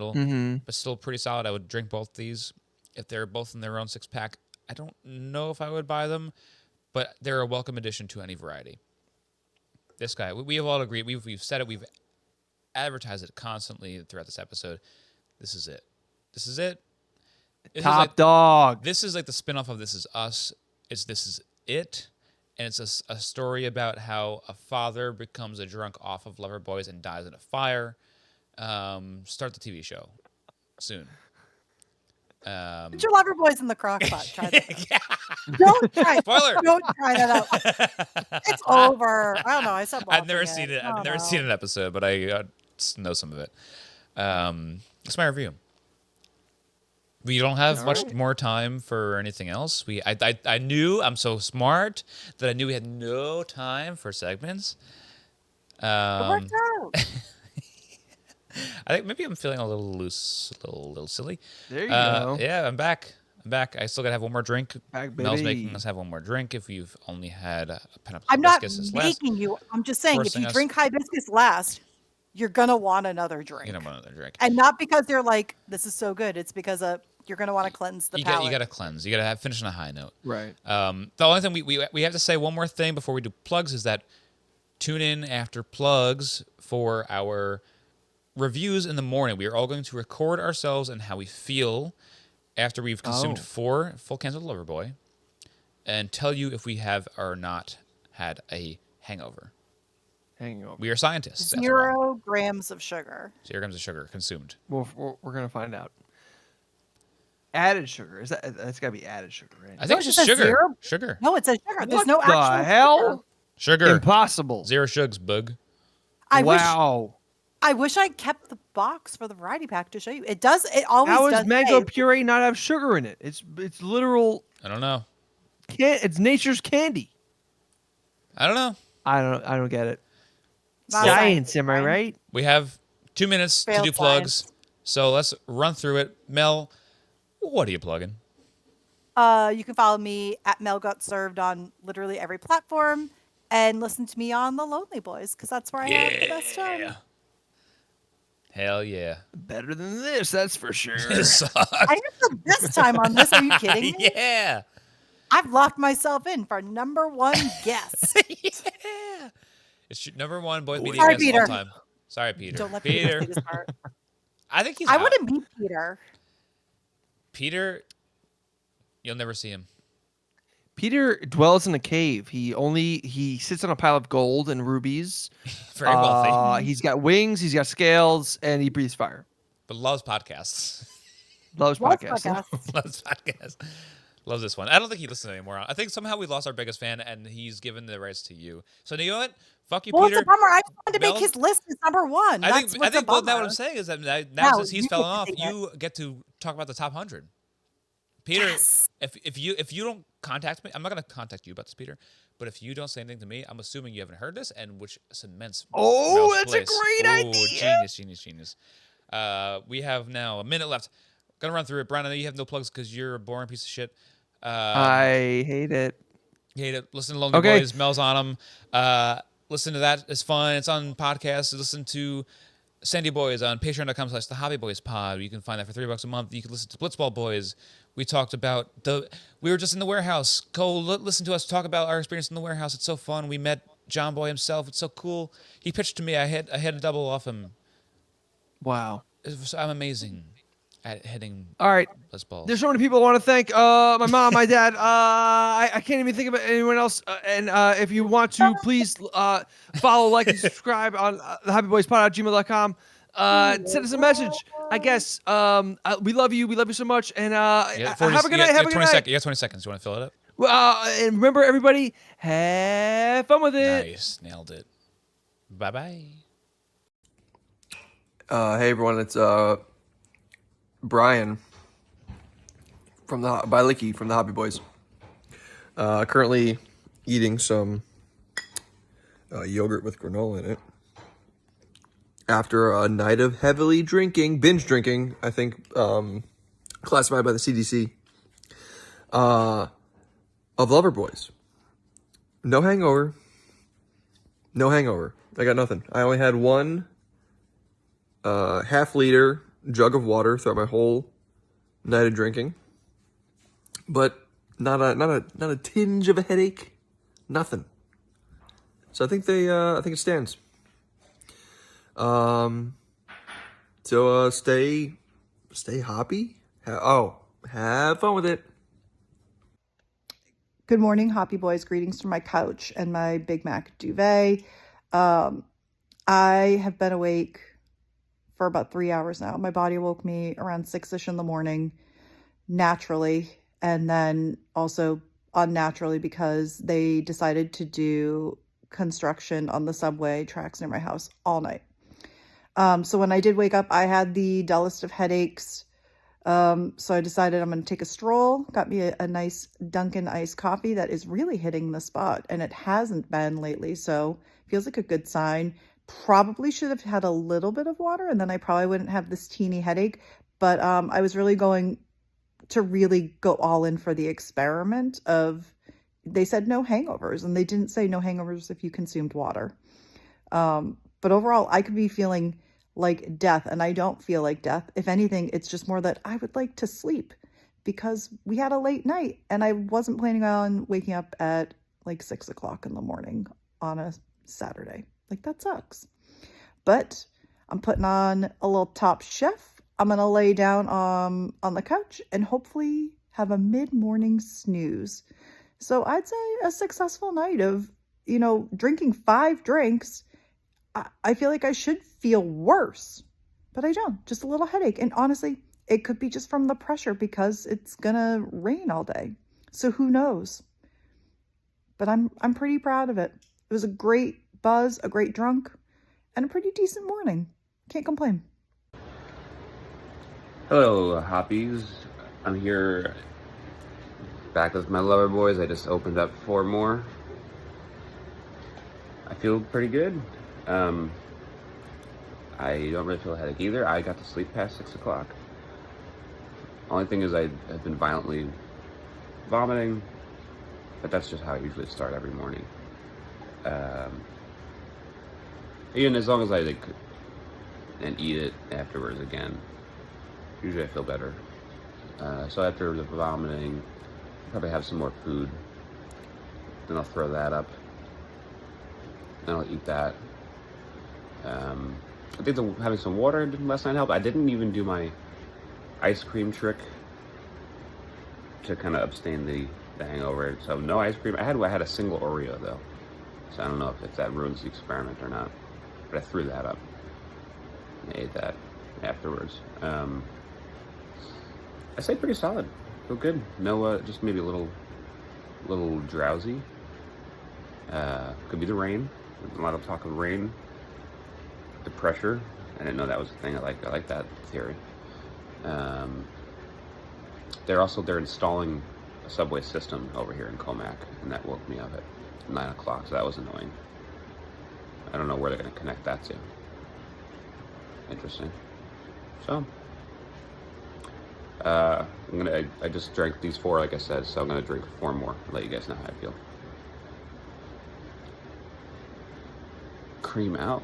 but still pretty solid. I would drink both these if they're both in their own 6-pack. I don't know if I would buy them, but they're a welcome addition to any variety. This guy, we have all agreed. We've said it. We've advertised it constantly throughout this episode. This is it. This is it. This is Top like, dog. this is like the spinoff of This Is Us. This is it, and it's a story about how a father becomes a drunk off of Loverboys and dies in a fire. Start the TV show soon. Put your Loverboys in the crock pot. Try that. Don't try. Spoiler. Don't try that out. It's over. I don't know. I stopped I've never watching seen it. I I've don't never know. seen an episode, but I know some of it. It's my review. We don't have much more time for anything else. I knew I'm so smart that I knew we had no time for segments. It worked out. I think maybe I'm feeling a little loose, a little silly. There you go. Yeah, I'm back. I still gotta have one more drink. Back, Mel's baby. making us have one more drink. If you've only had a pineapple I'm not hibiscus as last, making you. I'm just saying, if forcing you us- drink hibiscus last, you're gonna want another drink, you know, one other drink. and not because they're like this is so good. It's because you're gonna want to cleanse the You palate. gotta cleanse. You gotta finish on a high note. Right. The only thing we have to say one more thing before we do plugs is that tune in after plugs for our reviews in the morning. We are all going to record ourselves and how we feel after we've consumed 4 full cans of Loverboy and tell you if we have or not had a hangover. Hangover. We are scientists. after all. 0 grams of sugar. 0 grams of sugar consumed. Well, we're gonna find out. Added sugar. That's gotta be added sugar, right? I think it it's just says sugar. 0? Sugar. No, it says sugar. There's What no the actual hell? sugar. Sugar. Impossible. 0 shugs, bug. Wow. I wish I kept the box for the variety pack to show you. It does. It always How does. does mango say- puree not have sugar in it? It's literal. I don't know. It's nature's candy. I don't know. I don't get it. Not Science, am I Brian. right? We have 2 minutes to Failed do plugs. science. So let's run through it. Mel, what are you plugging? You can follow me at Mel Got Served on literally every platform, and listen to me on the Lonely Boys because that's where I have the best time. Hell yeah. Better than this, that's for sure. This sucks. I have the best time on this. Are you kidding me? Yeah. I've locked myself in for #1 guess. Yeah. It's your number 1 boys meeting Sorry, guest of all Peter. time. Sorry, Peter. Don't let Peter. Peter say this part. I think he's I out. want to meet Peter. Peter, you'll never see him. Peter dwells in a cave. He sits on a pile of gold and rubies. Very wealthy. He's got wings, he's got scales, and he breathes fire. But loves podcasts. Loves Loves podcasts. podcasts. Loves podcasts. Love this one. I don't think he listens anymore. I think somehow we lost our biggest fan, and he's given the rights to you. So you know what? Fuck you, Well, Peter. it's a bummer. I just wanted to make Mel, his list as number one. I That's think. what's a Well, bummer. now what I'm saying is that now Now since he's you fallen get to off, say it. you get to talk about the top 100. Peter, Yes. if you don't contact me, I'm not gonna contact you about this, Peter. But if you don't say anything to me, I'm assuming you haven't heard this, and which cements Oh, Mel's that's a place. great idea. Genius. We have now a minute left. Gonna run through it. Brian, I know you have no plugs because you're a boring piece of shit. I hate it. You hate it. Listen to Lonely Okay. Boys. Mel's on them. Listen to that. It's fun. It's on podcasts. Listen to Sandy Boys on patreon.com/the Hobby Boys Pod. You can find that for $3 a month. You can listen to Blitzball Boys. We talked about we were just in the warehouse. Go listen to us talk about our experience in the warehouse. It's so fun. We met John Boy himself. It's so cool. He pitched to me. I had a double off him. Wow. I'm amazing at hitting All right. Blitzballs. There's so many people I want to thank. My mom, my dad. I can't even think of anyone else. And if you want to, please follow, like, and subscribe on the hobbyboyspod@gmail.com. Send us a message. I guess we love you. We love you so much. And have a good night. Have a good night. You got 20 seconds. You want to fill it up? And remember, everybody, have fun with it. Nice. Nailed it. Bye-bye. Hey, everyone. It's Brian by Licky from the Hobby Boys. Currently eating some yogurt with granola in it. After a night of binge drinking, I think, classified by the CDC, of Loverboys. No hangover. I got nothing. I only had one half-liter jug of water throughout my whole night of drinking, but not a tinge of a headache, nothing. So I think it stands. So stay hoppy. Have fun with it. Good morning, Hoppy Boys. Greetings from my couch and my Big Mac duvet. I have been awake for about 3 hours now. My body woke me around 6-ish in the morning, naturally, and then also unnaturally because they decided to do construction on the subway tracks near my house all night. So when I did wake up, I had the dullest of headaches. So I decided I'm going to take a stroll. Got me a nice Dunkin' iced coffee that is really hitting the spot, and it hasn't been lately, so feels like a good sign. Probably should have had a little bit of water, and then I probably wouldn't have this teeny headache. But I was really going to really go all in for the experiment of, they said no hangovers, and they didn't say no hangovers if you consumed water. But overall, I could be feeling like death, and I don't feel like death. If anything, it's just more that I would like to sleep because we had a late night, and I wasn't planning on waking up at like 6 o'clock in the morning on a Saturday. Like, that sucks. But I'm putting on a little Top Chef. I'm going to lay down on the couch and hopefully have a mid-morning snooze. So I'd say a successful night of, drinking 5 drinks. I feel like I should feel worse, but I don't. Just a little headache. And honestly, it could be just from the pressure because it's going to rain all day. So who knows? But I'm pretty proud of it. It was a great buzz, a great drunk, and a pretty decent morning. Can't complain. Hello, Hoppies. I'm here back with my Loverboys. I just opened up 4 more. I feel pretty good. I don't really feel a headache either. I got to sleep past 6 o'clock. Only thing is I have been violently vomiting, but that's just how I usually start every morning. Even as long as I and eat it afterwards again, usually I feel better. So after the vomiting, I'll probably have some more food. Then I'll throw that up. Then I'll eat that. I think having some water last night helped. I didn't even do my ice cream trick to kind of abstain the hangover. So no ice cream. I had a single Oreo though. So I don't know if that ruins the experiment or not. But I threw that up and ate that afterwards. I say pretty solid. feel good. No, just maybe a little drowsy. Could be the rain. A lot of talk of rain. The pressure. I didn't know that was a thing. I like that theory. They're installing a subway system over here in Comac, and that woke me up at 9 o'clock. So that was annoying. I don't know where they're going to connect that to. Interesting. So, I just drank these 4, like I said, so I'm gonna drink 4 more. Let you guys know how I feel. Cream out.